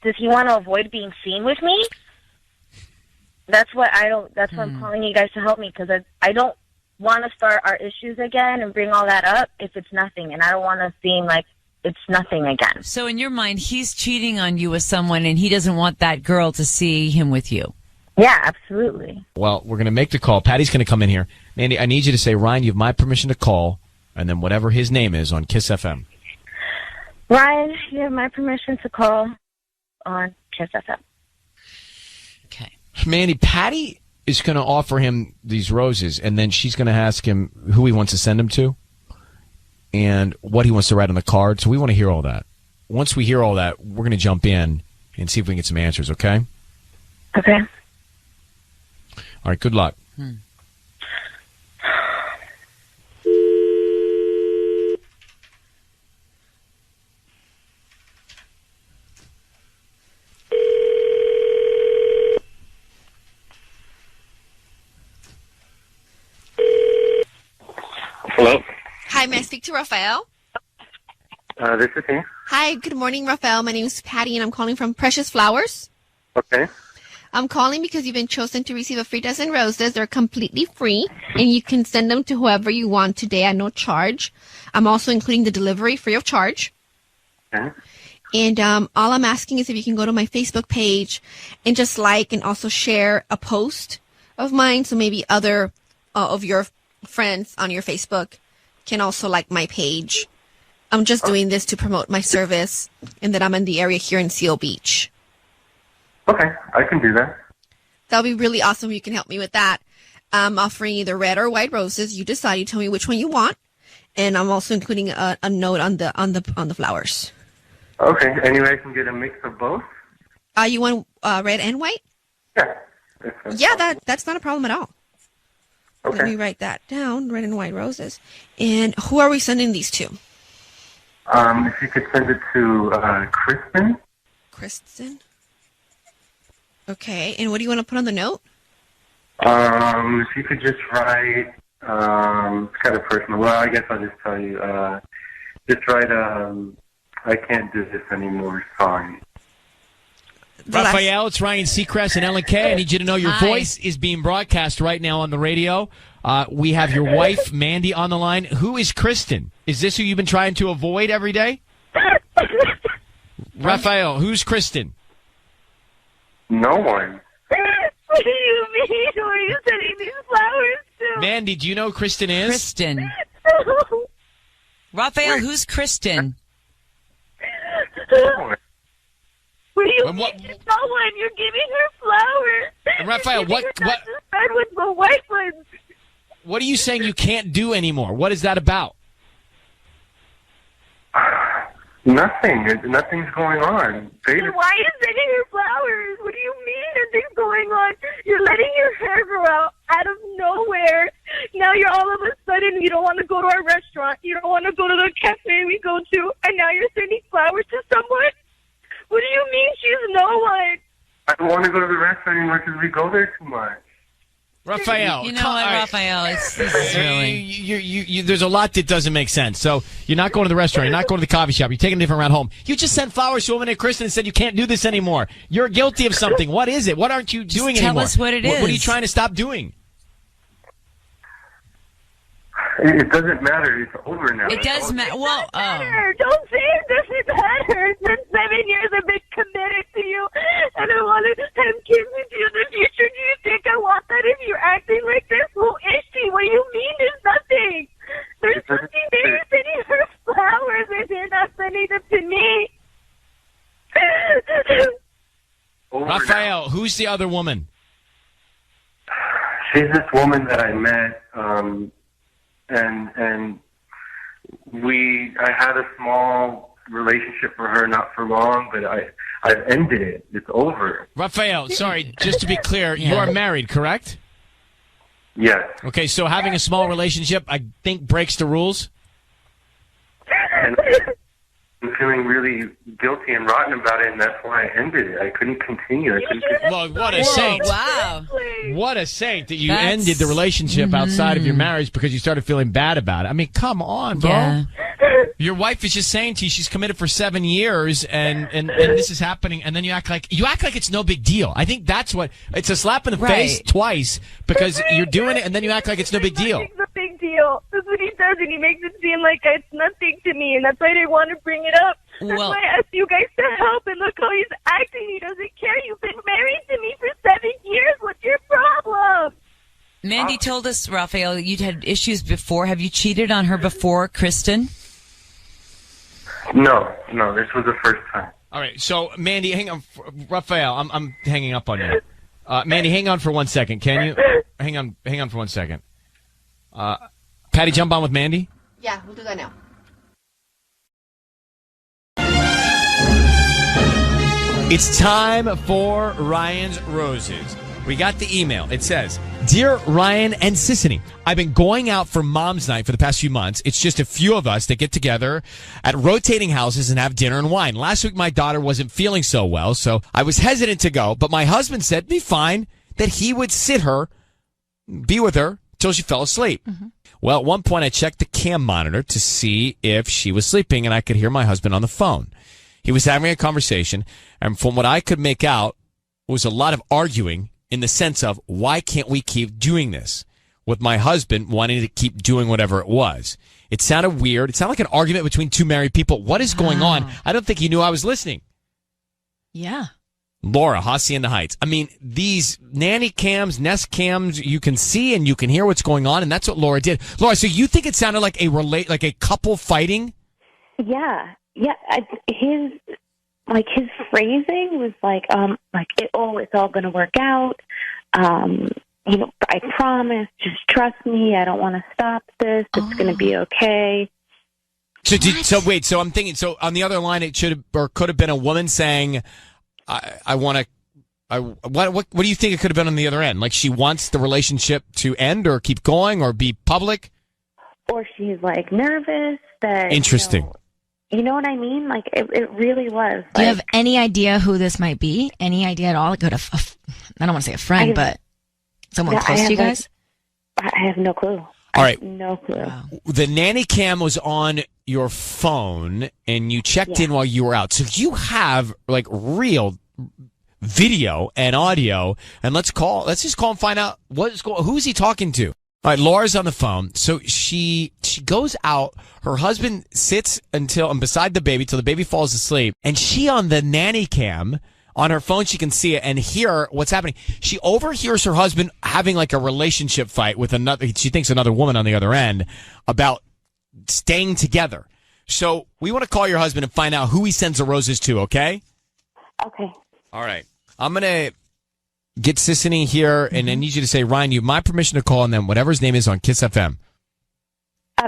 does he want to avoid being seen with me? That's what I'm calling you guys to help me, because I don't want to start our issues again and bring all that up if it's nothing. And I don't want to seem like it's nothing again. So in your mind, he's cheating on you with someone, and he doesn't want that girl to see him with you. Yeah, absolutely. Well, we're going to make the call. Patty's going to come in here. Mandy, I need you to say, Ryan, you have my permission to call, and then whatever his name is on Kiss FM. Ryan, you have my permission to call on Kiss FM. Okay. Mandy, Patty is going to offer him these roses, and then she's going to ask him who he wants to send them to and what he wants to write on the card. So we want to hear all that. Once we hear all that, we're going to jump in and see if we can get some answers, okay? Okay. All right, good luck. Hello? Hi, may I speak to Rafael? This is he. Hi, good morning, Rafael. My name is Patty, and I'm calling from Precious Flowers. Okay. I'm calling because you've been chosen to receive a free dozen roses. They're completely free, and you can send them to whoever you want today at no charge. I'm also including the delivery free of charge. Okay. And all I'm asking is if you can go to my Facebook page and just like and also share a post of mine, so maybe other of your friends on your Facebook can also like my page. I'm just doing this to promote my service and that I'm in the area here in Seal Beach. Okay, I can do that. That'll be really awesome if you can help me with that. I'm offering either red or white roses. You decide. You tell me which one you want, and I'm also including a note on the flowers. Okay, anyway, I can get a mix of both. You want red and white? Yeah. Yeah, that's not a problem at all. Okay. Let me write that down. Red and white roses. And who are we sending these to? If you could send it to Kristen. Kristen. Okay, and what do you want to put on the note? If you could just write, it's kind of personal. Well, I guess I'll just tell you. Just write, I can't do this anymore, sorry. Raphael, it's Ryan Seacrest and Ellen Kay. I need you to know your voice is being broadcast right now on the radio. We have your wife, Mandy, on the line. Who is Kristen? Is this who you've been trying to avoid every day? Raphael, who's Kristen? No one. What do you mean? Who are you sending these flowers to? Mandy, do you know who Kristen is? Kristen. Raphael, who's Kristen? What do you mean? No one. You're giving her flowers. And Raphael, what Friend with the white ones. what are you saying you can't do anymore? What is that about? Nothing. Nothing's going on. Then why are you sending her flowers? What do you mean nothing's going on? You're letting your hair grow out of nowhere. Now you're all of a sudden, you don't want to go to our restaurant. You don't want to go to the cafe we go to. And now you're sending flowers to someone? What do you mean she's no one? I don't want to go to the restaurant anymore because we go there too much. Raphael, You know what, Raphael? This is really... there's a lot that doesn't make sense. So you're not going to the restaurant. You're not going to the coffee shop. You're taking a different route home. You just sent flowers to a woman named Kristen and said you can't do this anymore. You're guilty of something. What is it? What aren't you doing tell anymore? us what it What are you is. trying to stop doing? It doesn't matter. It's over now. It does matter. Well, Don't say it doesn't matter. It's been 7 years I've been committed to you, and I want to have kids with you in the future. Do you think I want that if you're acting like this? Who is she? What do you mean there's nothing? There's nothing there. You're sending her flowers, and you're not sending them to me. Raphael, who's the other woman? She's this woman that I met, and I had a small relationship for her, not for long, but I've ended it. It's over. Raphael, sorry, just to be clear, you are married, correct? Yes. Okay, so having a small relationship, I think, breaks the rules? And I'm feeling really guilty and rotten about it, and that's why I ended it. I couldn't continue. Well, what a saint. Wow. What a saint that you ended the relationship outside of your marriage because you started feeling bad about it. I mean, come on, bro. Yeah. Your wife is just saying to you she's committed for 7 years and this is happening, and then you act like it's no big deal. I think that's what it's a slap in the face twice because you're doing it and then you act like it's no big deal. It's a big deal. That's what he does, and he makes it seem like it's nothing to me, and that's why I didn't want to bring it up. That's why I asked you guys to help, and look how he's acting. He doesn't care. You've been married to me for 7 years. What's your problem? Mandy told us, Raphael, you'd had issues before. Have you cheated on her before, Kristen? No, this was the first time. All right, so Mandy, hang on, Raphael, I'm hanging up on you. Mandy, hang on for 1 second, can you? Hang on for 1 second. Patty, jump on with Mandy. Yeah, we'll do that now. It's time for Ryan's Roses. We got the email. It says, Dear Ryan and Sissany, I've been going out for Mom's Night for the past few months. It's just a few of us that get together at rotating houses and have dinner and wine. Last week, my daughter wasn't feeling so well, so I was hesitant to go, but my husband said, be fine, that he would be with her till she fell asleep. Mm-hmm. Well, at one point, I checked the cam monitor to see if she was sleeping, and I could hear my husband on the phone. He was having a conversation, and from what I could make out, was a lot of arguing in the sense of, why can't we keep doing this? With my husband wanting to keep doing whatever it was. It sounded weird. It sounded like an argument between two married people. What is going on? I don't think he knew I was listening. Yeah. Laura, Hacienda Heights. I mean, these nanny cams, Nest cams, you can see and you can hear what's going on, and that's what Laura did. Laura, so you think it sounded like a couple fighting? Yeah. His phrasing was it's all going to work out. I promise, just trust me. I don't want to stop this. It's going to be okay. So I'm thinking, so on the other line, it should have, or could have been a woman saying, what do you think it could have been on the other end? Like she wants the relationship to end or keep going or be public? Or she's nervous that. Interesting. You know what I mean? It really was. Do you have any idea who this might be? Any idea at all? I don't want to say a friend, but someone close to you guys? I have no clue. All right. No clue. Wow. The nanny cam was on your phone and you checked in while you were out. So you have real video and audio, and let's just call and find out who's he talking to. All right, Laura's on the phone. So she goes out. Her husband sits beside the baby till the baby falls asleep. And she on the nanny cam On her phone, she can see it and hear what's happening. She overhears her husband having like a relationship fight with another, she thinks another woman on the other end, about staying together. So we want to call your husband and find out who he sends the roses to, okay? Okay. All right. I'm going to get Sissany here, and I need you to say, Ryan, you have my permission to call on them, whatever his name is, on Kiss FM.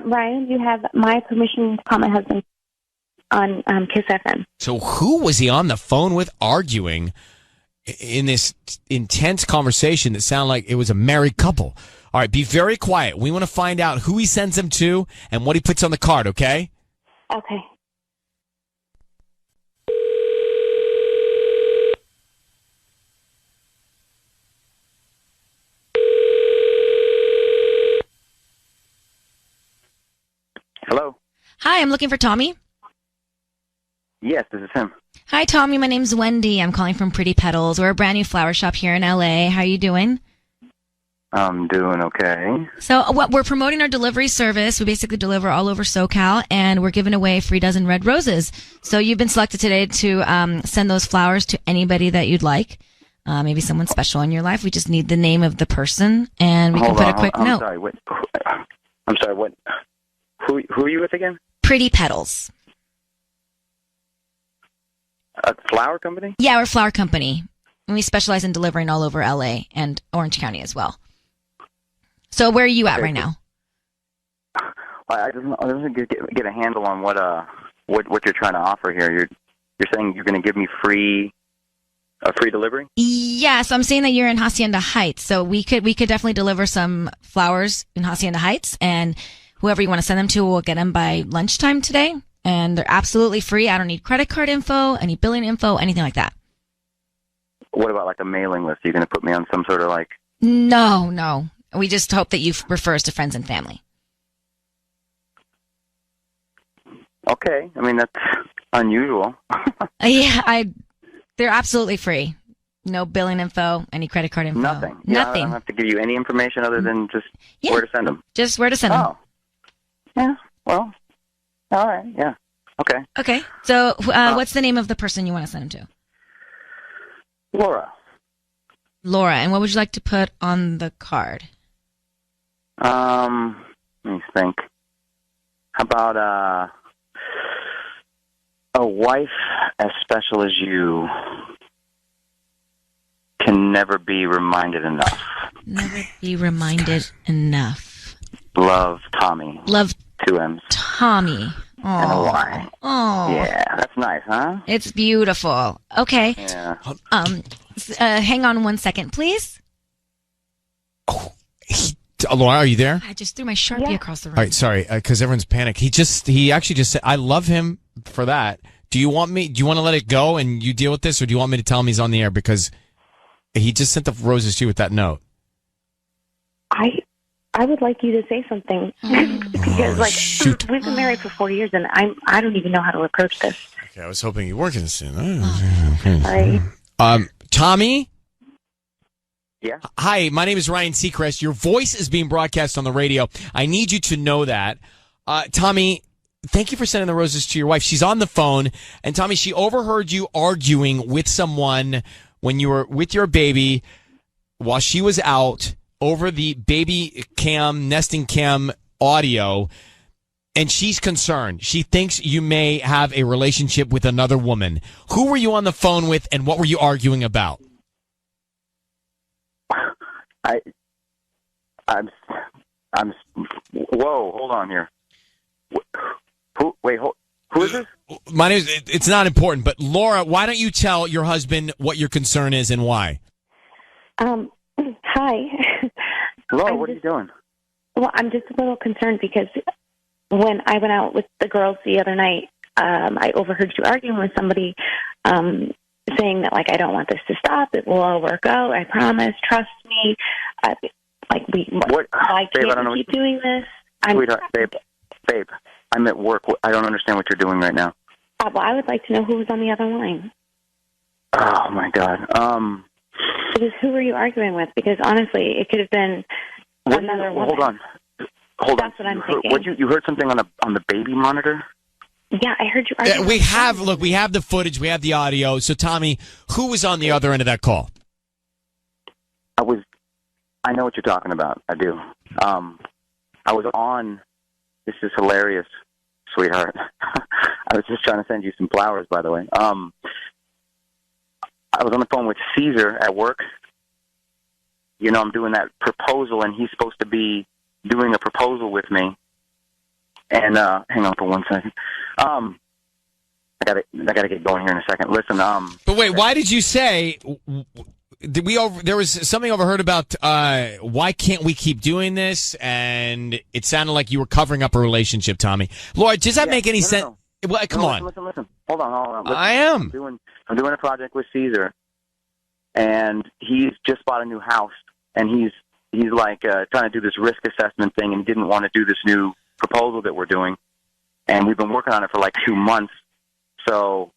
Ryan, you have my permission to call my husband on Kiss FM. So who was he on the phone with arguing in this intense conversation that sounded like it was a married couple? All right, be very quiet. We want to find out who he sends them to and what he puts on the card, okay? Okay. Hello. Hi, I'm looking for Tommy. Yes, this is him. Hi, Tommy. My name's Wendy. I'm calling from Pretty Petals. We're a brand new flower shop here in LA. How are you doing? I'm doing okay. So we're promoting our delivery service. We basically deliver all over SoCal, and we're giving away a free dozen red roses. So you've been selected today to send those flowers to anybody that you'd like. Maybe someone special in your life. We just need the name of the person, and we can put a quick note. I'm sorry. What? Who are you with again? Pretty Petals. A flower company? Yeah, we're a flower company, and we specialize in delivering all over LA and Orange County as well. So where are you at right now? I don't get a handle on what you're trying to offer here. You're saying you're going to give me free delivery? Yeah, so I'm saying that you're in Hacienda Heights, so we could definitely deliver some flowers in Hacienda Heights, and whoever you want to send them to will get them by lunchtime today, and they're absolutely free. I don't need credit card info, any billing info, anything like that. What about like a mailing list? Are you going to put me on some sort of like... No. We just hope that you refer us to friends and family. Okay. I mean, that's unusual. They're absolutely free. No billing info, any credit card info. Nothing. Nothing. I don't have to give you any information other than just where to send them. Just where to send them. Oh. Yeah. Well, all right. Yeah. Okay. Okay. So what's the name of the person you want to send them to? Laura. And what would you like to put on the card? Let me think. How about a wife as special as you can never be reminded enough. Never be reminded enough. Love, Tommy. Love, 2 M's. Tommy. Oh. And a Y. Oh. Yeah, that's nice, huh? It's beautiful. Okay. Yeah. Hang on 1 second, please. Laura, are you there? I just threw my Sharpie across the room. All right, sorry, because everyone's panicked. He actually just said, I love him for that. Do you want to let it go and you deal with this, or do you want me to tell him he's on the air? Because he just sent the roses to you with that note. I would like you to say something because we've been married for 4 years and I don't even know how to approach this. Okay, I was hoping you were going to say that. Tommy? Yeah? Hi, my name is Ryan Seacrest. Your voice is being broadcast on the radio. I need you to know that. Tommy, thank you for sending the roses to your wife. She's on the phone. And Tommy, she overheard you arguing with someone when you were with your baby while she was out over the baby cam, nesting cam audio. And she's concerned. She thinks you may have a relationship with another woman. Who were you on the phone with and what were you arguing about? Whoa, hold on here. Who is this? My name is, it's not important, but Laura, why don't you tell your husband what your concern is and why? Hi. Laura, what are you doing? Well, I'm just a little concerned because when I went out with the girls the other night, I overheard you arguing with somebody, saying that, like, I don't want this to stop. It will all work out. I promise. Trust me. I can't keep doing this. Sweetheart, babe, I'm at work. I don't understand what you're doing right now. Well, I would like to know who was on the other line. Oh, my God. Because who were you arguing with? Because, honestly, it could have been another woman. Hold on. That's what I'm thinking. You heard something on the baby monitor? Yeah, I heard you. We have the footage, we have the audio. So, Tommy, who was on the other end of that call? I know what you're talking about. I do. I was on. This is hilarious, sweetheart. I was just trying to send you some flowers, by the way. I was on the phone with Caesar at work. You know, I'm doing that proposal, and he's supposed to be doing a proposal with me. And hang on for 1 second. I gotta get going here in a second. Listen, But wait, why did you say? There was something overheard about why can't we keep doing this? And it sounded like you were covering up a relationship, Tommy. Laura, does that make any sense? No. Well, come on. Listen. Hold on. Listen. I am. I'm doing a project with Caesar, and he's just bought a new house, and he's like trying to do this risk assessment thing, and he didn't want to do this new proposal that we're doing, and we've been working on it for like 2 months. So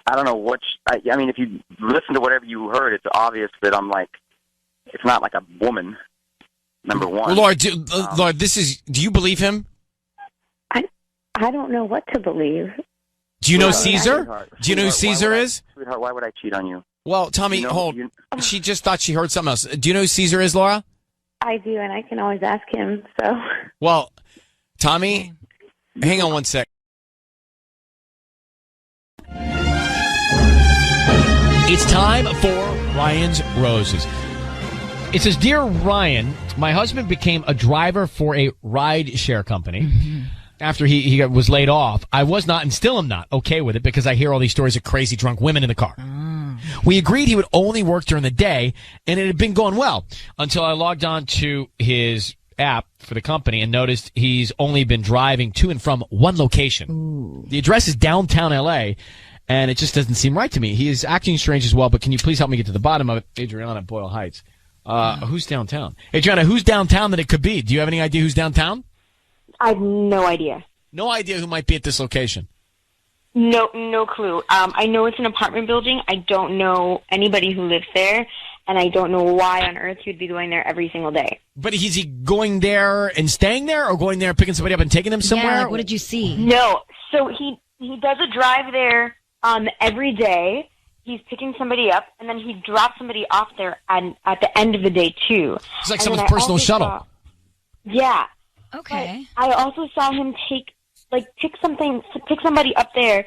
I don't know what. I mean, if you listen to whatever you heard, it's obvious that I'm like, it's not like a woman. Number one, Laura, do you believe him? I don't know what to believe. Do you know Caesar? Do you know who Caesar is? Sweetheart, why would I cheat on you? Well, Tommy, hold. She just thought she heard something else. Do you know who Caesar is, Laura? I do, and I can always ask him. So. Well, Tommy, hang on 1 sec. It's time for Ryan's Roses. It says, Dear Ryan, my husband became a driver for a ride share company. After he was laid off. I was not, and still am not, okay with it because I hear all these stories of crazy drunk women in the car. We agreed he would only work during the day, and it had been going well until I logged on to his app for the company and noticed he's only been driving to and from one location. The address is downtown L.A., and it just doesn't seem right to me. He is acting strange as well, but can you please help me get to the bottom of it? Adriana, Boyle Heights. Who's downtown? Adriana, who's downtown that it could be? Do you have any idea who's downtown? I have no idea. No idea who might be at this location? No clue. I know it's an apartment building. I don't know anybody who lives there, and I don't know why on earth he'd be going there every single day. But is he going there and staying there, or going there, picking somebody up and taking them somewhere? Yeah, like, what did you see? No. So he does a drive there every day. He's picking somebody up, and then he drops somebody off there at the end of the day, too. It's like someone's personal shuttle. Yeah. Okay. But I also saw him pick somebody up there,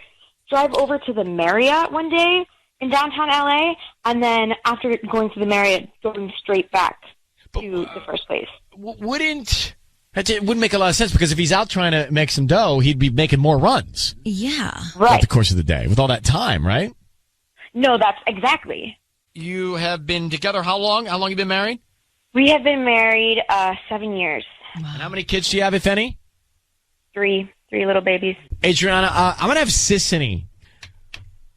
drive over to the Marriott one day in downtown LA, and then after going to the Marriott, going straight back to the first place. It wouldn't make a lot of sense because if he's out trying to make some dough, he'd be making more runs. Yeah. Right. Throughout the course of the day with all that time, right? No, that's exactly. You have been together how long? How long have you been married? We have been married 7 years. And how many kids do you have, if any? Three little babies. Adriana, I'm going to have Sissany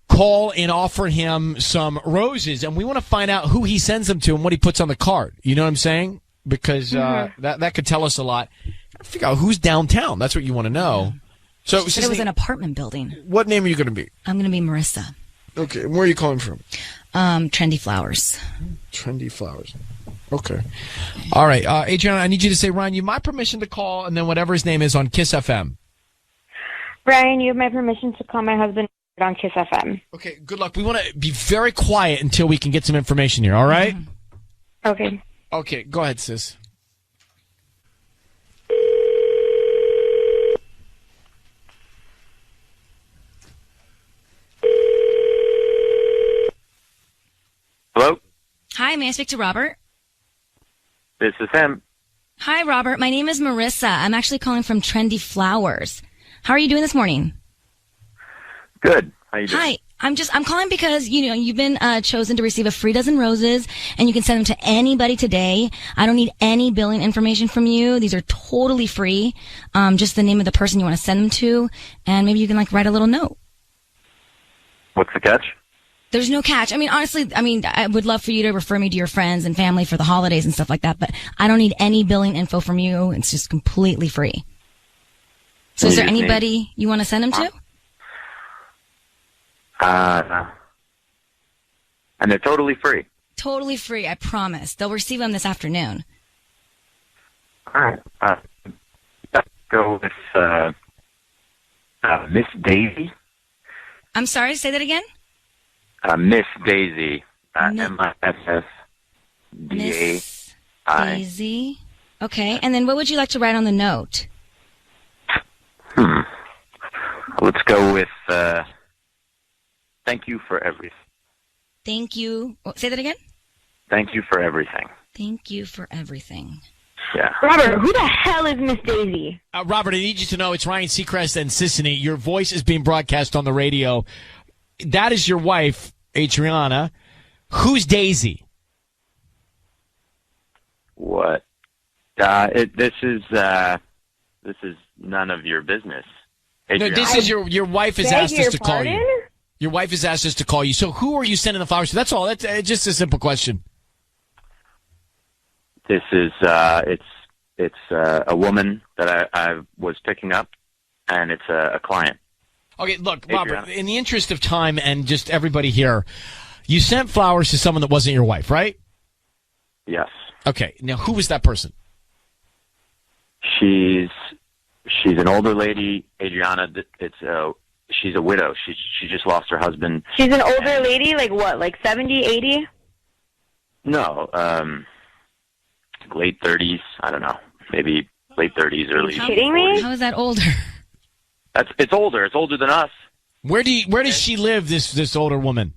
call and offer him some roses, and we want to find out who he sends them to and what he puts on the card. You know what I'm saying? Because that could tell us a lot. Figure out who's downtown. That's what you want to know. So Sissany, it was an apartment building. What name are you going to be? I'm going to be Marissa. Okay. Where are you calling from? Trendy Flowers. Trendy Flowers. Okay. All right. Adriana, I need you to say, Ryan, you have my permission to call, and then whatever his name is on Kiss FM. Ryan, you have my permission to call my husband on Kiss FM. Okay, good luck. We want to be very quiet until we can get some information here, all right? Okay. Okay, go ahead, sis. Hello? Hi, may I speak to Robert? This is him. Hi, Robert. My name is Marissa. I'm actually calling from Trendy Flowers. How are you doing this morning? Good. How you doing? Hi. I'm calling because, you've been chosen to receive a free dozen roses, and you can send them to anybody today. I don't need any billing information from you. These are totally free. Just the name of the person you want to send them to, and maybe you can, write a little note. What's the catch? There's no catch. I mean, honestly, I would love for you to refer me to your friends and family for the holidays and stuff like that, but I don't need any billing info from you. It's just completely free. So is there anybody you want to send them to? No. And they're totally free. Totally free, I promise. They'll receive them this afternoon. All right. Let's go with Miss Daisy. I'm sorry, say that again? Miss Daisy. Miss MISSDAI. Daisy. Okay, and then what would you like to write on the note? Let's go with thank you for everything. Thank you. Say that again? Thank you for everything. Thank you for everything. Yeah. Robert, who the hell is Miss Daisy? Robert, I need you to know it's Ryan Seacrest and Sissany. Your voice is being broadcast on the radio. That is your wife, Adriana. Who's Daisy? What? This is none of your business. Adriana. No, this is your wife has asked us to call you. Your wife has asked us to call you. So who are you sending the flowers to? That's all. That's just a simple question. This is it's a woman that I was picking up, and it's a client. Okay, look, Adriana. Robert, in the interest of time and just everybody here, you sent flowers to someone that wasn't your wife, right? Yes. Okay, now who was that person? She's an older lady, Adriana. She's a widow. She just lost her husband. She's an older lady, like what, like 70, 80? No, late 30s. I don't know, maybe late 30s, early. Are you kidding me? How is that older? It's older. It's older than us. Where does she live? This older woman.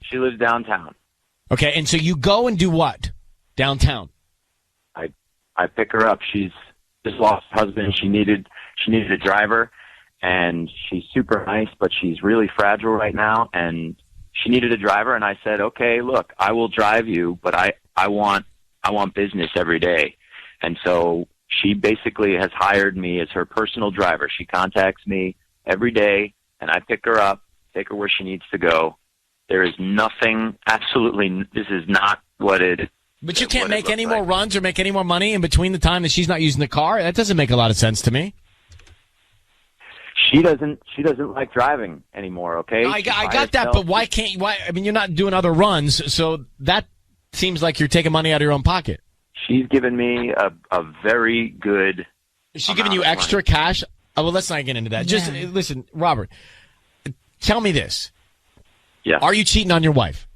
She lives downtown. Okay, and so you go and do what downtown? I pick her up. She's just lost her husband. She needed a driver, and she's super nice, but she's really fragile right now, and she needed a driver. And I said, okay, look, I will drive you, but I want business every day. And so she basically has hired me as her personal driver. She contacts me every day, and I pick her up, take her where she needs to go. There is nothing, absolutely, this is not what it is. But you can't make any more runs or make any more money in between the time that she's not using the car? That doesn't make a lot of sense to me. She doesn't like driving anymore, okay? I got that, but why I mean, you're not doing other runs, so that seems like you're taking money out of your own pocket. She's given me a very good... Is she giving you extra cash? Oh, well, let's not get into that. Yeah. Just listen, Robert, tell me this. Yeah. Are you cheating on your wife?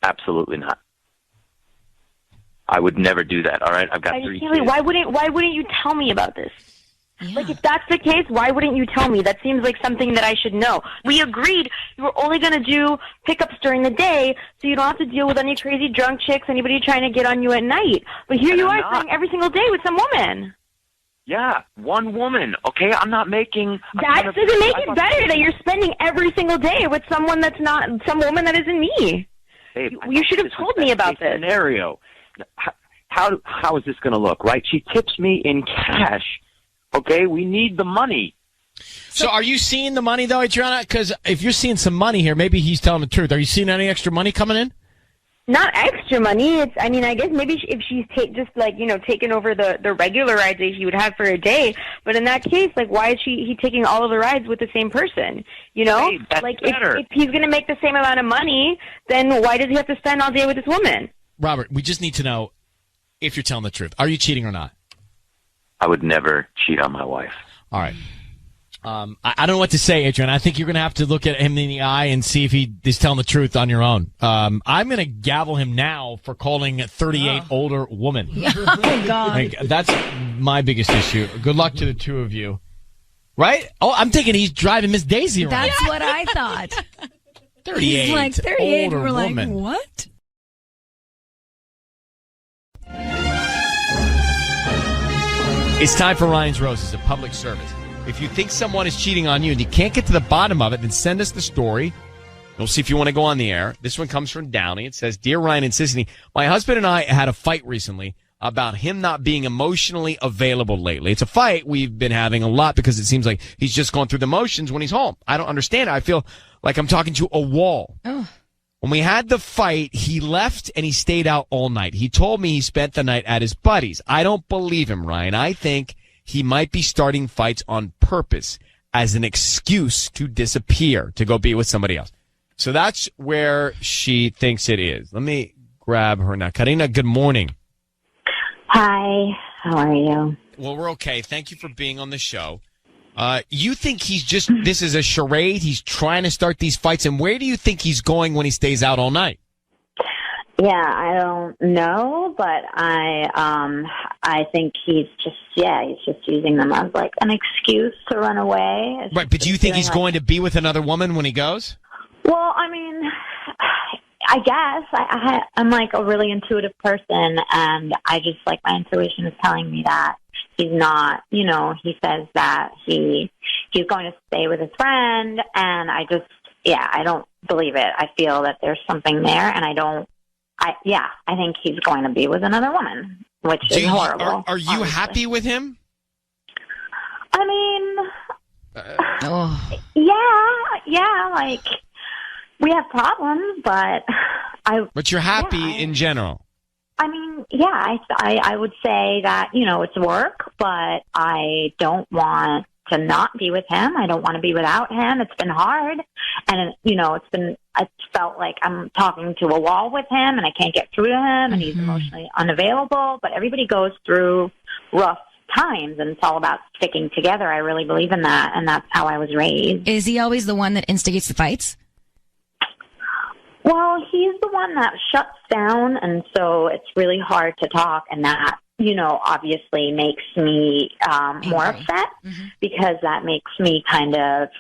Absolutely not. I would never do that, all right? I've got 3 kids. Why wouldn't you tell me about this? Yeah. Like, if that's the case, why wouldn't you tell me? That seems like something that I should know. We agreed you were only going to do pickups during the day, so you don't have to deal with any crazy drunk chicks, anybody trying to get on you at night. But here you are spending every single day with some woman. Yeah, one woman, okay? I'm not making... That doesn't make it better that you're spending every single day with someone that's not, some woman that isn't me. Babe, you should have told me about this. Scenario. How is this going to look, right? She tips me in cash. Okay, we need the money. So are you seeing the money, though, Adriana? Because if you're seeing some money here, maybe he's telling the truth. Are you seeing any extra money coming in? Not extra money. It's, I mean, I guess maybe if she's just like, you know, taking over the regular rides that he would have for a day. But in that case, like, why is he taking all of the rides with the same person? You know, hey, that's like better. if he's going to make the same amount of money, then why does he have to spend all day with this woman? Robert, we just need to know if you're telling the truth. Are you cheating or not? I would never cheat on my wife. All right. I don't know what to say, Adrian. I think you're going to have to look at him in the eye and see if he is telling the truth on your own. I'm going to gavel him now for calling a 38 older woman. Oh, God. Like, that's my biggest issue. Good luck to the two of you. Right? Oh, I'm thinking he's driving Miss Daisy around. That's what I thought. 38. He's like 38. Older We're like, woman. what? It's time for Ryan's Roses, a public service. If you think someone is cheating on you and you can't get to the bottom of it, then send us the story. We'll see if you want to go on the air. This one comes from Downey. It says, Dear Ryan and Sissany, my husband and I had a fight recently about him not being emotionally available lately. It's a fight we've been having a lot because it seems like he's just going through the motions when he's home. I don't understand it. I feel like I'm talking to a wall. Oh. When we had the fight, he left and he stayed out all night. He told me he spent the night at his buddy's. I don't believe him, Ryan. I think he might be starting fights on purpose as an excuse to disappear, to go be with somebody else. So that's where she thinks it is. Let me grab her now. Karina, good morning. Hi, how are you? Well, we're okay. Thank you for being on the show. You think this is a charade? He's trying to start these fights, and where do you think he's going when he stays out all night? Yeah, I don't know, but I think he's just using them as like an excuse to run away. Right, but do you think he's going to be with another woman when he goes? Well, I mean, I guess I'm like a really intuitive person, and I just like my intuition is telling me that he's not. You know, he says that he's going to stay with his friend, and I don't believe it. I feel that there's something there, and I think he's going to be with another woman, which is horrible. Are you happy with him? I mean, yeah, like we have problems, but But you're happy in general. I mean, yeah, I would say that, you know, it's work, but I don't want to not be with him. I don't want to be without him. It's been hard. And, you know, it's felt like I'm talking to a wall with him and I can't get through to him and he's emotionally unavailable. But everybody goes through rough times and it's all about sticking together. I really believe in that. And that's how I was raised. Is he always the one that instigates the fights? Well, he's the one that shuts down, and so it's really hard to talk, and that, you know, obviously makes me more upset because that makes me kind of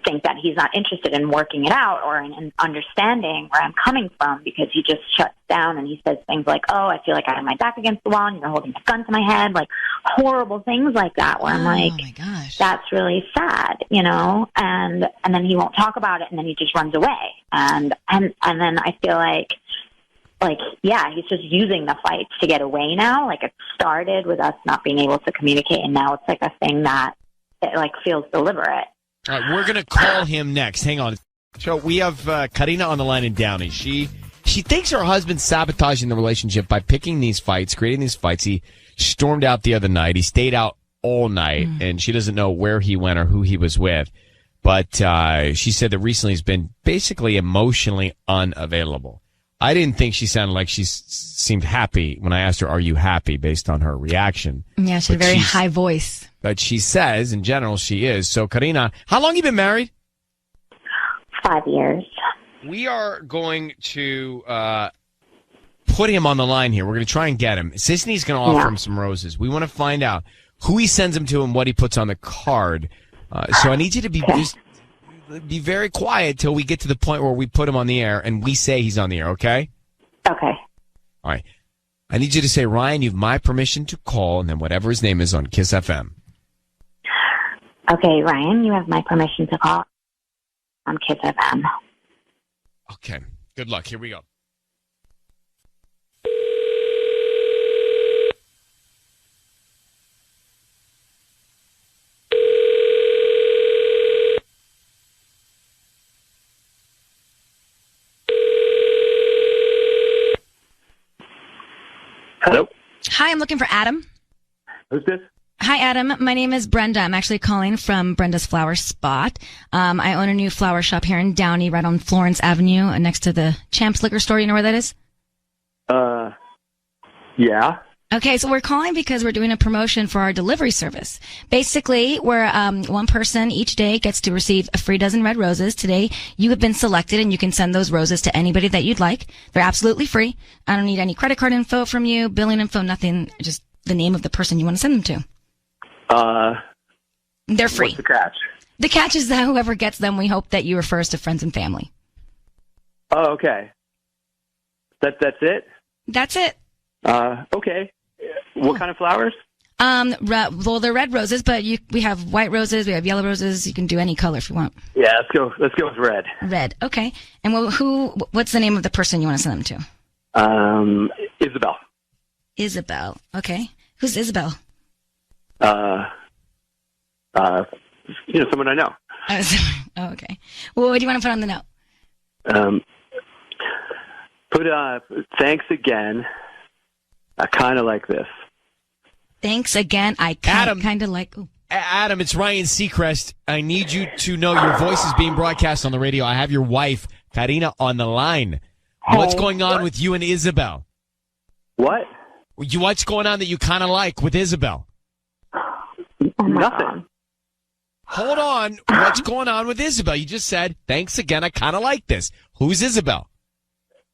think that he's not interested in working it out or in understanding where I'm coming from, because he just shuts down and he says things like, oh, I feel like I have my back against the wall and you're holding a gun to my head, like horrible things like that, where I'm like, my gosh, that's really sad, you know, and then he won't talk about it and then he just runs away. And then I feel like, yeah, he's just using the fights to get away now. Like, it started with us not being able to communicate, and now it's like a thing that it like feels deliberate. All right, we're going to call him next. Hang on. So we have Karina on the line in Downey. She thinks her husband's sabotaging the relationship by picking these fights, creating these fights. He stormed out the other night. He stayed out all night, and she doesn't know where he went or who he was with. But she said that recently he's been basically emotionally unavailable. I didn't think she sounded like she seemed happy when I asked her, are you happy, based on her reaction. Yeah, she had a very high voice. But she says, in general, she is. So, Karina, how long have you been married? 5 years. We are going to put him on the line here. We're going to try and get him. Sisney's going to offer him some roses. We want to find out who he sends them to and what he puts on the card. So I need you to be very quiet till we get to the point where we put him on the air and we say he's on the air, okay? Okay. All right. I need you to say, Ryan, you have my permission to call, and then whatever his name is on Kiss FM. Okay, Ryan, you have my permission to call on Kiss FM. Okay. Good luck. Here we go. Hello? Hi, I'm looking for Adam. Who's this? Hi, Adam. My name is Brenda. I'm actually calling from Brenda's Flower Spot. I own a new flower shop here in Downey, right on Florence Avenue, next to the Champs Liquor Store. You know where that is? Yeah. Okay, so we're calling because we're doing a promotion for our delivery service. Basically, where one person each day gets to receive a free dozen red roses. Today, you have been selected, and you can send those roses to anybody that you'd like. They're absolutely free. I don't need any credit card info from you, billing info, nothing. Just the name of the person you want to send them to. They're free. What's the catch? The catch is that whoever gets them, we hope that you refer us to friends and family. Oh, okay. That's it? That's it. Okay. What kind of flowers? Well, they're red roses, but we have white roses, we have yellow roses. You can do any color if you want. Yeah, let's go with red. Red, okay. And what's the name of the person you want to send them to? Isabel. Isabel, okay. Who's Isabel? Someone I know. Oh, okay. Well, what do you want to put on the note? Put thanks again. I kind of like this. Thanks again. I kind of like. Ooh. Adam, it's Ryan Seacrest. I need you to know your voice is being broadcast on the radio. I have your wife, Karina, on the line. What's going on with you and Isabel? What? What's going on that you kind of like with Isabel? Nothing. Hold on. What's going on with Isabel? You just said, thanks again. I kind of like this. Who's Isabel?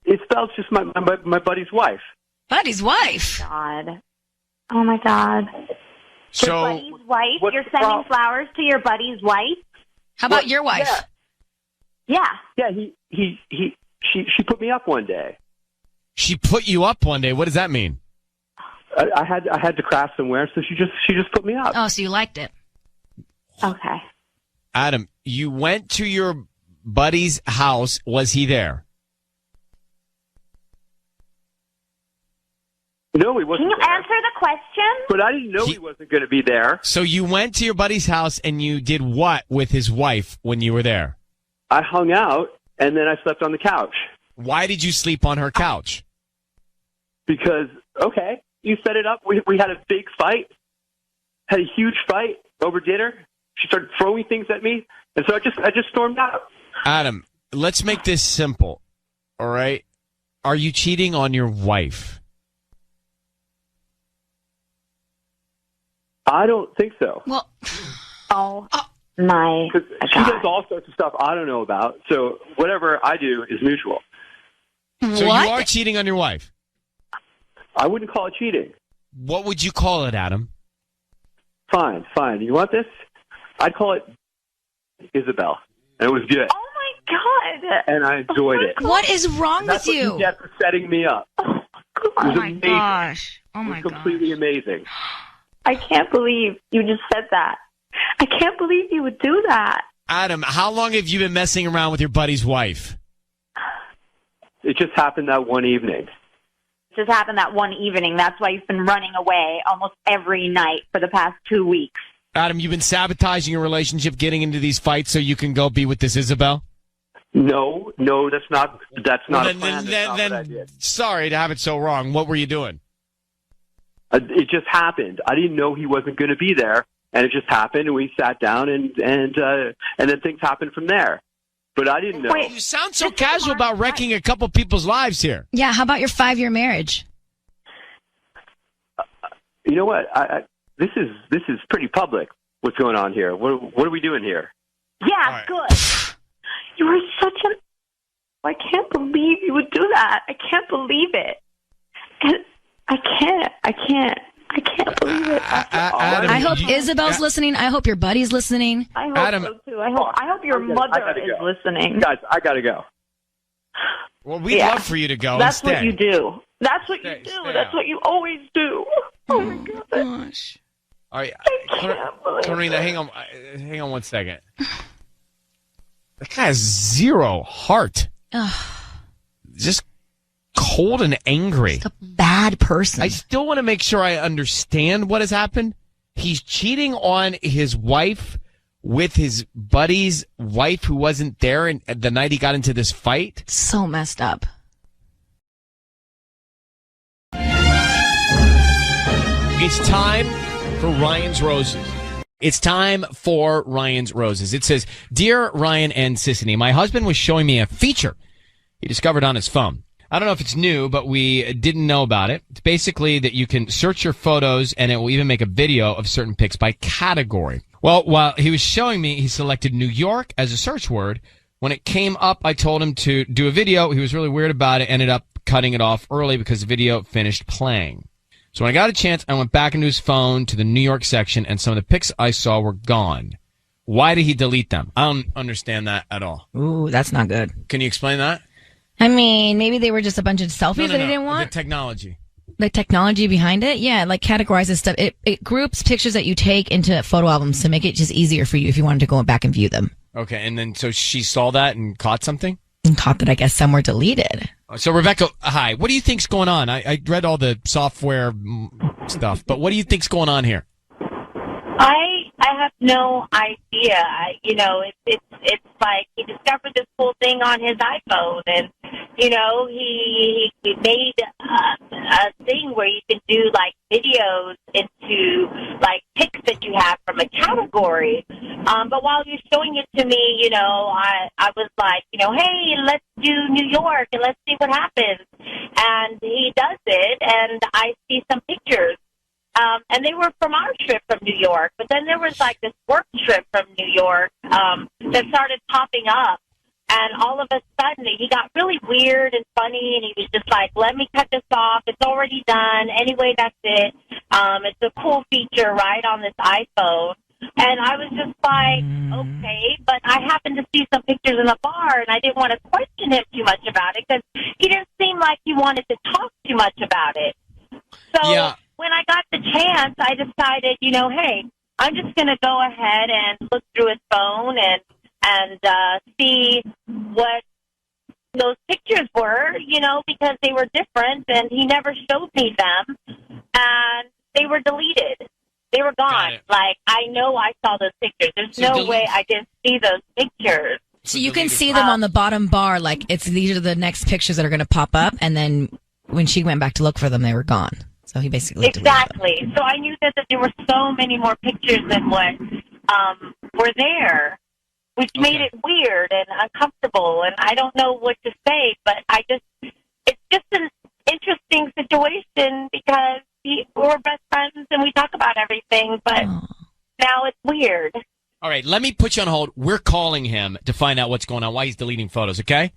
Isabel's just my buddy's wife. Buddy's wife? God. Oh, my God. So, your buddy's wife? what's You're the sending problem? flowers to your buddy's wife? How about your wife? Yeah. Yeah, she put me up one day. she put you up one day. What does that mean? I had to crash somewhere, so she just put me up. Oh, so you liked it. Okay. Adam, you went to your buddy's house. Was he there? No, he wasn't. Can you there. answer the question? But I didn't know he wasn't going to be there. So you went to your buddy's house and you did what with his wife when you were there? I hung out and then I slept on the couch. Why did you sleep on her couch? Because, okay, you set it up. We had a big fight, had a huge fight over dinner. She started throwing things at me, and so I just stormed out. Adam, let's make this simple, all right? Are you cheating on your wife? I don't think so. Well, my Because she God. does all sorts of stuff I don't know about, so whatever I do is mutual. So you are cheating on your wife? I wouldn't call it cheating. What would you call it, Adam? Fine. You want this? I'd call it Isabel, and it was good. Oh, my God. And I enjoyed it. What is wrong And that's with what you? you get for setting me up. It was Oh my amazing. gosh. Oh It my was gosh. completely amazing. I can't believe you just said that. I can't believe you would do that. Adam, how long have you been messing around with your buddy's wife? It just happened that one evening. It just happened that one evening. That's why you've been running away almost every night for the past 2 weeks. Adam, you've been sabotaging your relationship, getting into these fights so you can go be with this Isabel? No, that's not a plan. Then, That's not what I did. sorry to have it so wrong. What were you doing? It just happened. I didn't know he wasn't going to be there, and it just happened. And we sat down, and then things happened from there. But I didn't know. You sound so casual about wrecking a couple people's lives here. Yeah, how about your 5-year marriage? You know what? This is pretty public. What's going on here? What are we doing here? Yeah, good. You are such an... I can't believe you would do that. I can't believe it. And I can't believe it. Adam, I hope Isabel's listening. I hope your buddy's listening. I hope Adam- so, too. I hope your mother is listening. Guys, I gotta go. Well, we'd Yeah. love for you to go That's instead. what you do. That's what you do. stay That's out. what you always do. Oh, my God. Gosh. All right, can't believe Karina, hang on 1 second. That guy has zero heart. Just cold and angry. Bad person. I still want to make sure I understand what has happened. He's cheating on his wife with his buddy's wife who wasn't there and the night he got into this fight. So messed up. It's time for Ryan's Roses. It's time for Ryan's Roses. It says, Dear Ryan and Sissany, my husband was showing me a feature he discovered on his phone. I don't know if it's new, but we didn't know about it. It's basically that you can search your photos and it will even make a video of certain pics by category. Well, while he was showing me, he selected New York as a search word. When it came up, I told him to do a video. He was really weird about it, ended up cutting it off early because the video finished playing. So when I got a chance, I went back into his phone to the New York section, and some of the pics I saw were gone. Why did he delete them? I don't understand that at all. Ooh, that's not good. Can you explain that? I mean, maybe they were just a bunch of selfies that he didn't The want. technology. The technology behind it, yeah, like categorizes stuff. It groups pictures that you take into photo albums to make it just easier for you if you wanted to go back and view them. Okay, and then so she saw that and caught something? And caught that, I guess, some were deleted. So, Rebecca, hi. What do you think's going on? I read all the software stuff, but what do you think's going on here? I have no idea. It's like he discovered this cool thing on his iPhone, and he made a thing where you can do like videos into like pics that you have from a category. But while you're showing it to me, I was like, hey, let's do New York and let's see what happens. And he does it, and I see some pictures. And they were from our trip from New York. But then there was like this work trip from New York that started popping up. And all of a sudden, he got really weird and funny, and he was just like, let me cut this off. It's already done. Anyway, that's it. It's a cool feature, right, on this iPhone. And I was just like, okay. But I happened to see some pictures in the bar, and I didn't want to question him too much about it because he didn't seem like he wanted to talk too much about it. So when I got the chance, I decided, hey, I'm just going to go ahead and look through his phone and see what those pictures were, because they were different, and he never showed me them, and they were deleted. They were gone. Like, I know I saw those pictures. There's no way I didn't see those pictures. So you can see them on the bottom bar, like these are the next pictures that are going to pop up, and then when she went back to look for them, they were gone. So he basically exactly. So I knew that there were so many more pictures than what were there, which made it weird and uncomfortable, and I don't know what to say, but it's just an interesting situation because we're best friends and we talk about everything, but now it's weird. All right, let me put you on hold. We're calling him to find out what's going on, why he's deleting photos, okay?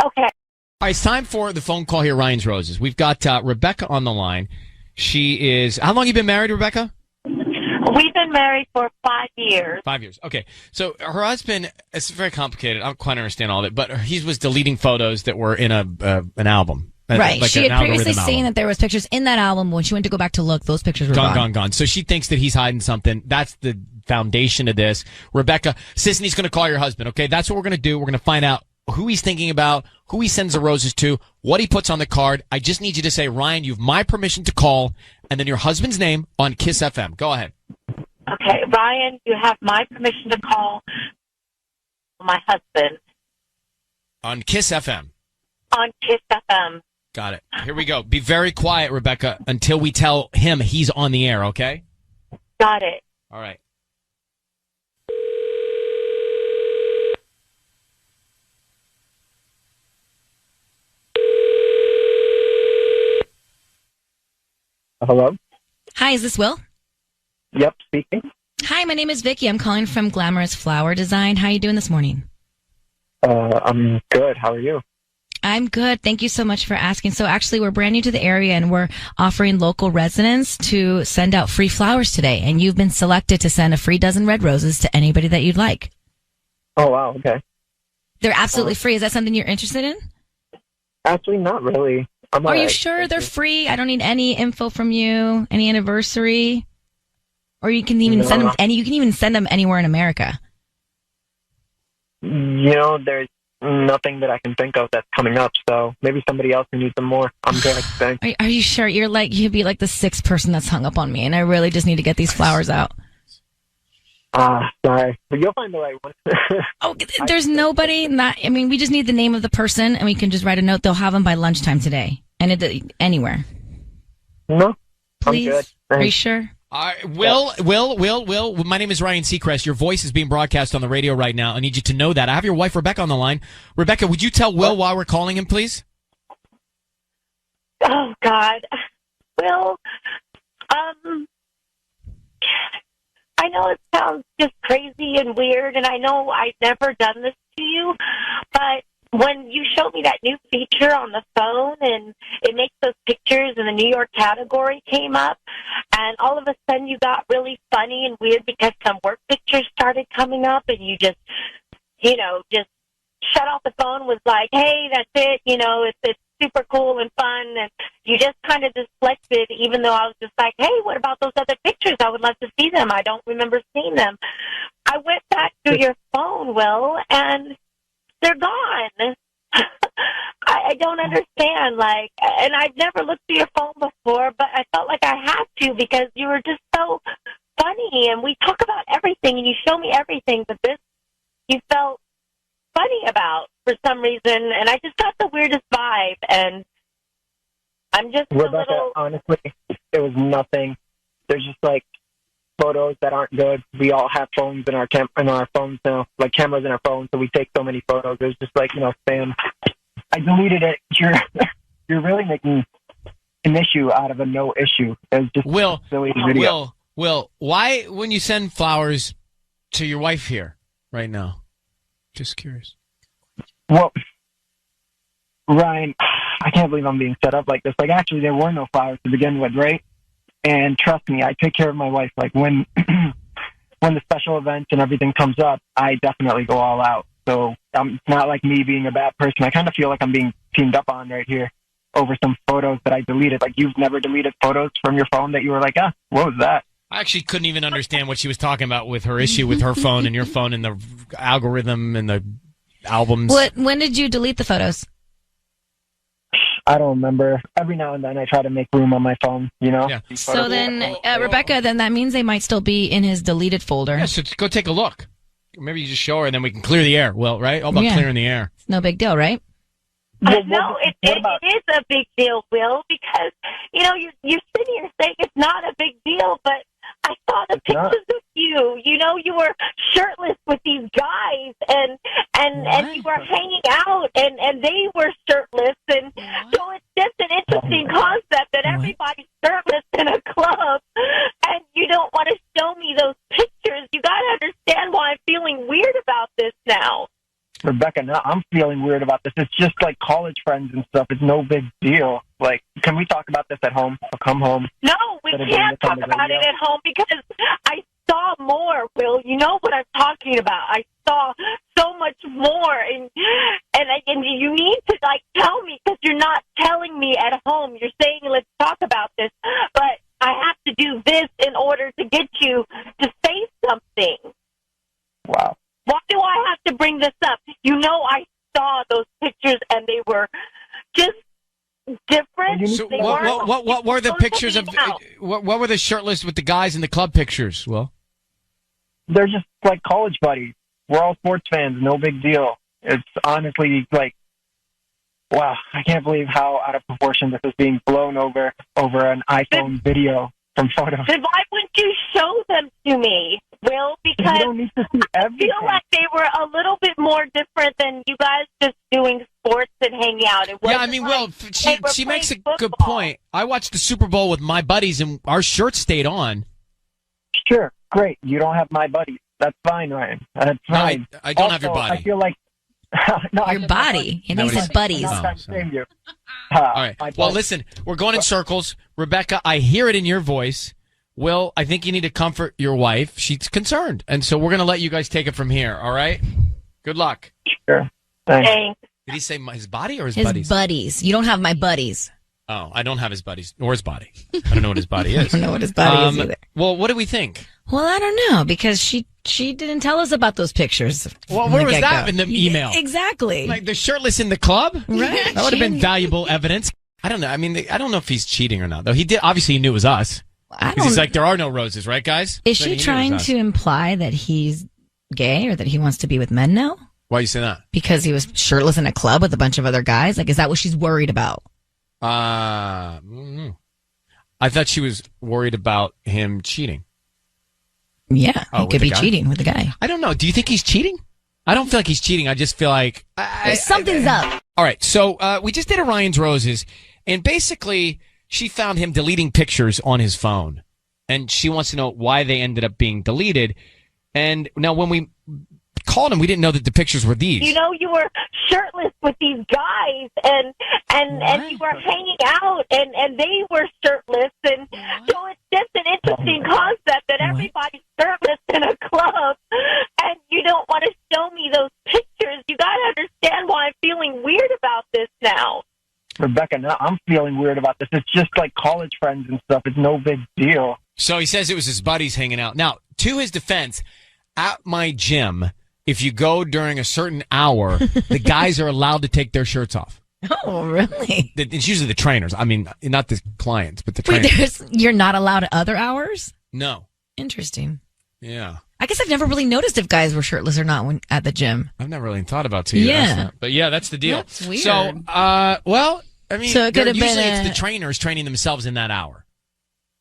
Okay. All right, it's time for the phone call here, Ryan's Roses. We've got Rebecca on the line. She is... How long have you been married, Rebecca? We've been married for 5 years. 5 years. Okay. So her husband, it's very complicated. I don't quite understand all of it, but he was deleting photos that were in an album. Right. Like she had previously seen album. that there was pictures in that album. When she went to go back to look, those pictures were gone. So she thinks that he's hiding something. That's the foundation of this. Rebecca, Sisney's going to call your husband, okay? That's what we're going to do. We're going to find out who he's thinking about, who he sends the roses to, what he puts on the card. I just need you to say, Ryan, you have my permission to call, and then your husband's name on Kiss FM. Go ahead. Okay, Ryan, you have my permission to call my husband. On Kiss FM. On Kiss FM. Got it. Here we go. Be very quiet, Rebecca, until we tell him he's on the air, okay? Got it. All right. Hello? Hi, is this Will? Yep, speaking. Hi, my name is Vicky. I'm calling from Glamorous Flower Design. How are you doing this morning? I'm good. How are you? I'm good. Thank you so much for asking. So actually, we're brand new to the area, and we're offering local residents to send out free flowers today. And you've been selected to send a free dozen red roses to anybody that you'd like. Oh, wow. Okay. They're absolutely free. Is that something you're interested in? Actually, not really. Are you sure they're free? I don't need any info from you, any anniversary, or you can even send them you can even send them anywhere in America. There's nothing that I can think of that's coming up, so maybe somebody else who needs them more. I'm good, thanks. Are you sure? You'd be like the sixth person that's hung up on me, and I really just need to get these flowers out. Sorry, but you'll find the right one. There's nobody. We just need the name of the person, and we can just write a note. They'll have them by lunchtime today, and anywhere. No, please. I'm good. Are you sure? Will, my name is Ryan Seacrest. Your voice is being broadcast on the radio right now. I need you to know that. I have your wife, Rebecca, on the line. Rebecca, would you tell Will why we're calling him, please? Oh, God. Will, I know it sounds just crazy and weird, and I know I've never done this to you, but when you showed me that new feature on the phone and it makes those pictures and the New York category came up, and all of a sudden you got really funny and weird because some work pictures started coming up, and you just shut off the phone, was like, hey, that's it, it's super cool and fun, and you just kind of deflected, even though I was just like, hey, what about those other pictures? I would love to see them. I don't remember seeing them. I went back to your phone, Will, and they're gone. I don't understand, and I've never looked through your phone before, but I felt like I had to because you were just so funny, and we talk about everything, and you show me everything, but this you felt funny about for some reason, and I just got the weirdest vibe, and I'm just Rebecca, honestly, it was nothing. There's just photos that aren't good. We all have phones in our phones now, cameras in our phones, so we take so many photos. There's just spam. I deleted it. You're really making an issue out of a no issue. It's just a silly video. Will, why when you send flowers to your wife here right now? Just curious. Well, Ryan, I can't believe I'm being set up like this. Like, actually, there were no flowers to begin with, right? And trust me, I take care of my wife. Like, when when the special events and everything comes up, I definitely go all out. So it's not like me being a bad person. I kind of feel like I'm being teamed up on right here over some photos that I deleted. Like, you've never deleted photos from your phone that you were like, what was that? I actually couldn't even understand what she was talking about with her issue with her phone and your phone and the algorithm and the albums. When did you delete the photos? I don't remember. Every now and then I try to make room on my phone, you know? Yeah. So then, Rebecca, then that means they might still be in his deleted folder. Yeah, so go take a look. Maybe you just show her and then we can clear the air. Well, right? All about clearing the air. It's no big deal, right? No, it is a big deal, Will, because, you're sitting here saying it's not a big deal, but I saw the pictures of you. You were shirtless with these guys, and you were hanging out, and they were shirtless, and so it's just an interesting concept that everybody's shirtless in a club, and you don't want to show me those pictures. You got to understand why I'm feeling weird about this now. Rebecca, no, I'm feeling weird about this. It's just like college friends and stuff. It's no big deal. Like, can we talk about this at home? I'll come home. No, we can't talk about it at home because I saw more, Will. You know what I'm talking about. I saw so much more, and you need to, tell me because you're not telling me at home. You're saying, let's talk about this, but I have to do this in order to get you to say something. Wow. Why do I have to bring this up? I saw those pictures and they were just different. So what were the pictures of? What were the shirtless with the guys in the club pictures? Well, they're just like college buddies. We're all sports fans. No big deal. It's honestly like, wow, I can't believe how out of proportion this is being blown over an iPhone video from photos. Then why wouldn't you show them to me, Will? Because you don't need to see everything. I feel like they were a little bit more different than you guys just doing sports and hanging out. Yeah, I mean, Will, she makes a good point. I watched the Super Bowl with my buddies, and our shirts stayed on. Sure, great. You don't have my buddies. That's fine, Ryan. That's fine. No, I don't have your body. I feel like your body. He needs his buddies. All right. Well, listen, we're going in circles. Rebecca, I hear it in your voice. Will, I think you need to comfort your wife. She's concerned. And so we're going to let you guys take it from here. All right? Good luck. Sure. Thanks. Did he say his body or his buddies? His buddies. You don't have my buddies. Oh, I don't have his buddies or his body. I don't know what his body is. I don't know what his body is either. Well, what do we think? Well, I don't know because she didn't tell us about those pictures. Well, where was that in the email? Exactly. Like the shirtless in the club? Right. That would have been valuable evidence. I don't know. I mean, I don't know if he's cheating or not, though. He did. Obviously, he knew it was us. He's like, there are no roses, right, guys? Is she trying to imply that he's gay or that he wants to be with men now? Why you say that? Because he was shirtless in a club with a bunch of other guys? Like, is that what she's worried about? I thought she was worried about him cheating. Yeah, he could be cheating with the guy. I don't know. Do you think he's cheating? I don't feel like he's cheating. I just feel like something's up. All right, so we just did a Ryan's Roses, and basically she found him deleting pictures on his phone, and she wants to know why they ended up being deleted. And now when we called him, we didn't know that the pictures were these. You were shirtless with these guys, and you were hanging out, and they were shirtless, and so it's just an interesting concept that everybody's shirtless in a club, and you don't want to show me those pictures. You got to understand why I'm feeling weird about this now. Rebecca, no, I'm feeling weird about this. It's just like college friends and stuff. It's no big deal. So he says it was his buddies hanging out. Now, to his defense, at my gym, if you go during a certain hour, the guys are allowed to take their shirts off. Oh, really? It's usually the trainers. I mean, not the clients, but the trainers. Wait, you're not allowed at other hours? No. Interesting. Yeah. I guess I've never really noticed if guys were shirtless or not at the gym. I've never really thought about it. Yeah. But yeah, that's the deal. That's weird. So, well, I mean, so it could have usually been it's the trainers training themselves in that hour.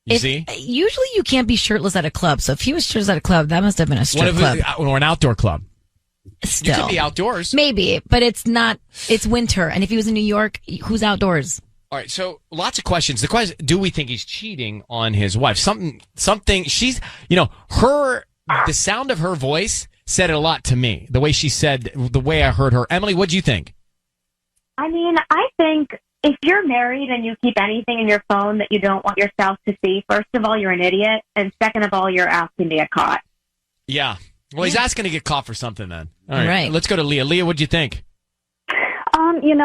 You see? Usually you can't be shirtless at a club. So if he was shirtless at a club, that must have been a strip club. Or an outdoor club. Still. You could be outdoors. Maybe, but it's not. It's winter. And if he was in New York, who's outdoors? All right, so lots of questions. The question: do we think he's cheating on his wife? Something. She's, the sound of her voice said it a lot to me. The way she said, the way I heard her. Emily, what do you think? I mean, I think if you're married and you keep anything in your phone that you don't want your spouse to see, first of all, you're an idiot, and second of all, you're asking to get caught. Yeah. Well, he's asking to get caught for something then. All right. Let's go to Leah. Leah, what'd you think?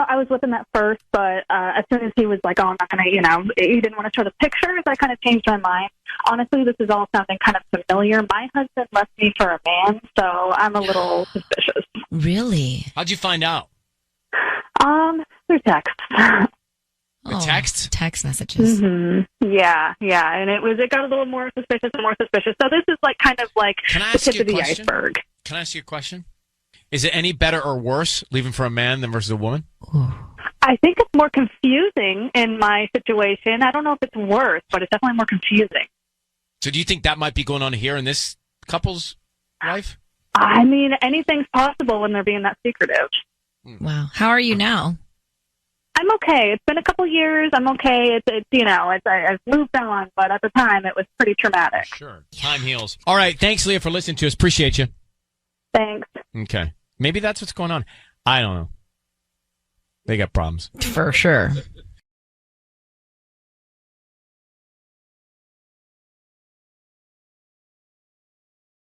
I was with him at first, but as soon as he was like, oh, I'm not going to, he didn't want to show the pictures, I kind of changed my mind. Honestly, this is all sounding kind of familiar. My husband left me for a man, so I'm a little suspicious. Really? How'd you find out? Through text. Texts? Text messages. Mm-hmm. Yeah, and it got a little more suspicious and more suspicious. So this is like kind of like the tip of the iceberg. Can I ask you a question? Is it any better or worse leaving for a man than versus a woman? I think it's more confusing in my situation. I don't know if it's worse, but it's definitely more confusing. So do you think that might be going on here in this couple's life? I mean, anything's possible when they're being that secretive. Wow. How are you now? I'm okay. It's been a couple years. I'm okay. I've moved on, but at the time it was pretty traumatic. Sure. Time heals. All right. Thanks, Leah, for listening to us. Appreciate you. Thanks. Okay. Maybe that's what's going on. I don't know. They got problems. For sure.